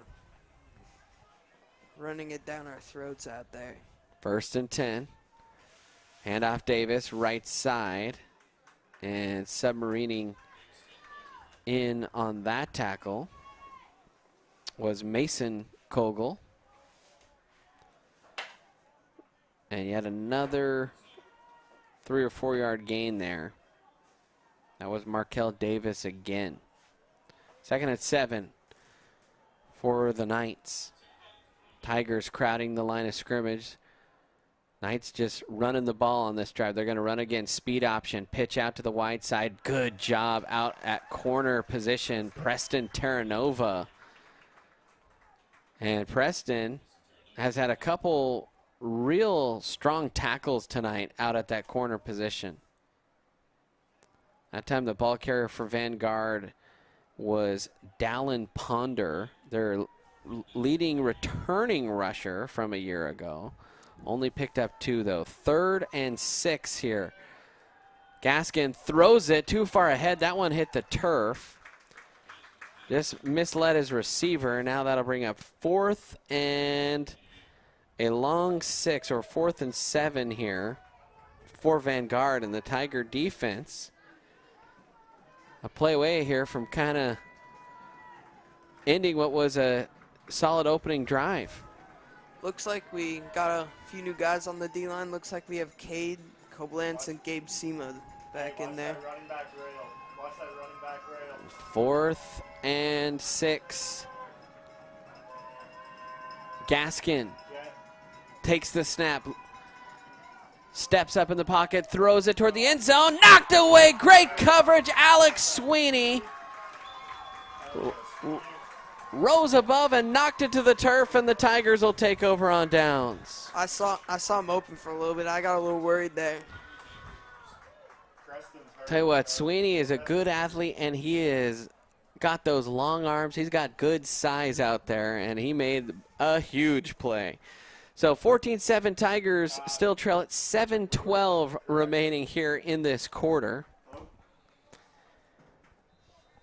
Running it down our throats out there. 1st and 10. Handoff Davis, right side. And submarining in on that tackle was Mason Kogel. And yet another 3 or 4 yard gain there. That was Markel Davis again. 2nd and 7 for the Knights. Tigers crowding the line of scrimmage. Knights just running the ball on this drive. They're going to run again. Speed option. Pitch out to the wide side. Good job out at corner position. Preston Terranova. And Preston has had a couple real strong tackles tonight out at that corner position. That time the ball carrier for Vanguard was Dallin Ponder, their leading returning rusher from a year ago. Only picked up 2, though. 3rd and 6 here. Gaskin throws it too far ahead. That one hit the turf. Just misled his receiver. Now that'll bring up 4th and a long 6, or 4th and 7 here for Vanguard and the Tiger defense. A play away here from kind of ending what was a solid opening drive. Looks like we got a few new guys on the D-line. Looks like we have Cade, Koblantz, and Gabe Sema back in there. Watch that running back rail. 4th and 6. Gaskin takes the snap. Steps up in the pocket, throws it toward the end zone, knocked away, great coverage, Alex Sweeney rose above and knocked it to the turf, and the Tigers will take over on downs. I saw him open for a little bit. I got a little worried there. Tell you what, Sweeney is a good athlete, and he is got those long arms. He's got good size out there, and he made a huge play. So 14-7 Tigers still trail at 7:12 remaining here in this quarter.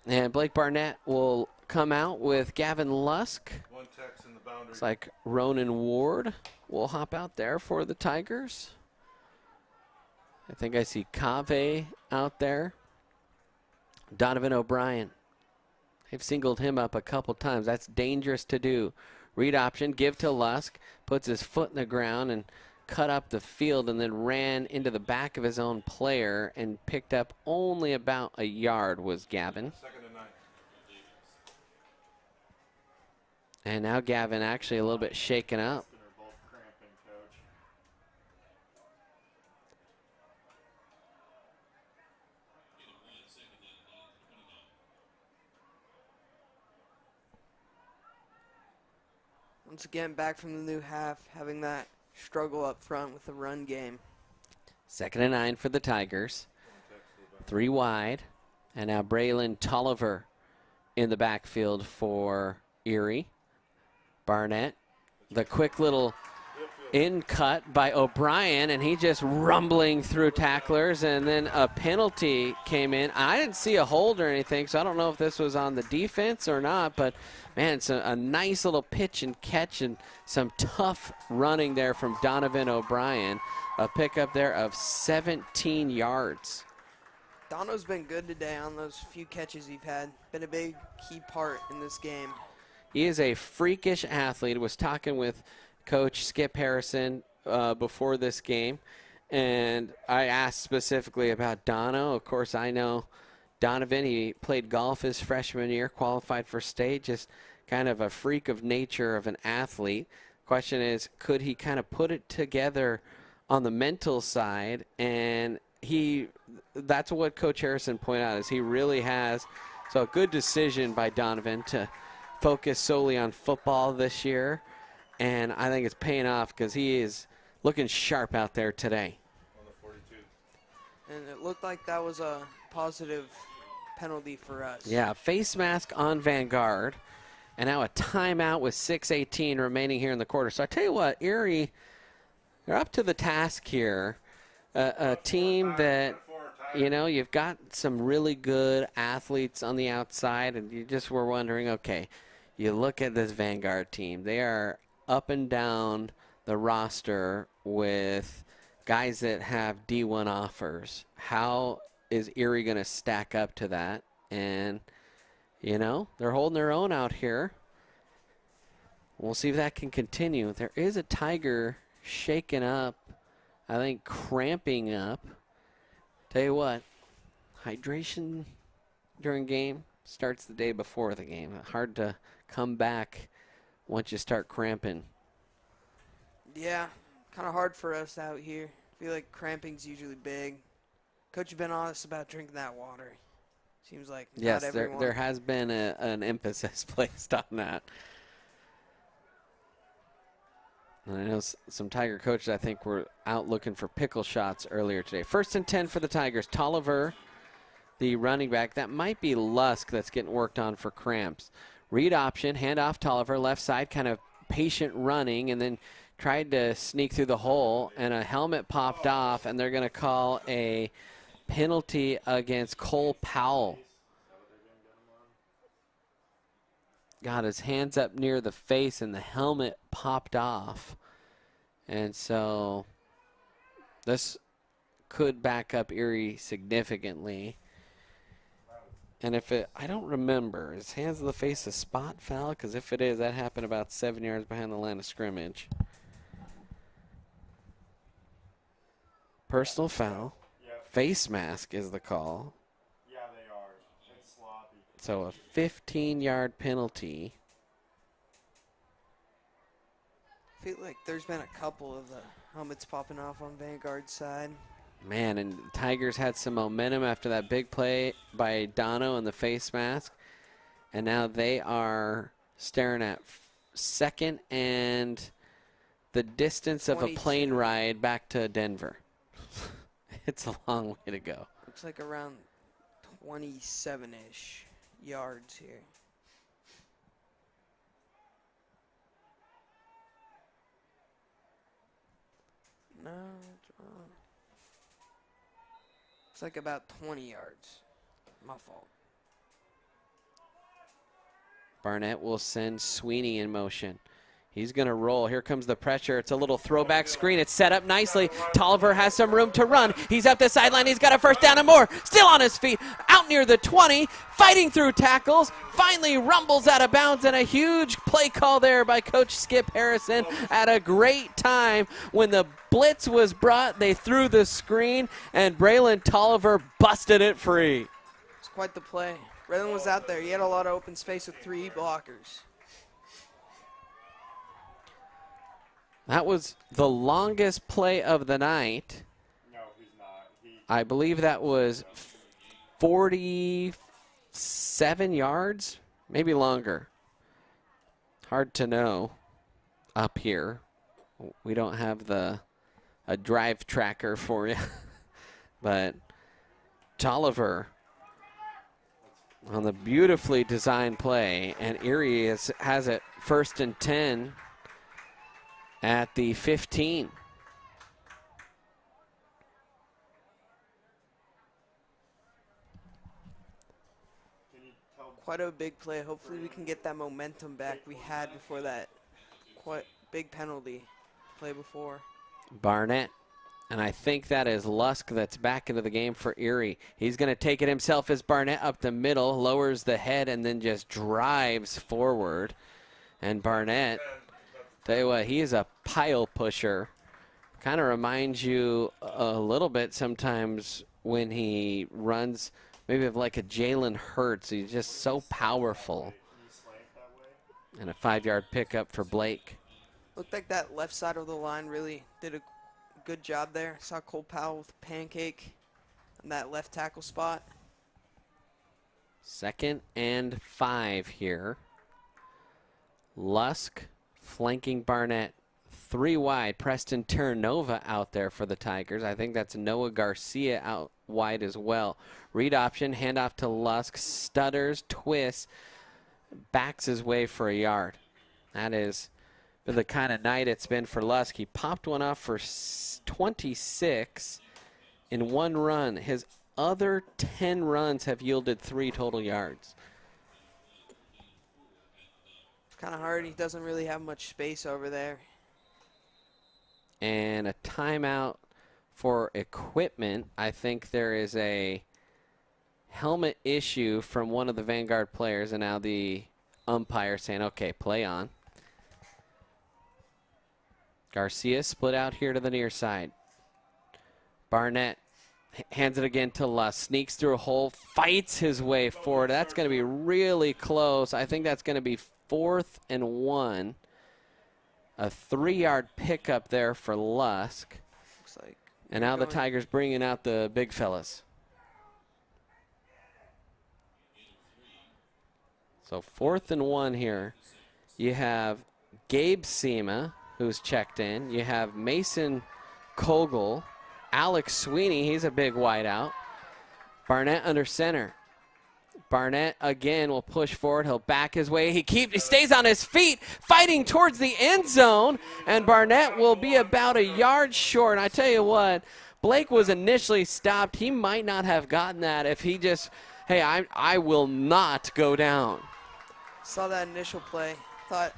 And Blake Barnett will come out with Gavin Lusk. One text in the boundary. Looks like Ronan Ward will hop out there for the Tigers. I think I see Cave out there. Donovan O'Brien. They've singled him up a couple times. That's dangerous to do. Read option, give to Lusk, puts his foot in the ground and cut up the field and then ran into the back of his own player and picked up only about a yard was Gavin. Second and 9. And now Gavin actually a little bit shaken up. Once again, back from the new half, having that struggle up front with the run game. Second and 9 for the Tigers. 3 wide. And now Braylon Tolliver in the backfield for Erie. Barnett, the quick little in cut by O'Brien, and he just rumbling through tacklers, and then a penalty came in. I didn't see a hold or anything, so I don't know if this was on the defense or not, but man, it's a nice little pitch and catch and some tough running there from Donovan O'Brien. A pickup there of 17 yards. Dono's been good today on those few catches he's had. Been a big key part in this game. He is a freakish athlete. Was talking with Coach Skip Harrison before this game, and I asked specifically about Dono. Of course, I know Donovan. He played golf his freshman year, qualified for state, just kind of a freak of nature of an athlete. Question is, could he kind of put it together on the mental side? And that's what Coach Harrison pointed out, is he really has. So a good decision by Donovan to focus solely on football this year. And I think it's paying off because he is looking sharp out there today. On the 42. And it looked like that was a positive penalty for us. Yeah, face mask on Vanguard. And now a timeout with 6:18 remaining here in the quarter. So I tell you what, Erie, they're up to the task here. A team that, you know, you've got some really good athletes on the outside, and you just were wondering, okay, you look at this Vanguard team. They are up and down the roster with guys that have D1 offers. How is Erie going to stack up to that? And, you know, they're holding their own out here. We'll see if that can continue. There is a Tiger shaking up, I think cramping up. Tell you what, hydration during game starts the day before the game. Hard to come back once you start cramping. Yeah, kind of hard for us out here. I feel like cramping's usually big. Coach, you've been honest about drinking that water. Seems like yes, not everyone. there has been an emphasis placed on that. And I know some Tiger coaches, I think, were out looking for pickle shots earlier today. 1st and 10 for the Tigers. Tolliver, the running back. That might be Lusk that's getting worked on for cramps. Read option, hand off Tolliver, left side, kind of patient running, and then tried to sneak through the hole, and a helmet popped off, and they're going to call a penalty against Cole Powell. Got his hands up near the face, and the helmet popped off. And so this could back up Erie significantly. And if it, I don't remember, is hands to the face a spot foul? Because if it is, that happened about 7 yards behind the line of scrimmage. Personal foul. Face mask is the call. Yeah, they are. It's sloppy. So a 15-yard penalty. I feel like there's been a couple of the helmets popping off on Vanguard's side. Man, and Tigers had some momentum after that big play by Dono and the face mask. And now they are staring at 2nd and the distance of a plane ride back to Denver. It's a long way to go. Looks like around 27-ish yards here. No, it's wrong. Looks like about 20 yards. My fault. Barnett will send Sweeney in motion. He's going to roll. Here comes the pressure. It's a little throwback screen. It's set up nicely. Tolliver has some room to run. He's up the sideline. He's got a first down and more. Still on his feet. Out near the 20. Fighting through tackles. Finally rumbles out of bounds. And a huge play call there by Coach Skip Harrison at a great time. When the blitz was brought, they threw the screen. And Braylon Tolliver busted it free. It's quite the play. Braylon was out there. He had a lot of open space with 3 blockers. That was the longest play of the night. No, he's not. I believe that was 47 yards, maybe longer. Hard to know up here. We don't have a drive tracker for you. But Tolliver on the beautifully designed play, and Erie has it 1st and 10. At the 15. Quite a big play. Hopefully we can get that momentum back we had before that quite big penalty play before. Barnett. And I think that is Lusk that's back into the game for Erie. He's going to take it himself as Barnett up the middle, lowers the head, and then just drives forward. And Barnett, tell you what, he is a pile pusher. Kind of reminds you a little bit sometimes when he runs, maybe of like a Jalen Hurts. He's just so powerful. And a 5-yard pickup for Blake. Looked like that left side of the line really did a good job there. Saw Cole Powell with a pancake on that left tackle spot. 2nd and 5 here. Lusk flanking Barnett. 3 wide. Preston Terranova out there for the Tigers. I think that's Noah Garcia out wide as well. Read option, handoff to Lusk. Stutters, twists, backs his way for a yard. That is the kind of night it's been for Lusk. He popped one off for 26 in 1 run. His other 10 runs have yielded 3 total yards. It's kind of hard. He doesn't really have much space over there. And a timeout for equipment. I think there is a helmet issue from one of the Vanguard players, and now the umpire saying, okay, play on. Garcia split out here to the near side. Barnett hands it again to Lusk, sneaks through a hole, fights his way forward. That's going to be really close. I think that's going to be 4th and 1. A 3-yard pickup there for Lusk. Looks like. And now the Tigers bringing out the big fellas. So 4th and 1 here. You have Gabe Sema, who's checked in. You have Mason Kogel, Alex Sweeney, he's a big wideout. Barnett under center. Barnett again will push forward. He'll back his way. He stays on his feet, fighting towards the end zone, and Barnett will be about a yard short. And I tell you what, Blake was initially stopped. He might not have gotten that if he just, hey, I will not go down. Saw that initial play. Thought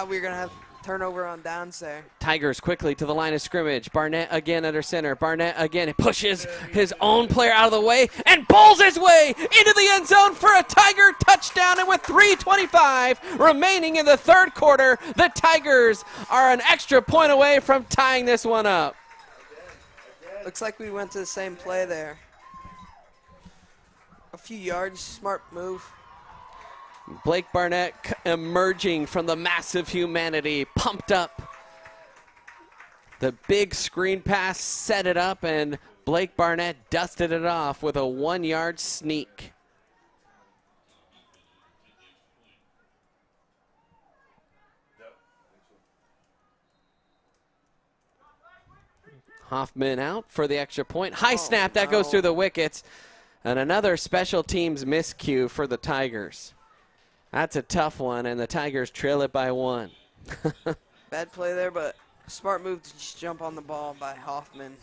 we were gonna have turnover on downs there. Tigers quickly to the line of scrimmage. Barnett again under center. Barnett again pushes his own player out of the way and bowls his way into the end zone for a Tiger touchdown. And with 3:25 remaining in the 3rd quarter, the Tigers are an extra point away from tying this one up. Looks like we went to the same play there. A few yards, smart move. Blake Barnett emerging from the massive humanity, pumped up. The big screen pass set it up, and Blake Barnett dusted it off with a 1-yard sneak. Hoffman out for the extra point. High snap, that goes through the wickets. And another special teams miscue for the Tigers. That's a tough one, and the Tigers trail it by 1. Bad play there, but smart move to just jump on the ball by Hoffman.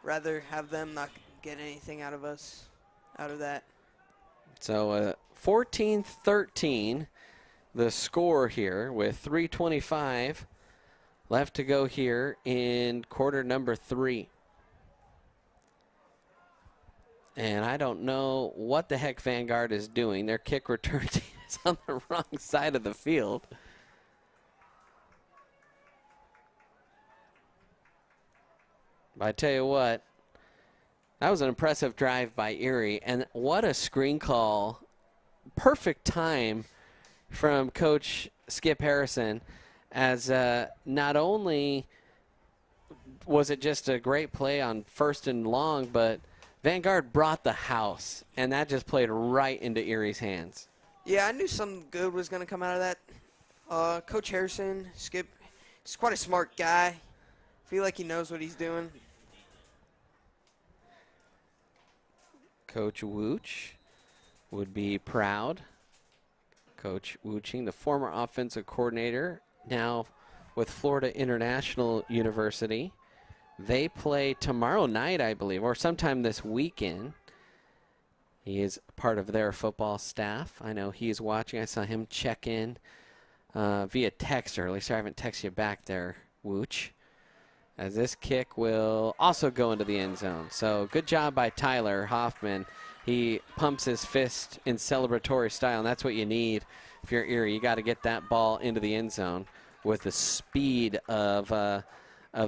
Rather have them not get anything out of us, out of that. So 14-13, the score here with 3:25 left to go here in quarter number 3. And I don't know what the heck Vanguard is doing. Their kick return team is on the wrong side of the field. But I tell you what, that was an impressive drive by Erie. And what a screen call. Perfect time from Coach Skip Harrison, as not only was it just a great play on 1st and long, but Vanguard brought the house, and that just played right into Erie's hands. Yeah, I knew something good was going to come out of that. Coach Harrison, Skip, he's quite a smart guy. I feel like he knows what he's doing. Coach Wooch would be proud. Coach Wooching, the former offensive coordinator, now with Florida International University. They play tomorrow night, I believe, or sometime this weekend. He is part of their football staff. I know he's watching. I saw him check in via text earlier, so I haven't texted you back there, Wooch. As this kick will also go into the end zone. So good job by Tyler Hoffman. He pumps his fist in celebratory style, and that's what you need if you're Erie. You got to get that ball into the end zone with the speed of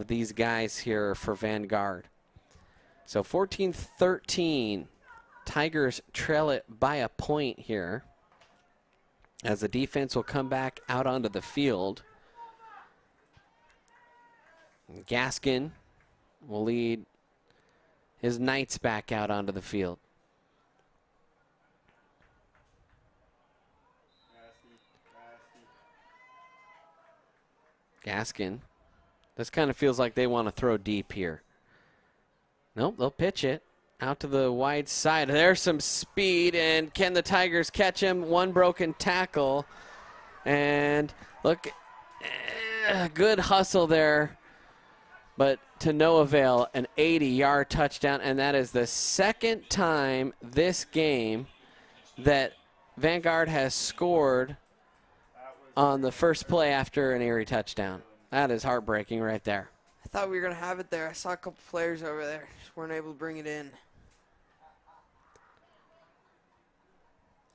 these guys here for Vanguard. So 14-13. Tigers trail it by a point here as the defense will come back out onto the field. Gaskin will lead his Knights back out onto the field. Gaskin. This kind of feels like they want to throw deep here. Nope, they'll pitch it out to the wide side. There's some speed, and can the Tigers catch him? One broken tackle. And look, good hustle there, but to no avail. An 80-yard touchdown, and that is the second time this game that Vanguard has scored on the first play after an Erie touchdown. That is heartbreaking right there. I thought we were going to have it there. I saw a couple players over there. Just weren't able to bring it in.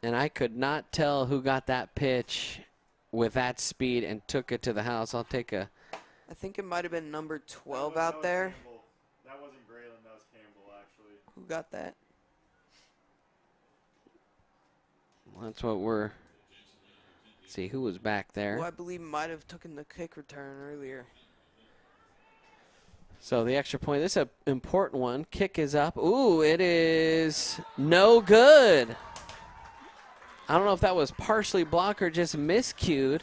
And I could not tell who got that pitch with that speed and took it to the house. I'll take a... I think it might have been number 12 out there. Campbell. That wasn't Braylon, that was Campbell, actually. Who got that? That's what we're... Let's see, who was back there? Who I believe might have taken the kick return earlier. So the extra point, this is an important one. Kick is up. Ooh, it is no good. I don't know if that was partially blocked or just miscued,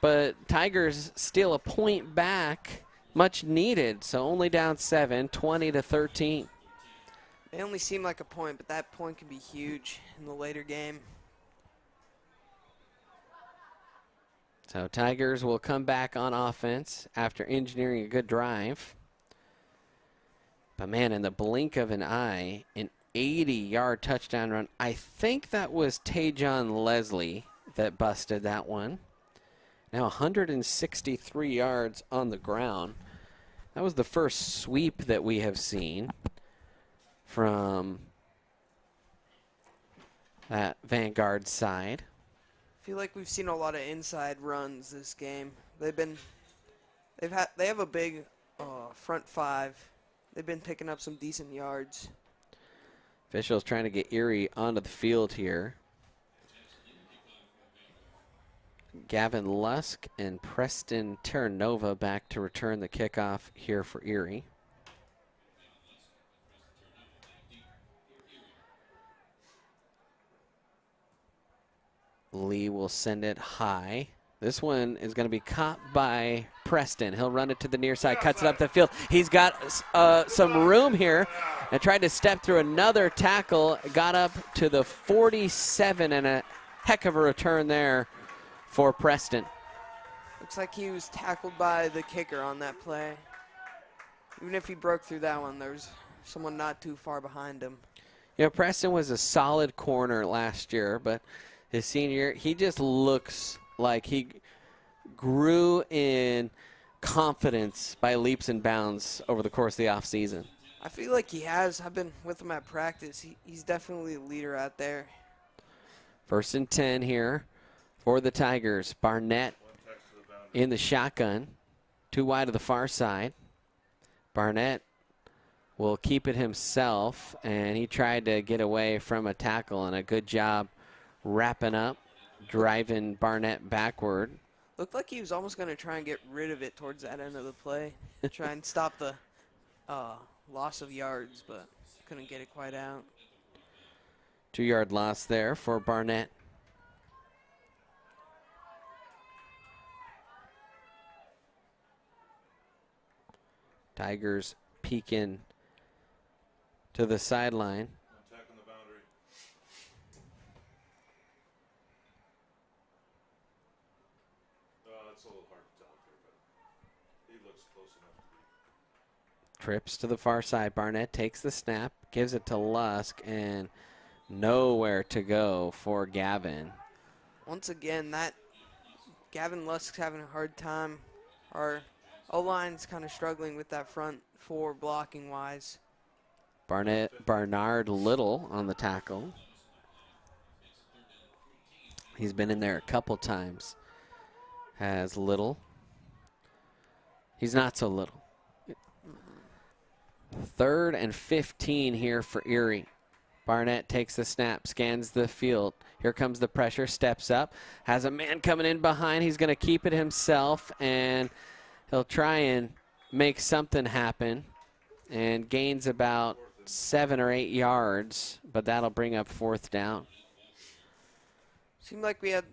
but Tigers steal a point back, much needed. So only down 7, 20-13. They only seem like a point, but that point could be huge in the later game. So Tigers will come back on offense after engineering a good drive. But man, in the blink of an eye, an 80-yard touchdown run. I think that was Tajon Leslie that busted that one. Now 163 yards on the ground. That was the first sweep that we have seen from that Vanguard side. I feel like we've seen a lot of inside runs this game. They have a big front five. They've been picking up some decent yards. Officials trying to get Erie onto the field here. Gavin Lusk and Preston Terranova back to return the kickoff here for Erie. Lee will send it high. This one is going to be caught by Preston. He'll run it to the near side, cuts it up the field. He's got some room here and tried to step through another tackle. Got up to the 47 and a heck of a return there for Preston. Looks like he was tackled by the kicker on that play. Even if he broke through that one, there was someone not too far behind him. You know, Preston was a solid corner last year, but his senior year, he just looks like he grew in confidence by leaps and bounds over the course of the offseason. I feel like he has. I've been with him at practice. He's definitely a leader out there. 1st and 10 here for the Tigers. Barnett in the shotgun, 2 wide to the far side. Barnett will keep it himself, and he tried to get away from a tackle, and a good job wrapping up, driving Barnett backward. Looked like he was almost going to try and get rid of it towards that end of the play, try and stop the loss of yards, but couldn't get it quite out. 2-yard loss there for Barnett. Tigers peeking to the sideline. Attacking the boundary. It's a little hard to tell there, but he looks close enough to be. Trips to the far side. Barnett takes the snap, gives it to Lusk, and nowhere to go for Gavin. Once again, that Gavin Lusk's having a hard time. Our O-line's kind of struggling with that front four blocking wise. Barnard Little on the tackle. He's been in there a couple times. Has Little. He's not so little. 3rd and 15 here for Erie. Barnett takes the snap, scans the field. Here comes the pressure, steps up, has a man coming in behind. He's going to keep it himself, and he'll try and make something happen, and gains about 7 or 8 yards, but that'll bring up 4th down. Seemed like we had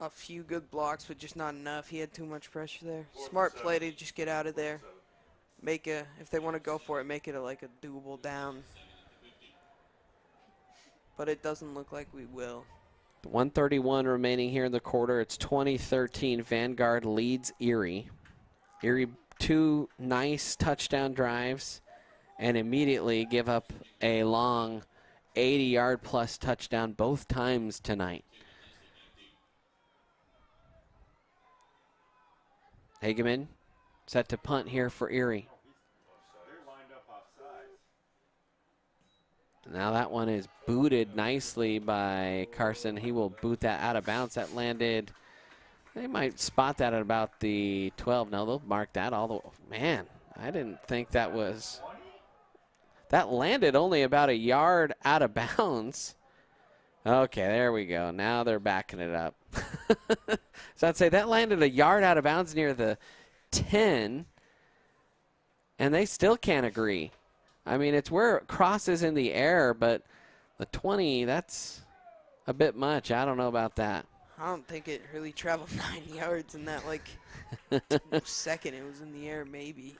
a few good blocks, but just not enough. He had too much pressure there. Smart play to just get out of there. Make a, if they want to go for it, make it like a doable down. But it doesn't look like we will. 1:31 remaining here in the quarter. It's 20-13. Vanguard leads Erie. Erie 2 nice touchdown drives and immediately give up a long 80-yard plus touchdown both times tonight. Hageman set to punt here for Erie. Now that one is booted nicely by Carson. He will boot that out of bounds. That landed, they might spot that at about the 12. No, they'll mark that all the, man, I didn't think that was, that landed only about a yard out of bounds. Okay, there we go. Now they're backing it up. So I'd say that landed a yard out of bounds near the 10, and they still can't agree. I mean, it's where it crosses in the air, but the 20, that's a bit much. I don't know about that. I don't think it really traveled 9 yards in that, like, second it was in the air, maybe.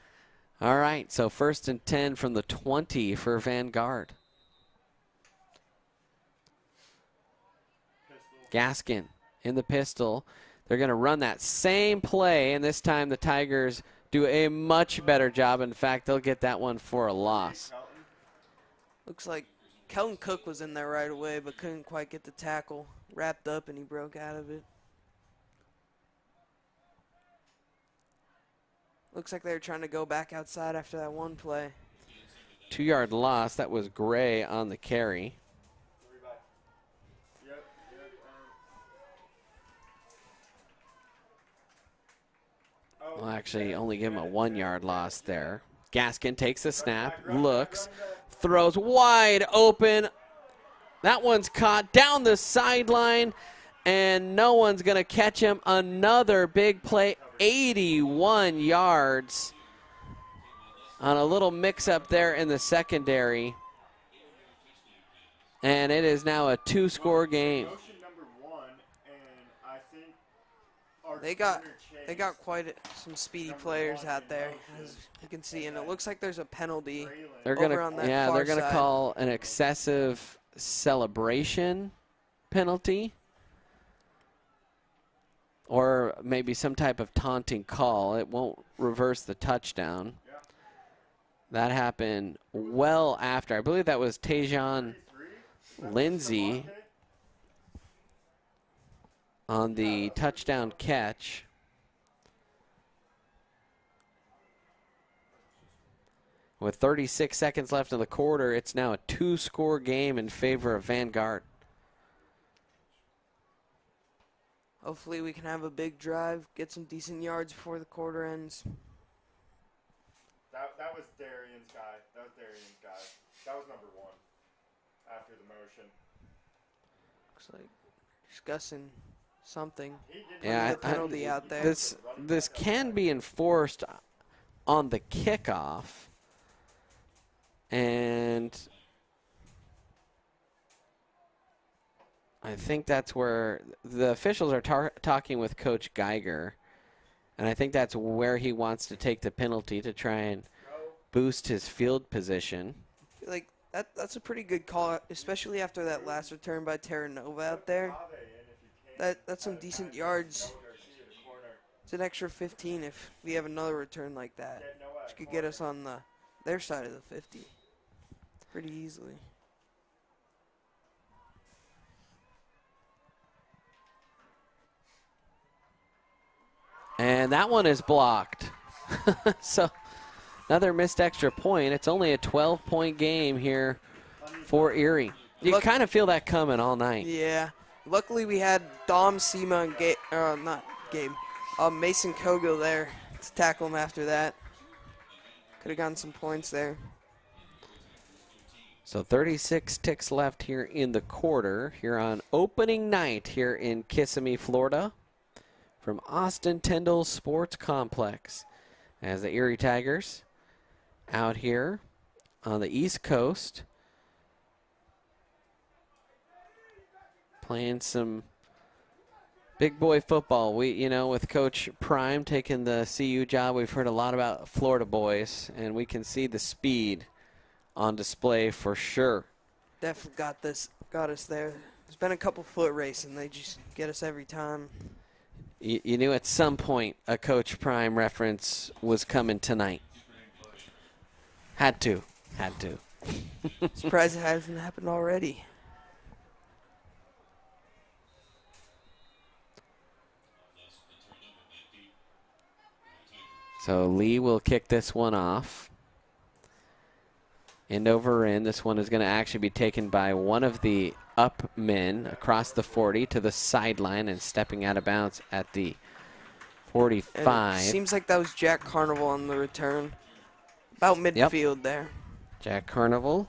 All right, so 1st and 10 from the 20 for Vanguard. Gaskin in the pistol. They're going to run that same play, and this time the Tigers do a much better job. In fact, they'll get that one for a loss. Looks like Kelton Cook was in there right away, but couldn't quite get the tackle wrapped up, and he broke out of it. Looks like they were trying to go back outside after that one play. 2-yard loss. That was Gray on the carry. Well, actually, only give him a 1-yard loss there. Gaskin takes the snap, looks, throws wide open. That one's caught down the sideline, and no one's going to catch him. Another big play, 81 yards on a little mix-up there in the secondary. And it is now a 2-score game. They got quite some speedy players out there, as you can see, and it looks like there's a penalty over on that far they're gonna side. call an excessive celebration penalty, or maybe some type of taunting call. It won't reverse the touchdown. That happened well after. I believe that was Tajon Lindsay on the touchdown catch. With 36 seconds left in the quarter, it's now a 2-score game in favor of Vanguard. Hopefully we can have a big drive, get some decent yards before the quarter ends. That was Darian's guy. That was number 1 after the motion. Looks like discussing something. Yeah, the penalty out there. This can be enforced on the kickoff. And I think that's where the officials are talking with Coach Geiger. And I think that's where he wants to take the penalty to try and boost his field position. Like that's a pretty good call, especially after that last return by Terranova out there. That's some decent yards. It's an extra 15 if we have another return like that, which could get us on their side of the 50 pretty easily. And that one is blocked. So another missed extra point. It's only a 12-point game here for Erie. You kind of feel that coming all night. Yeah. Luckily we had Dom Sema and Mason Kogo there to tackle him after that. Could have gotten some points there. So 36 ticks left here in the quarter, here on opening night here in Kissimmee, Florida, from Austin Tyndall Sports Complex, as the Erie Tigers out here on the East Coast playing some big boy football. With Coach Prime taking the CU job, we've heard a lot about Florida boys, and we can see the speed on display for sure. Definitely got us there. There's been a couple foot race, and they just get us every time. You knew at some point a Coach Prime reference was coming tonight. Had to. Surprised it hasn't happened already. So Lee will kick this one off. End over end. This one is going to actually be taken by one of the up men across the 40 to the sideline and stepping out of bounds at the 45. Seems like that was Jack Carnival on the return. About midfield there. Jack Carnival.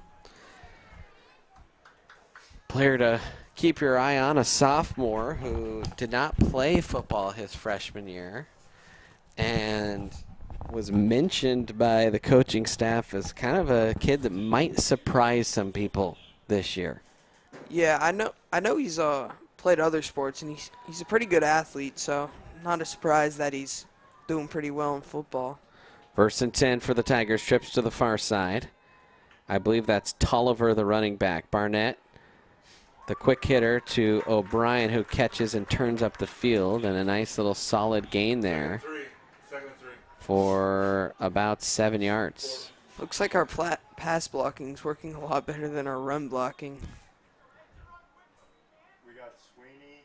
Player to keep your eye on, a sophomore who did not play football his freshman year and was mentioned by the coaching staff as kind of a kid that might surprise some people this year. Yeah, I know he's played other sports, and he's a pretty good athlete, so not a surprise that he's doing pretty well in football. 1st and 10 for the Tigers, trips to the far side. I believe that's Tolliver, the running back. Barnett, the quick hitter to O'Brien, who catches and turns up the field, and a nice little solid gain there for about 7 yards. Looks like our pass blocking is working a lot better than our run blocking. We got Sweeney,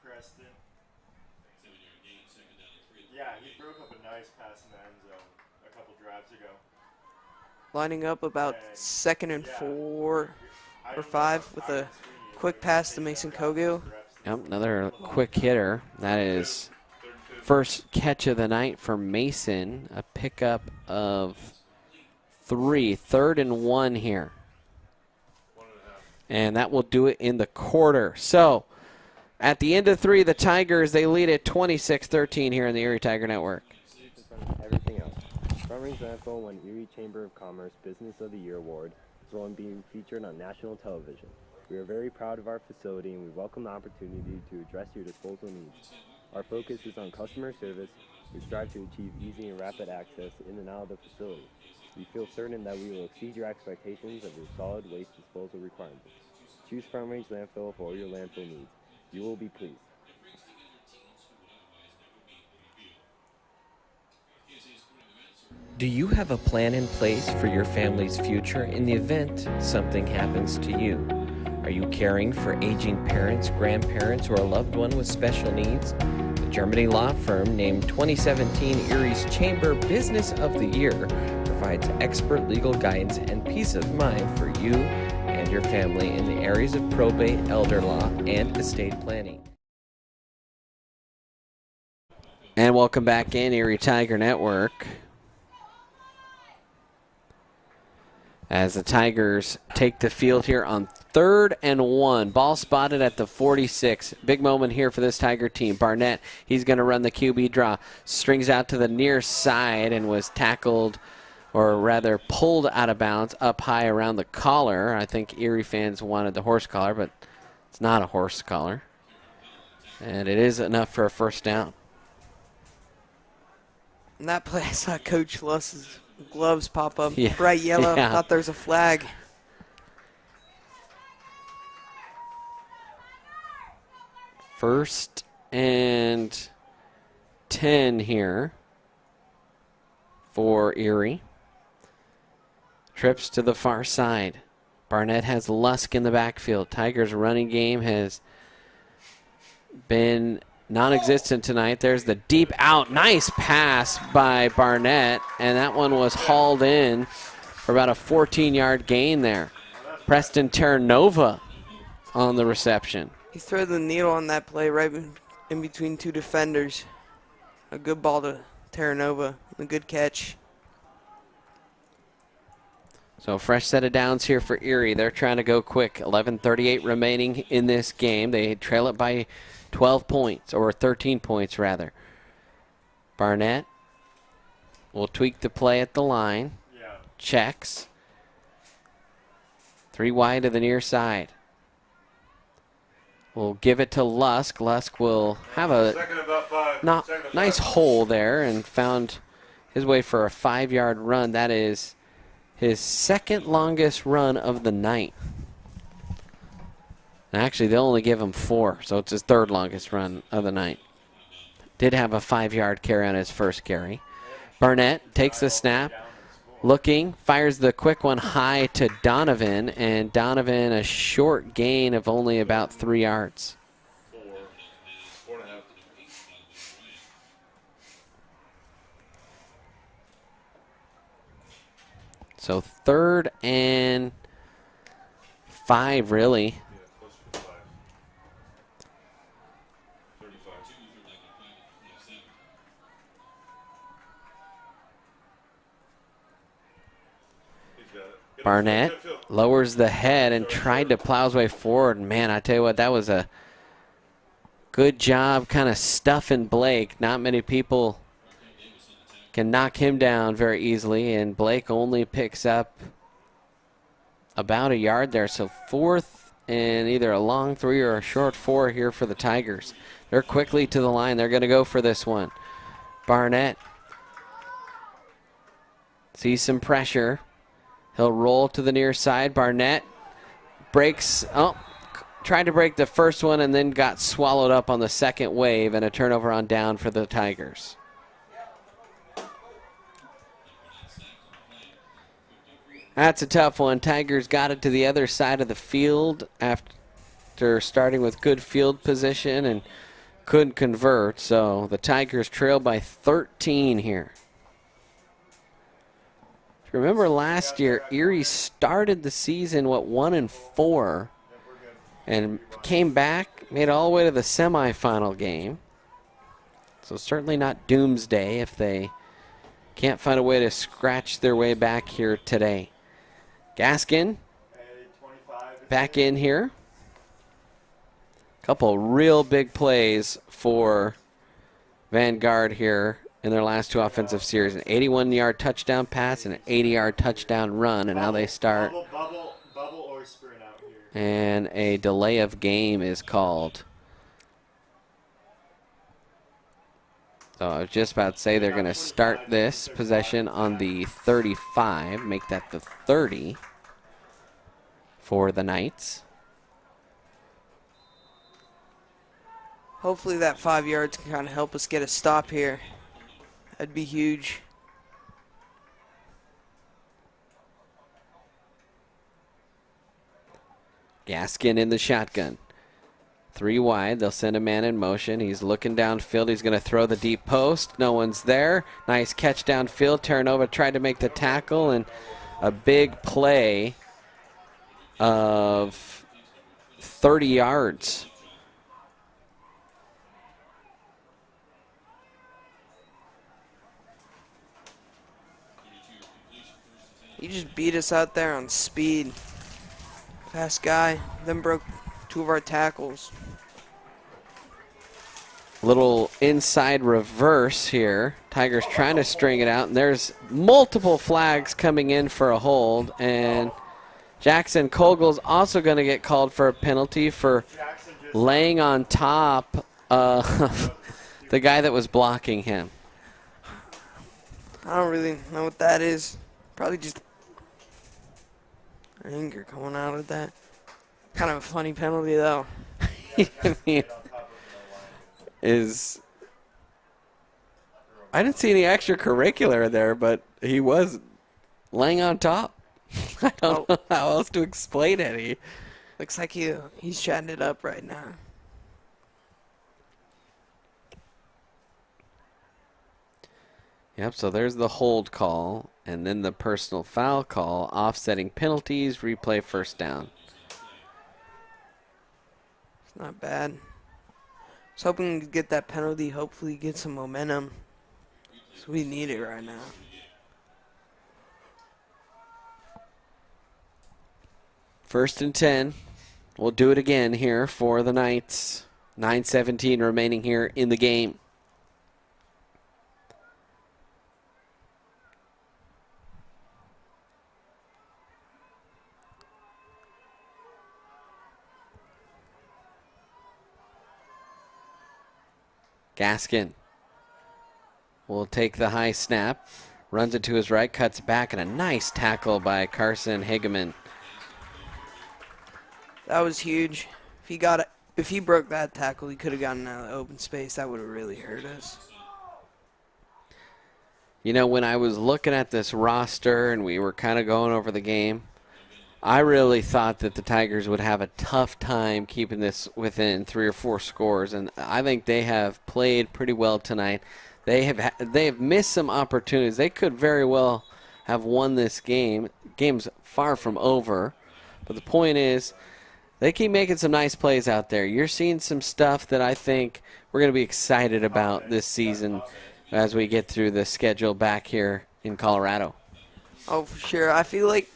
Preston. Yeah, he broke up a nice pass in the end zone a couple drives ago. Lining up about 2nd and 4 or 5 with a quick pass to Mason Kogu. Yep, another quick hitter. That is first catch of the night for Mason. A pickup of 3. 3rd and 1 here. And that will do it in the quarter. So at the end of 3, the Tigers, they lead at 26-13 here in the Erie Tiger Network. Everything else. Front Range Landfill won Erie Chamber of Commerce Business of the Year Award, as well as being featured on national television. We are very proud of our facility, and we welcome the opportunity to address your disposal needs. Our focus is on customer service. We strive to achieve easy and rapid access in and out of the facility. We feel certain that we will exceed your expectations of your solid waste disposal requirements. Choose Front Range Landfill for all your landfill needs. You will be pleased. Do you have a plan in place for your family's future in the event something happens to you? Are you caring for aging parents, grandparents, or a loved one with special needs? The Germany law firm named 2017 Erie's Chamber Business of the Year provides expert legal guidance and peace of mind for you and your family in the areas of probate, elder law, and estate planning. And welcome back in Erie Tiger Network, as the Tigers take the field here on 3rd and 1. Ball spotted at the 46. Big moment here for this Tiger team. Barnett, he's going to run the QB draw. Strings out to the near side and was tackled, or rather pulled out of bounds up high around the collar. I think Erie fans wanted the horse collar, but it's not a horse collar. And it is enough for a first down. In that play, I saw Coach Luss's gloves pop up, Yeah. bright yellow. Yeah. Thought there was a flag. First and 10 here for Erie. Trips to the far side. Barnett has Lusk in the backfield. Tigers' running game has been non-existent tonight. There's the deep out. Nice pass by Barnett, and that one was hauled in for about a 14-yard gain there. Preston Terranova on the reception. He threw the needle on that play right in between two defenders. A good ball to Terranova. A good catch. So fresh set of downs here for Erie. They're trying to go quick. 11:38 remaining in this game. They trail it by 12 points, or 13 points rather. Barnett will tweak the play at the line. Checks. 3 wide to the near side. We'll give it to Lusk. Lusk will have a nice hole there and found his way for a 5-yard run. That is his second longest run of the night. And actually, they'll only give him 4, so it's his 3rd longest run of the night. Did have a 5-yard carry on his first carry. Barnett takes the snap, looking, fires the quick one high to Donovan, and Donovan a short gain of only about 3 yards. So 3rd and 5, really. Barnett lowers the head and tried to plow his way forward. Man, I tell you what, that was a good job kind of stuffing Blake. Not many people can knock him down very easily, and Blake only picks up about a yard there. So 4th and either a long 3 or a short 4 here for the Tigers. They're quickly to the line. They're going to go for this one. Barnett sees some pressure. He'll roll to the near side. Barnett breaks, tried to break the first one and then got swallowed up on the second wave, and a turnover on down for the Tigers. That's a tough one. Tigers got it to the other side of the field after starting with good field position and couldn't convert. So the Tigers trail by 13 here. Remember last year, Erie started the season, 1-4, and came back, made it all the way to the semifinal game. So certainly not doomsday if they can't find a way to scratch their way back here today. Gaskin back in here. Couple real big plays for Vanguard here in their last 2 offensive series. An 81-yard touchdown pass and an 80-yard touchdown run, and now they start. Bubble or sprint out here. And a delay of game is called. So I was just about to say they're going to start this possession on the 35, make that the 30 for the Knights. Hopefully that 5 yards can kind of help us get a stop here. That'd be huge. Gaskin in the shotgun. 3 wide. They'll send a man in motion. He's looking downfield. He's going to throw the deep post. No one's there. Nice catch downfield. Terranova tried to make the tackle, and a big play of 30 yards. He just beat us out there on speed. Fast guy. Then broke 2 of our tackles. Little inside reverse here. Tigers trying to string it out, and there's multiple flags coming in for a hold, and Jackson Kogel's also going to get called for a penalty for laying on top of the guy that was blocking him. I don't really know what that is. Probably just anger coming out of that. Kind of a funny penalty, though. I mean, I didn't see any extracurricular there, but he was laying on top. I don't know how else to explain it. Looks like he's chatting it up right now. Yep, so there's the hold call, and then the personal foul call, offsetting penalties, replay first down. It's not bad. I was hoping to get that penalty, hopefully get some momentum. So we need it right now. First and 10. We'll do it again here for the Knights. 9:17 remaining here in the game. Gaskin will take the high snap, runs it to his right, cuts back, and a nice tackle by Carson Hageman. That was huge. If he broke that tackle, he could have gotten out of the open space. That would have really hurt us. You know, when I was looking at this roster and we were kind of going over the game, I really thought that the Tigers would have a tough time keeping this within 3 or 4 scores, and I think they have played pretty well tonight. They have missed some opportunities. They could very well have won this game. Game's far from over, but the point is they keep making some nice plays out there. You're seeing some stuff that I think we're going to be excited about this season as we get through the schedule back here in Colorado. Oh, for sure. I feel like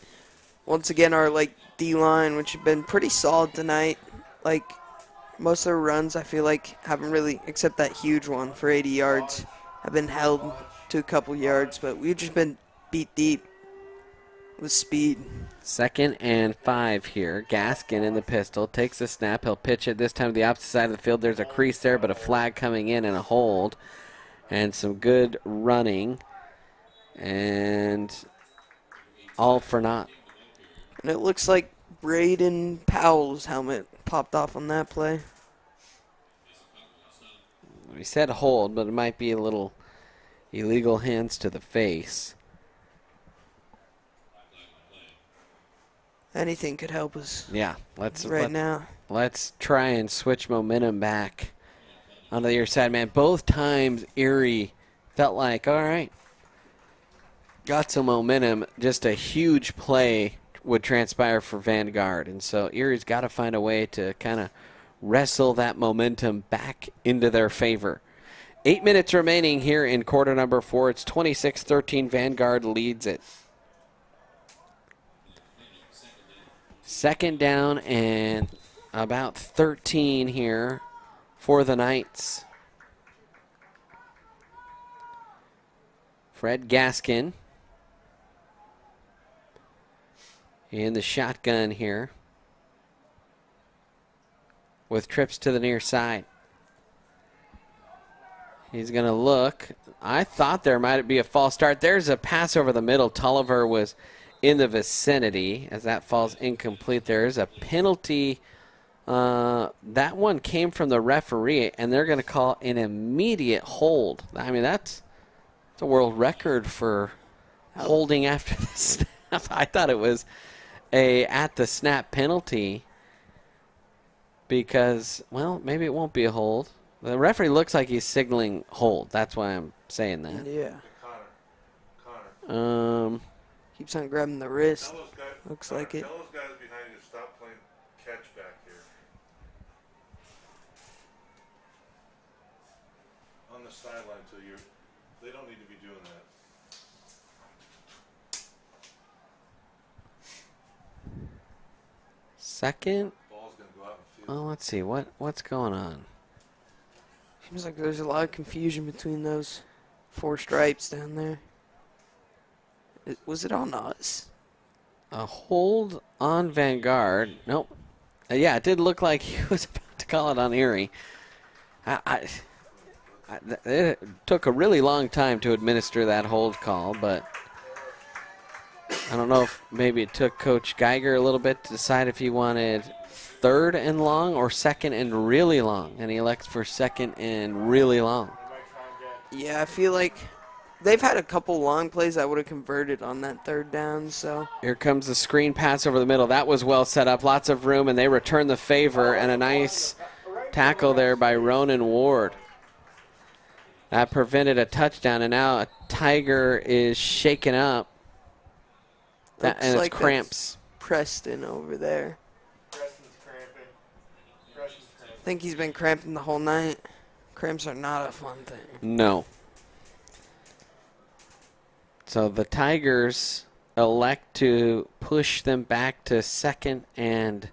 once again, our D-line, which have been pretty solid tonight, most of their runs, I feel like haven't really, except that huge one for 80 yards, have been held to a couple yards. But we've just been beat deep with speed. 2nd and 5 here. Gaskin in the pistol takes the snap. He'll pitch it this time to the opposite side of the field. There's a crease there, but a flag coming in and a hold, and some good running, and all for naught. And it looks like Braden Powell's helmet popped off on that play. We said hold, but it might be a little illegal hands to the face. Anything could help us. Yeah, now. Let's try and switch momentum back onto the other side, man. Both times Erie felt like, all right, got some momentum. Just a huge play would transpire for Vanguard, and so Erie's got to find a way to kind of wrestle that momentum back into their favor. 8 minutes remaining here in quarter number 4. It's 26-13. Vanguard leads it. 2nd down and about 13 here for the Knights. Fred Gaskin in the shotgun here with trips to the near side. He's going to look. I thought there might be a false start. There's a pass over the middle. Tolliver was in the vicinity as that falls incomplete. There is a penalty. That one came from the referee, and they're going to call an immediate hold. I mean, that's a world record for holding after the snap. I thought it was a at the snap penalty, because, well, maybe it won't be a hold. The referee looks like he's signaling hold. That's why I'm saying that. Yeah. Keeps on grabbing the wrist. Tell those guys, Looks like it. Tell those guys behind you to stop playing catch back here. On the sideline till you're. They don't need to be doing that. Second. Ball's gonna go out in the field. Oh, let's see. What's going on? Seems like there's a lot of confusion between those 4 stripes down there. Was it on us? A hold on Vanguard. Nope. Yeah, it did look like he was about to call it on Erie. It took a really long time to administer that hold call, but I don't know if maybe it took Coach Geiger a little bit to decide if he wanted 3rd and long or 2nd and really long, and he elects for 2nd and really long. Yeah, I feel like they've had a couple long plays I would have converted on that 3rd down, so. Here comes the screen pass over the middle. That was well set up. Lots of room, and they return the favor, and a nice tackle there by Ronan Ward. That prevented a touchdown, and now a Tiger is shaken up. And it's like cramps. Preston over there. Preston's cramping. I think he's been cramping the whole night. Cramps are not a fun thing. No. So the Tigers elect to push them back to 2nd and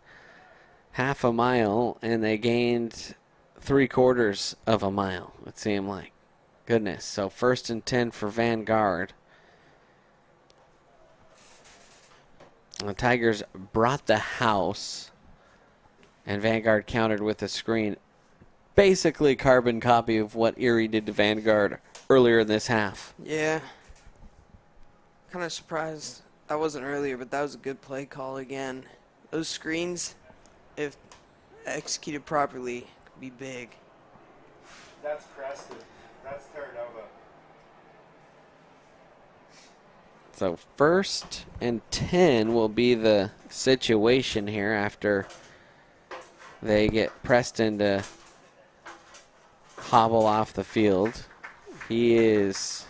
half a mile, and they gained 3/4 of a mile, it seemed like. Goodness. So 1st and 10 for Vanguard. The Tigers brought the house, and Vanguard countered with a screen. Basically carbon copy of what Erie did to Vanguard earlier in this half. Yeah. Kind of surprised that wasn't earlier, but that was a good play call again. Those screens, if executed properly, could be big. That's Preston. That's Terranova. So 1st and 10 will be the situation here after they get Preston to hobble off the field. He is...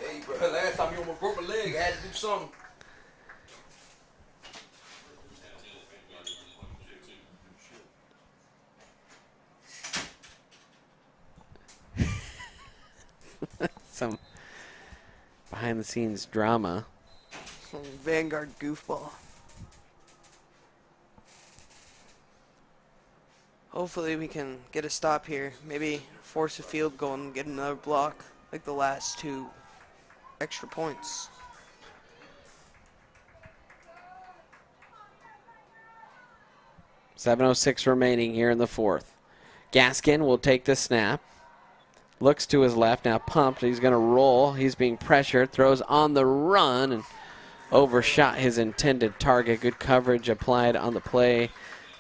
Hey, bro, last time you almost broke my leg, I had to do something. Some behind-the-scenes drama. Some Vanguard goofball. Hopefully we can get a stop here. Maybe force a field goal and get another block like the last 2 extra points. .706 remaining here in the 4th. Gaskin will take the snap. Looks to his left, now pumped. He's going to roll. He's being pressured. Throws on the run and overshot his intended target. Good coverage applied on the play,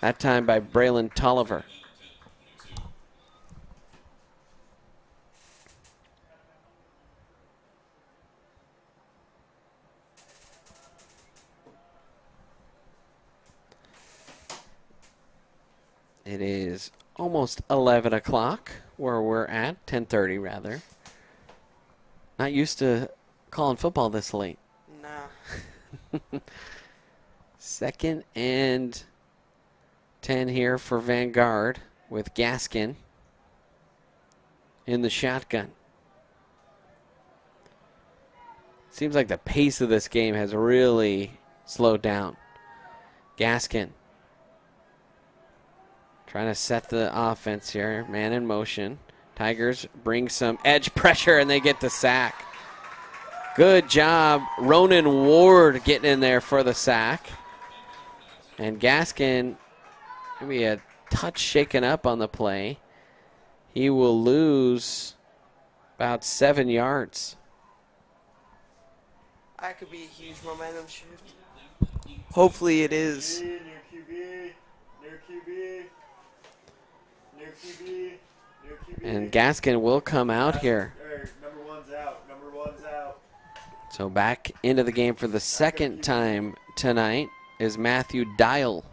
that time by Braylon Tolliver. It is almost 11 o'clock where we're at, 10:30 rather. Not used to calling football this late. Nah. 2nd and 10 here for Vanguard with Gaskin in the shotgun. Seems like the pace of this game has really slowed down. Gaskin trying to set the offense here. Man in motion. Tigers bring some edge pressure and they get the sack. Good job. Ronan Ward getting in there for the sack. And Gaskin, maybe a touch shaken up on the play. He will lose about 7 yards. That could be a huge momentum shift. Hopefully it is. Near QB. Near QB. Near QB. Near QB. And Gaskin will come out here. Number 1's out. Number 1's out. So back into the game for the 2nd time tonight. is Matthew Dial.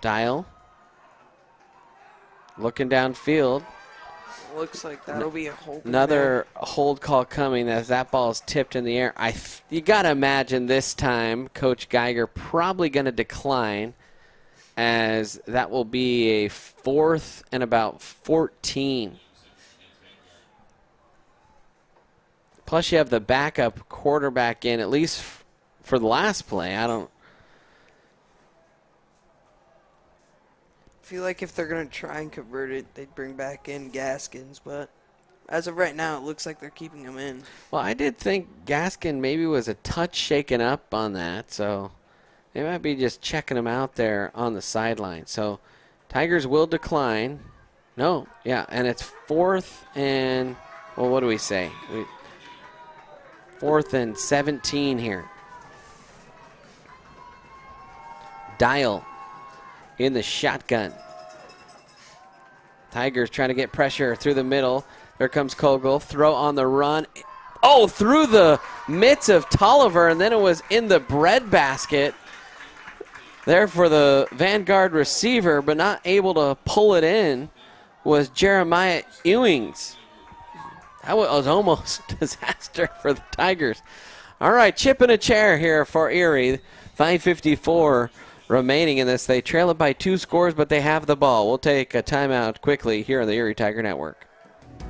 Dial looking downfield. Looks like that'll be a hold. Another hold call coming as that ball is tipped in the air. You got to imagine this time Coach Geiger probably going to decline, as that will be a 4th and about 14. Plus you have the backup quarterback in, at least for the last play. I feel like if they're going to try and convert it, they'd bring back in Gaskins, but as of right now, it looks like they're keeping him in. Well, I did think Gaskin maybe was a touch shaken up on that, so they might be just checking him out there on the sideline. So Tigers will decline. No, yeah, and it's 4th and, well, what do we say? 4th and 17 here. Dial in the shotgun. Tigers trying to get pressure through the middle. There comes Kogel. Throw on the run. Oh, through the mitts of Tolliver, and then it was in the breadbasket there for the Vanguard receiver, but not able to pull it in was Jeremiah Ewings. That was almost a disaster for the Tigers. All right, chip in a chair here for Erie. 5:54 remaining in this. They trail it by 2 scores, but they have the ball. We'll take a timeout quickly here on the Erie Tiger Network.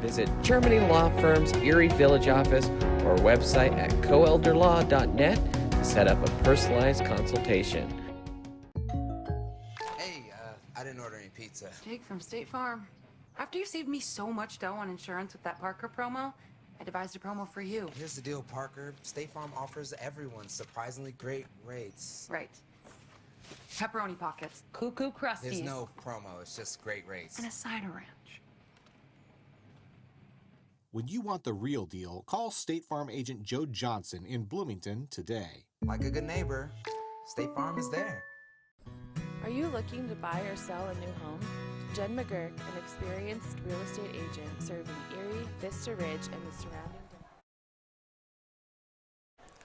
Visit Germany Law Firm's Erie Village office or website at coelderlaw.net to set up a personalized consultation. Hey, I didn't order any pizza. Jake from State Farm. After you saved me so much dough on insurance with that Parker promo, I devised a promo for you. Here's the deal, Parker. State Farm offers everyone surprisingly great rates. Right. Pepperoni pockets. Cuckoo crusties. There's no promo, it's just great rates. And a cider ranch. When you want the real deal, call State Farm agent Joe Johnson in Bloomington today. Like a good neighbor, State Farm is there. Are you looking to buy or sell a new home? Jen McGurk, an experienced real estate agent serving Erie, Vista Ridge, and the surrounding.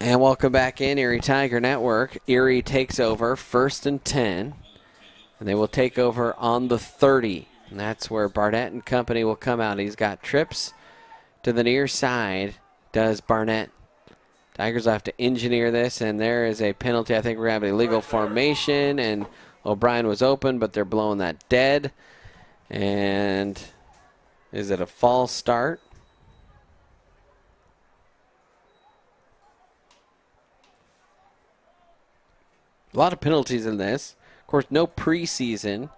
And welcome back in Erie Tiger Network. Erie takes over 1st and 10, and they will take over on the 30. And that's where Barnett and company will come out. He's got trips to the near side, does Barnett. Tigers will have to engineer this, and there is a penalty. I think we're going to have a legal formation, and O'Brien was open, but they're blowing that dead. And is it a false start? A lot of penalties in this. Of course, no preseason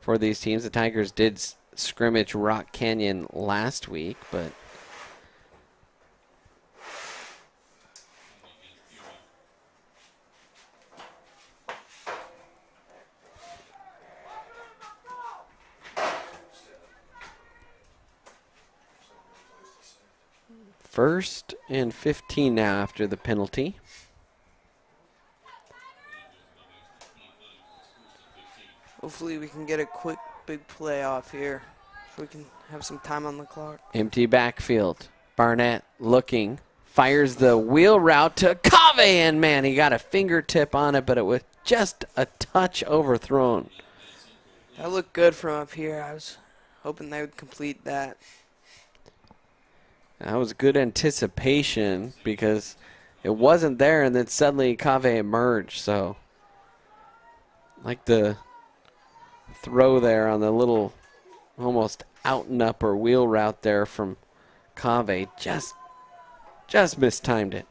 for these teams. The Tigers did scrimmage Rock Canyon last week, but First and 15 now after the penalty. Hopefully we can get a quick big play off here so we can have some time on the clock. Empty backfield. Barnett looking, fires the wheel route to Cave, and man, he got a fingertip on it, but it was just a touch overthrown. That looked good from up here. I was hoping they would complete that. That was good anticipation because it wasn't there, and then suddenly Cave emerged. So, like the throw there on the little almost out and up or wheel route there from Cave, just mistimed it.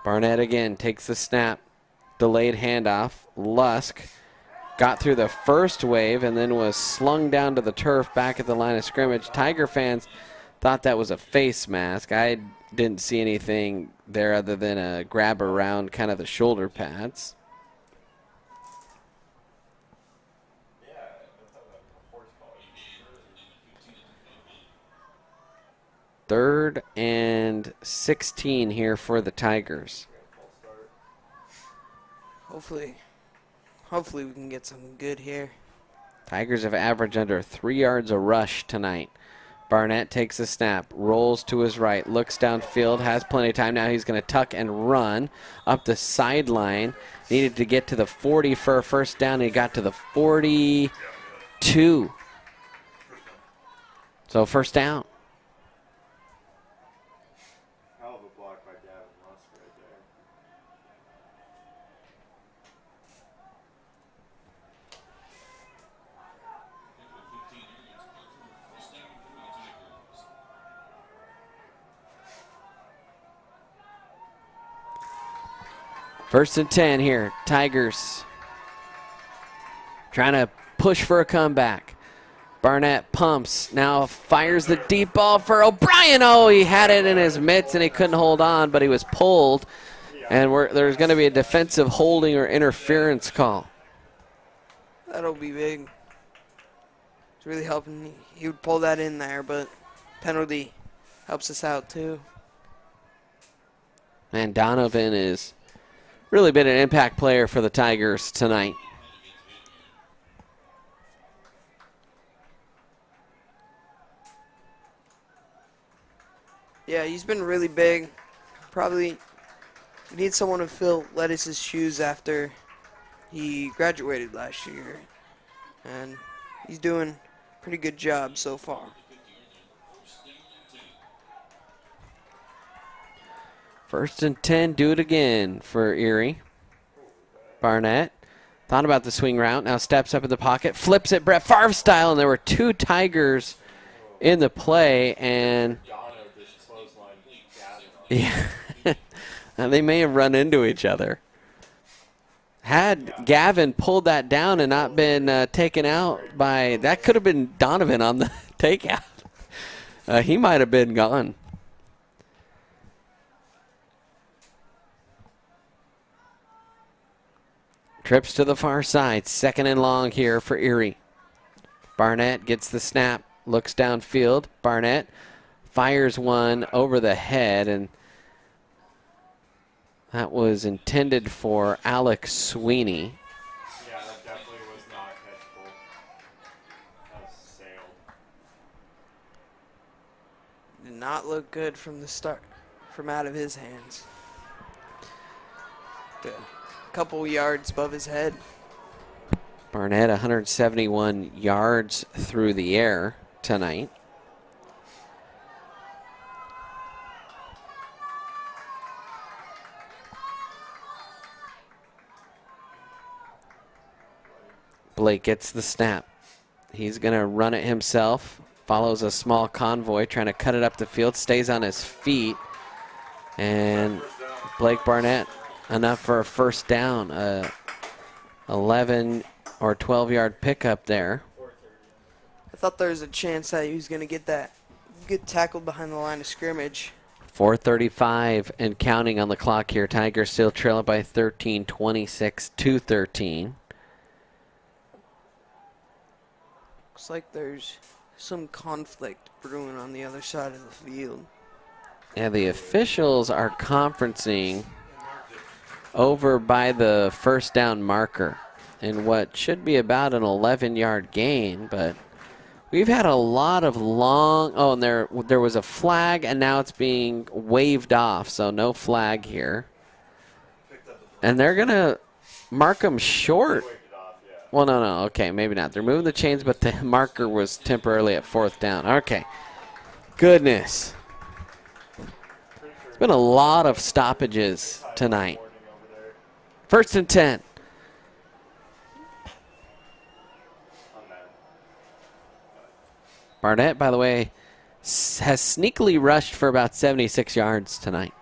Barnett again takes the snap, delayed handoff. Lusk got through the first wave and then was slung down to the turf back at the line of scrimmage. Tiger fans thought that was a face mask. I didn't see anything there other than a grab around kind of the shoulder pads. Third and 16 here for the Tigers. Hopefully we can get something good here. Tigers have averaged under 3 yards a rush tonight Barnett takes a snap, rolls to his right, looks downfield, has plenty of time. Now he's going to tuck and run up the sideline. Needed to get to the 40 for a first down. He got to the 42. So first down. Hell of a block by Gavin Musk right there. First and 10 here. Tigers trying to push for a comeback. Barnett pumps, now fires the deep ball for O'Brien. Oh, he had it in his mitts and he couldn't hold on, but he was pulled. And there's going to be a defensive holding or interference call. That'll be big. It's really helping. He would pull that in there, but penalty helps us out too. And Donovan is really been an impact player for the Tigers tonight. Yeah, he's been really big. Probably need someone to fill Lettuce's shoes after he graduated last year. And he's doing a pretty good job so far. First and 10, do it again for Erie. Barnett thought about the swing route, now steps up in the pocket, flips it Brett Favre style, and there were two Tigers in the play, and yeah, they may have run into each other. Had Gavin pulled that down and not been taken out by, that could have been Donovan on the takeout. He might have been gone. Trips to the far side. Second and long here for Erie. Barnett gets the snap, looks downfield. Barnett fires one over the head, and that was intended for Alex Sweeney. Yeah, that definitely was not catchable. That was sailed. Did not look good from the start, from out of his hands. A couple yards above his head. Barnett 171 yards through the air tonight. Blake gets the snap. He's going to run it himself. Follows a small convoy, trying to cut it up the field. Stays on his feet. And Blake Barnett, enough for a first down. 11 or 12-yard pickup there. I thought there was a chance that he was going to get tackled behind the line of scrimmage. 4:35 and counting on the clock here. Tigers still trailing by 13, 26-13. Looks like there's some conflict brewing on the other side of the field. Yeah, the officials are conferencing over by the first down marker in what should be about an 11-yard gain, but we've had a lot of long, oh, and there was a flag, and now it's being waved off, so no flag here. And they're going to mark them short. Well, no, okay, maybe not. They're moving the chains, but the marker was temporarily at fourth down. Okay. Goodness. It's been a lot of stoppages tonight. First and 10. Barnett, by the way, has sneakily rushed for about 76 yards tonight.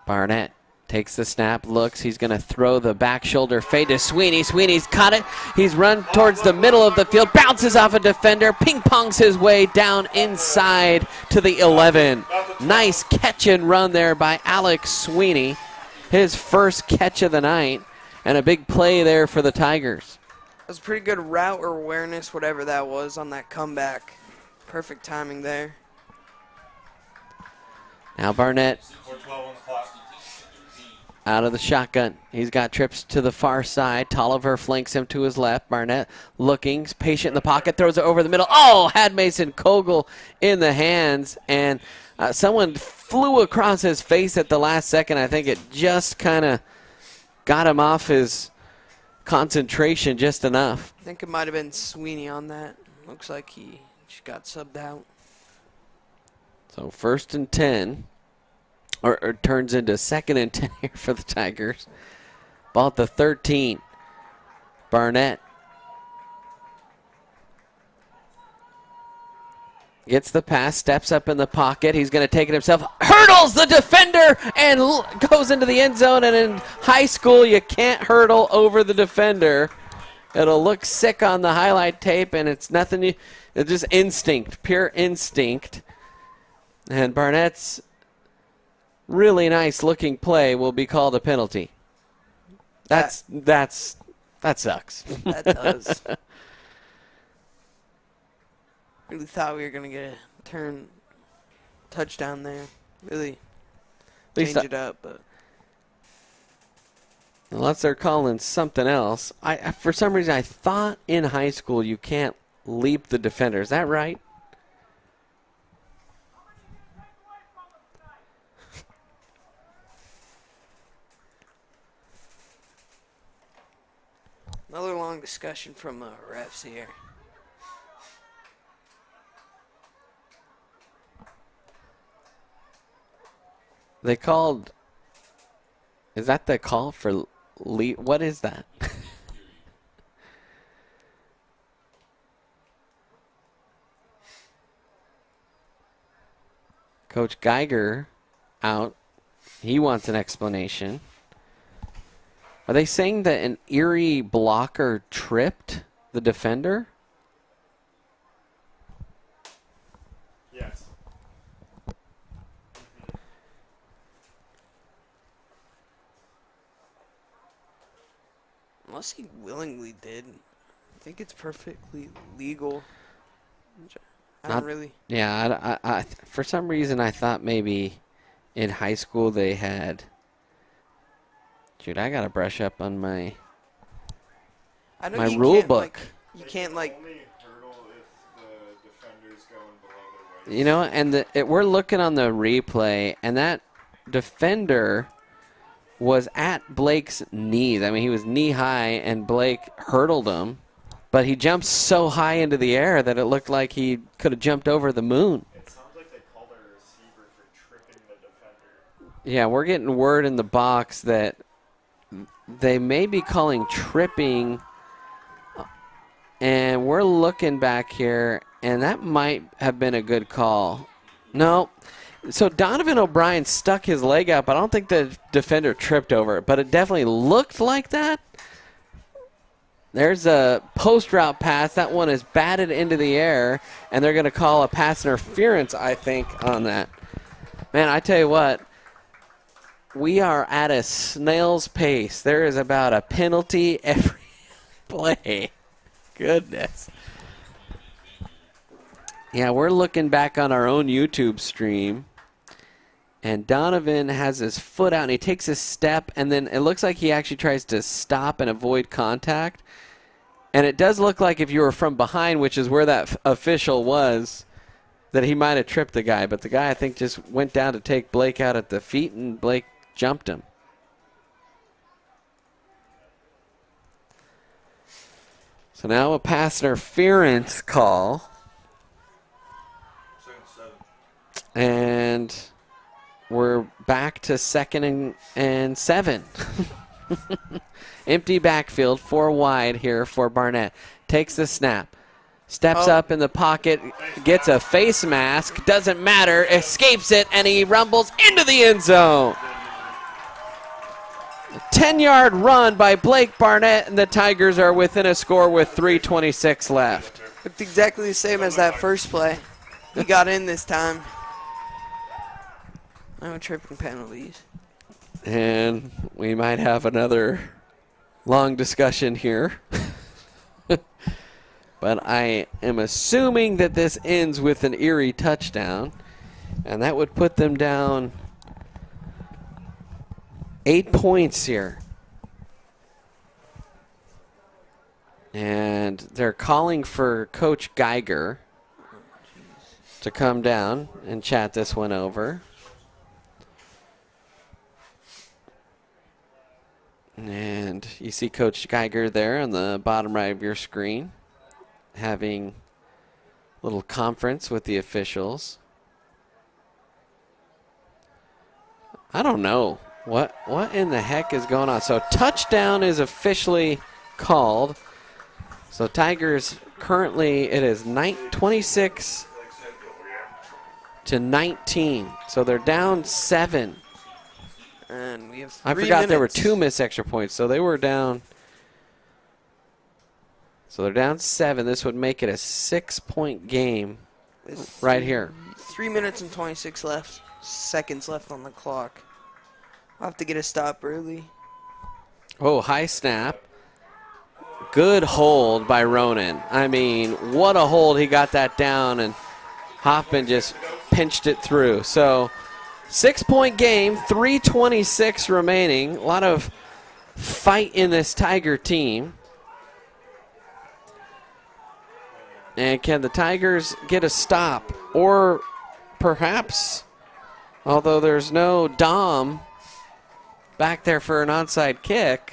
Barnett takes the snap, looks. He's going to throw the back shoulder fade to Sweeney. Sweeney's caught it. He's run towards the middle of the field, bounces off a defender, ping-pongs his way down inside to the 11. Nice catch and run there by Alex Sweeney. His first catch of the night, and a big play there for the Tigers. That was a pretty good route or awareness, whatever that was, on that comeback. Perfect timing there. Now Barnett out of the shotgun. He's got trips to the far side. Tolliver flanks him to his left. Barnett looking, patient in the pocket, throws it over the middle. Oh, had Mason Kogel in the hands, and someone flew across his face at the last second. I think it just kind of got him off his concentration just enough. I think it might have been Sweeney on that. Looks like he just got subbed out. So 1st and 10. Or turns into 2nd and 10 here for the Tigers. Ball at the 13. Barnett gets the pass, steps up in the pocket. He's going to take it himself. Hurdles the defender and goes into the end zone. And in high school, you can't hurdle over the defender. It'll look sick on the highlight tape, and it's nothing. It's just instinct, pure instinct. And Barnett's really nice looking play will be called a penalty. That sucks. That does. Really thought we were gonna get a touchdown there. Really change it up, but unless they're calling something else. For some reason I thought in high school you can't leap the defender. Is that right? another long discussion from refs here. They called. Is that the call for leap? What is that? Coach Geiger out. He wants an explanation. Are they saying that an Erie blocker tripped the defender? Yes. Unless he willingly did. I think it's perfectly legal. I don't really. Yeah, I for some reason I thought maybe in high school they had. Dude, I gotta brush up on my rule book. You can't like. Only hurdle if the defender's going below their waist. You know, and we're looking on the replay, and that defender was at Blake's knees. I mean, he was knee high, and Blake hurdled him, but he jumped so high into the air that it looked like he could have jumped over the moon. It sounds like they called our receiver for tripping the defender. Yeah, we're getting word in the box that they may be calling tripping, and we're looking back here, and that might have been a good call. No. So Donovan O'Brien stuck his leg out, but I don't think the defender tripped over it, but it definitely looked like that. There's a post route pass. That one is batted into the air, and they're going to call a pass interference, I think, on that. Man, I tell you what, we are at a snail's pace. There is about a penalty every play. Goodness. Yeah, we're looking back on our own YouTube stream, and Donovan has his foot out, and he takes a step, and then it looks like he actually tries to stop and avoid contact. And it does look like if you were from behind, which is where that official was, that he might have tripped the guy. But the guy, I think, just went down to take Blake out at the feet, and Blake jumped him. So now a pass interference call. And we're back to 2nd and 7. Empty backfield, 4 wide here for Barnett. Takes the snap. Steps up in the pocket, gets a face mask, doesn't matter, escapes it, and he rumbles into the end zone. A 10-yard run by Blake Barnett, and the Tigers are within a score with 3:26 left. Looked exactly the same as that first play. He got in this time. No tripping penalties. And we might have another long discussion here. But I am assuming that this ends with an Erie touchdown. And that would put them down 8 points here. And they're calling for Coach Geiger to come down and chat this one over. And you see Coach Geiger there on the bottom right of your screen having a little conference with the officials. I don't know. What in the heck is going on? So touchdown is officially called. So Tigers currently, it is 26 to 19. So they're down 7. And we have 3 I forgot there were minutes. 2 missed extra points. So they were down. So they're down 7. This would make it a 6-point game right here. 3 minutes and 26 seconds left on the clock. I'll have to get a stop early. Oh, high snap. Good hold by Ronan. I mean, what a hold. He got that down, and Hoffman just pinched it through. So 6-point game, 3:26 remaining. A lot of fight in this Tiger team. And can the Tigers get a stop? Or perhaps, although there's no Dom back there for an onside kick,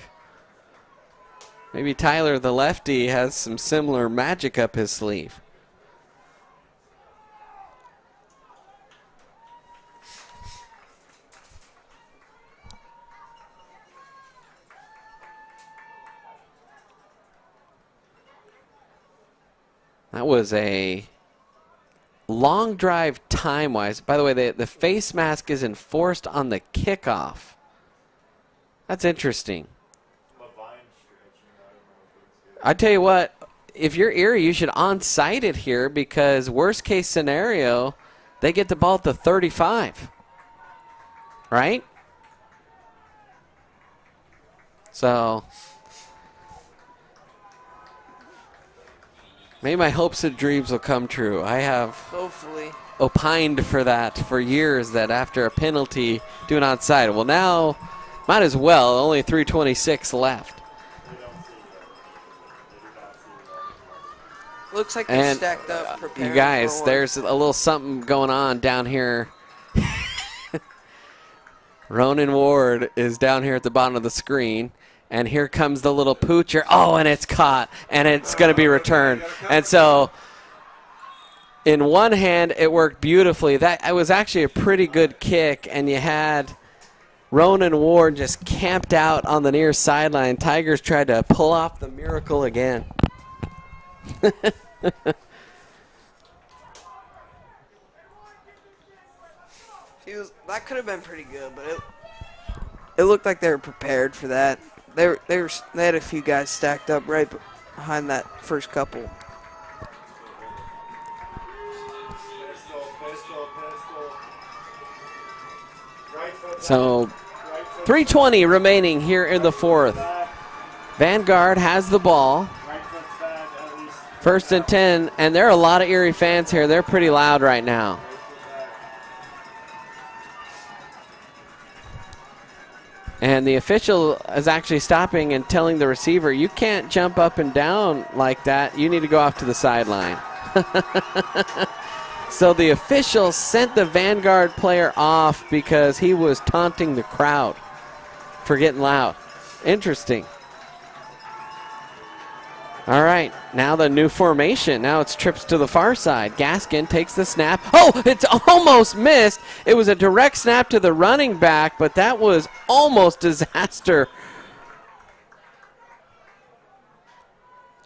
maybe Tyler the lefty has some similar magic up his sleeve. That was a long drive time-wise. By the way, the face mask is enforced on the kickoff. That's interesting. I tell you what, if you're Erie, you should onside it here because worst case scenario, they get the ball at the 35. Right? So maybe my hopes and dreams will come true. I have Hopefully. opined for that for years, that after a penalty, do an onside. Well, now, might as well. Only 3:26 left. Looks like they're And stacked up, preparing you guys, for there's a little something going on down here. Ronan Ward is down here at the bottom of the screen. And here comes the little poocher. Oh, and it's caught. And it's going to be returned. And so, in one hand, it worked beautifully. It was actually a pretty good kick. And you had Ronan Ward just camped out on the near sideline. Tigers tried to pull off the miracle again. That could have been pretty good, but it looked like they were prepared for that. They had a few guys stacked up right behind that first couple. So 3:20 remaining here in the fourth. Vanguard has the ball. 1st and 10, and there are a lot of Erie fans here. They're pretty loud right now. And the official is actually stopping and telling the receiver, you can't jump up and down like that. You need to go off to the sideline. So the official sent the Vanguard player off because he was taunting the crowd for getting loud. Interesting. All right, now the new formation. Now it's trips to the far side. Gaskin takes the snap. Oh, it's almost missed. It was a direct snap to the running back, but that was almost disaster.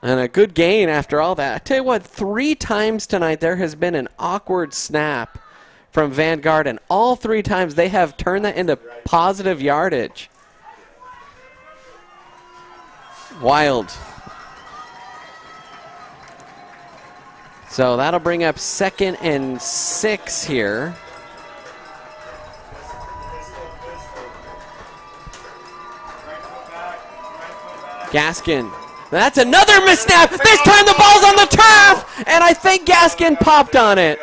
And a good gain after all that. I tell you what, 3 times tonight there has been an awkward snap from Vanguard, and all 3 times they have turned that into positive yardage. Wild. So that'll bring up 2nd and 6 here. Gaskin. That's another missnap. This time the ball's on the turf, and I think Gaskin popped on it.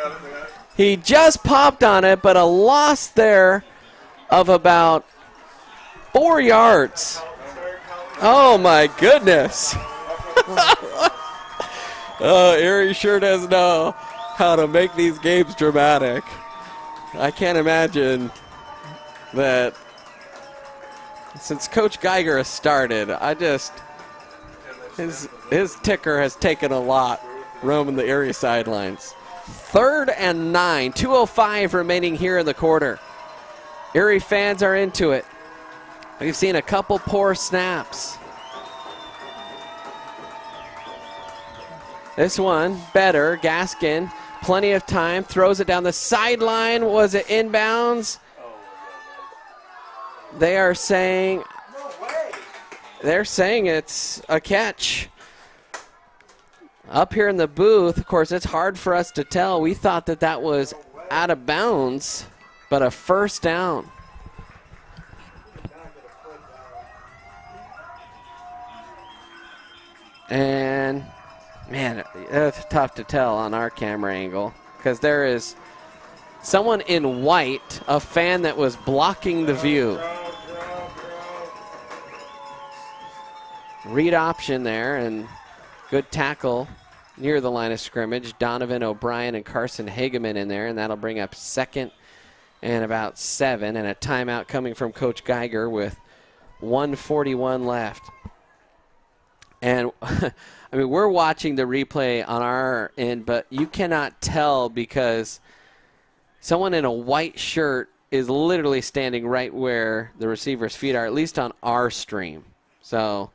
He just popped on it, but a loss there of about 4 yards. Oh, my goodness. Erie sure does know how to make these games dramatic. I can't imagine that since Coach Geiger has started, his ticker has taken a lot roaming the Erie sidelines. 3rd and 9, 2:05 remaining here in the quarter. Erie fans are into it. We've seen a couple poor snaps. This one better. Gaskin, plenty of time, throws it down the sideline. Was it inbounds? They're saying it's a catch. Up here in the booth, of course, it's hard for us to tell. We thought that was out of bounds, but a first down. And, man, it's tough to tell on our camera angle because there is someone in white, a fan that was blocking the view. Read option there, and good tackle near the line of scrimmage. Donovan O'Brien and Carson Hageman in there, and that'll bring up 2nd and about 7, and a timeout coming from Coach Geiger with 1:41 left. And, I mean, we're watching the replay on our end, but you cannot tell because someone in a white shirt is literally standing right where the receiver's feet are, at least on our stream. So,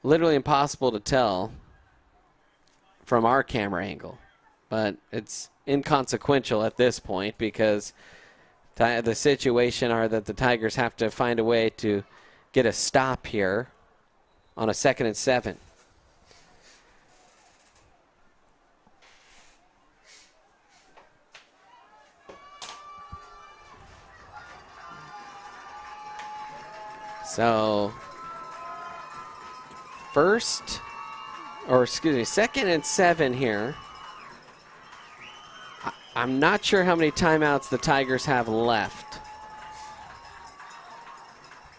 literally impossible to tell from our camera angle. But it's inconsequential at this point because the situation are that the Tigers have to find a way to get a stop here on a 2nd and 7. So, 2nd and 7 here. I'm not sure how many timeouts the Tigers have left.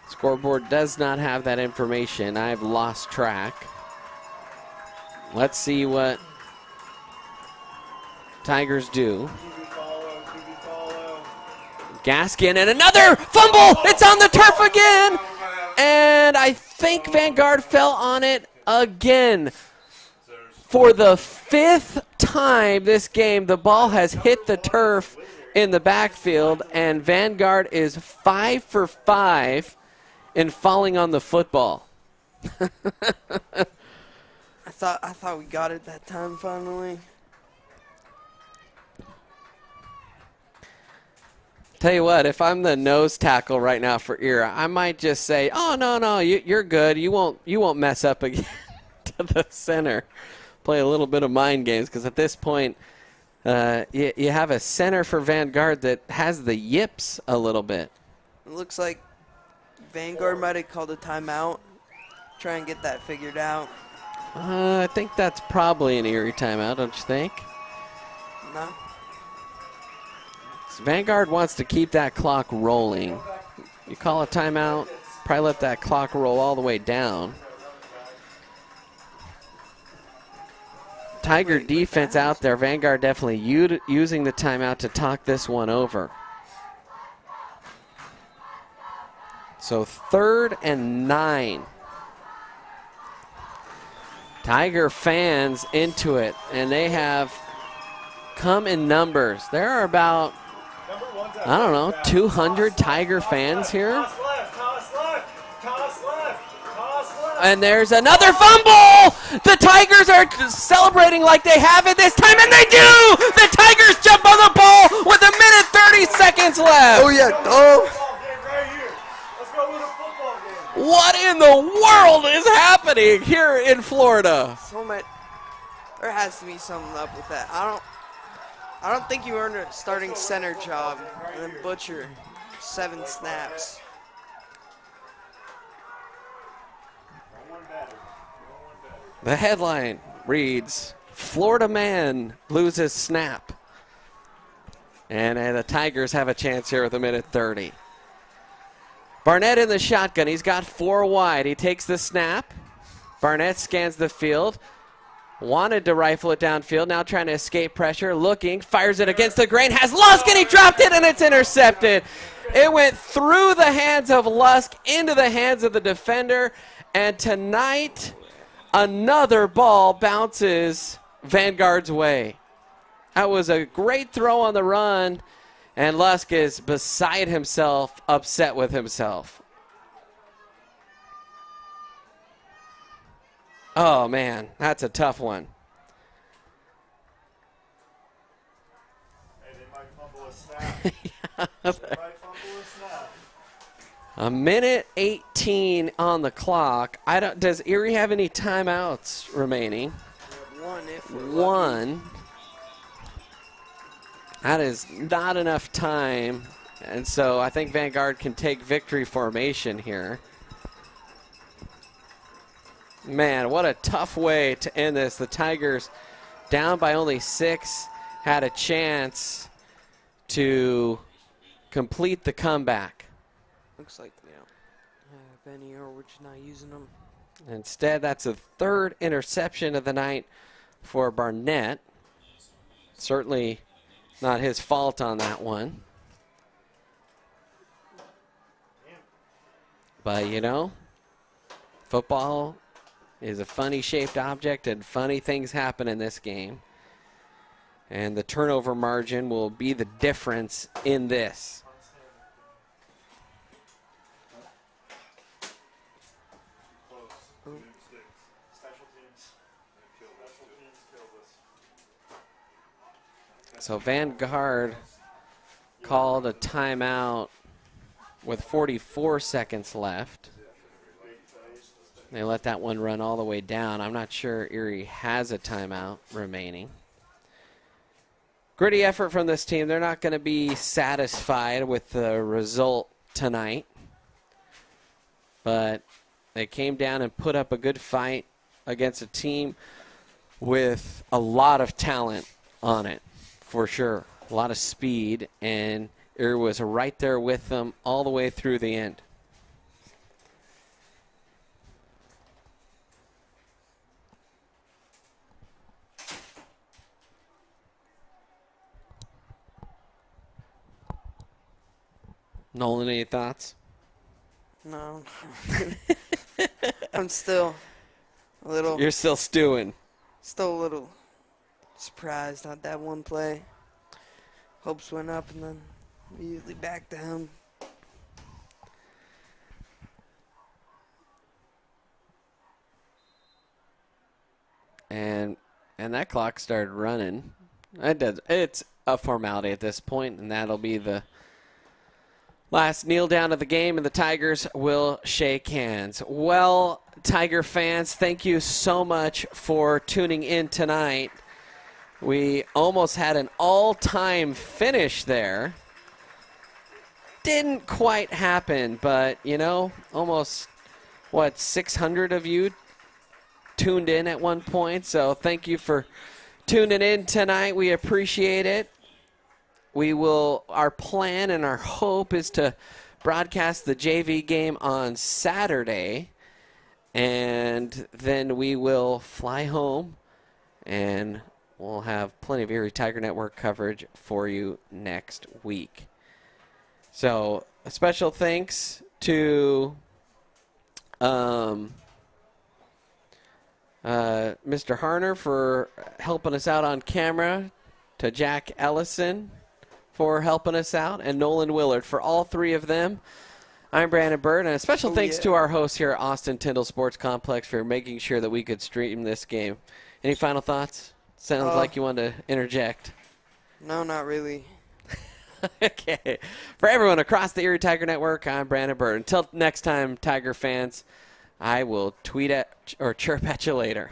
Scoreboard does not have that information. I've lost track. Let's see what Tigers do. Gaskin and another fumble! It's on the turf again! And I think Vanguard fell on it again. For the 5th time this game, the ball has hit the turf in the backfield, and Vanguard is 5 for 5 in falling on the football. I thought we got it that time finally. Tell you what, if I'm the nose tackle right now for Erie, I might just say, "Oh no, you're good. You won't mess up again." To the center, play a little bit of mind games because at this point, you have a center for Vanguard that has the yips a little bit. It looks like Vanguard might have called a timeout. Try and get that figured out. I think that's probably an Erie timeout, don't you think? No. Vanguard wants to keep that clock rolling. You call a timeout, probably let that clock roll all the way down. Tiger defense out there. Vanguard definitely using the timeout to talk this one over. So 3rd and 9. Tiger fans into it, and they have come in numbers. There are about, 200 Tiger fans here. And there's another fumble! The Tigers are celebrating like they have it this time, and they do! The Tigers jump on the ball with 1:30 left. Oh, yeah. Oh. What in the world is happening here in Florida? There has to be something up with that. I don't think you earned a starting center job and then butcher 7 snaps. The headline reads, Florida man loses snap. And the Tigers have a chance here with 1:30. Barnett in the shotgun. He's got 4 wide. He takes the snap. Barnett scans the field. Wanted to rifle it downfield. Now trying to escape pressure. Looking. Fires it against the grain. Has Lusk, and he dropped it, and it's intercepted. It went through the hands of Lusk into the hands of the defender. And tonight, another ball bounces Vanguard's way. That was a great throw on the run. And Lusk is beside himself, upset with himself. Oh, man, that's a tough one. Hey, they might fumble a snap. They might fumble a snap. A minute 18 on the clock. Does Erie have any timeouts remaining? One. That is not enough time, and so I think Vanguard can take victory formation here. Man, what a tough way to end this. The Tigers, down by only 6, had a chance to complete the comeback. Looks like they don't have any, or we're just not using them. Instead, that's the 3rd interception of the night for Barnett. Certainly not his fault on that one. But, you know, football is a funny shaped object and funny things happen in this game. And the turnover margin will be the difference in this. So Vanguard called a timeout with 44 seconds left. They let that one run all the way down. I'm not sure Erie has a timeout remaining. Gritty effort from this team. They're not going to be satisfied with the result tonight. But they came down and put up a good fight against a team with a lot of talent on it. For sure. A lot of speed, and Erie was right there with them all the way through the end. Nolan, any thoughts? No. I'm still a little... You're still stewing. Still a little surprised at that one play. Hopes went up and then immediately back down. And that clock started running. It's a formality at this point, and that'll be the last kneel down of the game, and the Tigers will shake hands. Well, Tiger fans, thank you so much for tuning in tonight. We almost had an all-time finish there. Didn't quite happen, but, you know, almost, 600 of you tuned in at one point. So thank you for tuning in tonight. We appreciate it. Our plan and our hope is to broadcast the JV game on Saturday, and then we will fly home, and we'll have plenty of Erie Tiger Network coverage for you next week. So a special thanks to Mr. Harner for helping us out on camera, to Jack Ellison for helping us out, and Nolan Willard. For all three of them, I'm Brandon Bird, and a special thanks to our hosts here at Austin Tyndall Sports Complex for making sure that we could stream this game. Any final thoughts? Sounds like you wanted to interject. No, not really. Okay. For everyone across the Erie Tiger Network, I'm Brandon Bird. Until next time, Tiger fans, I will tweet at or chirp at you later.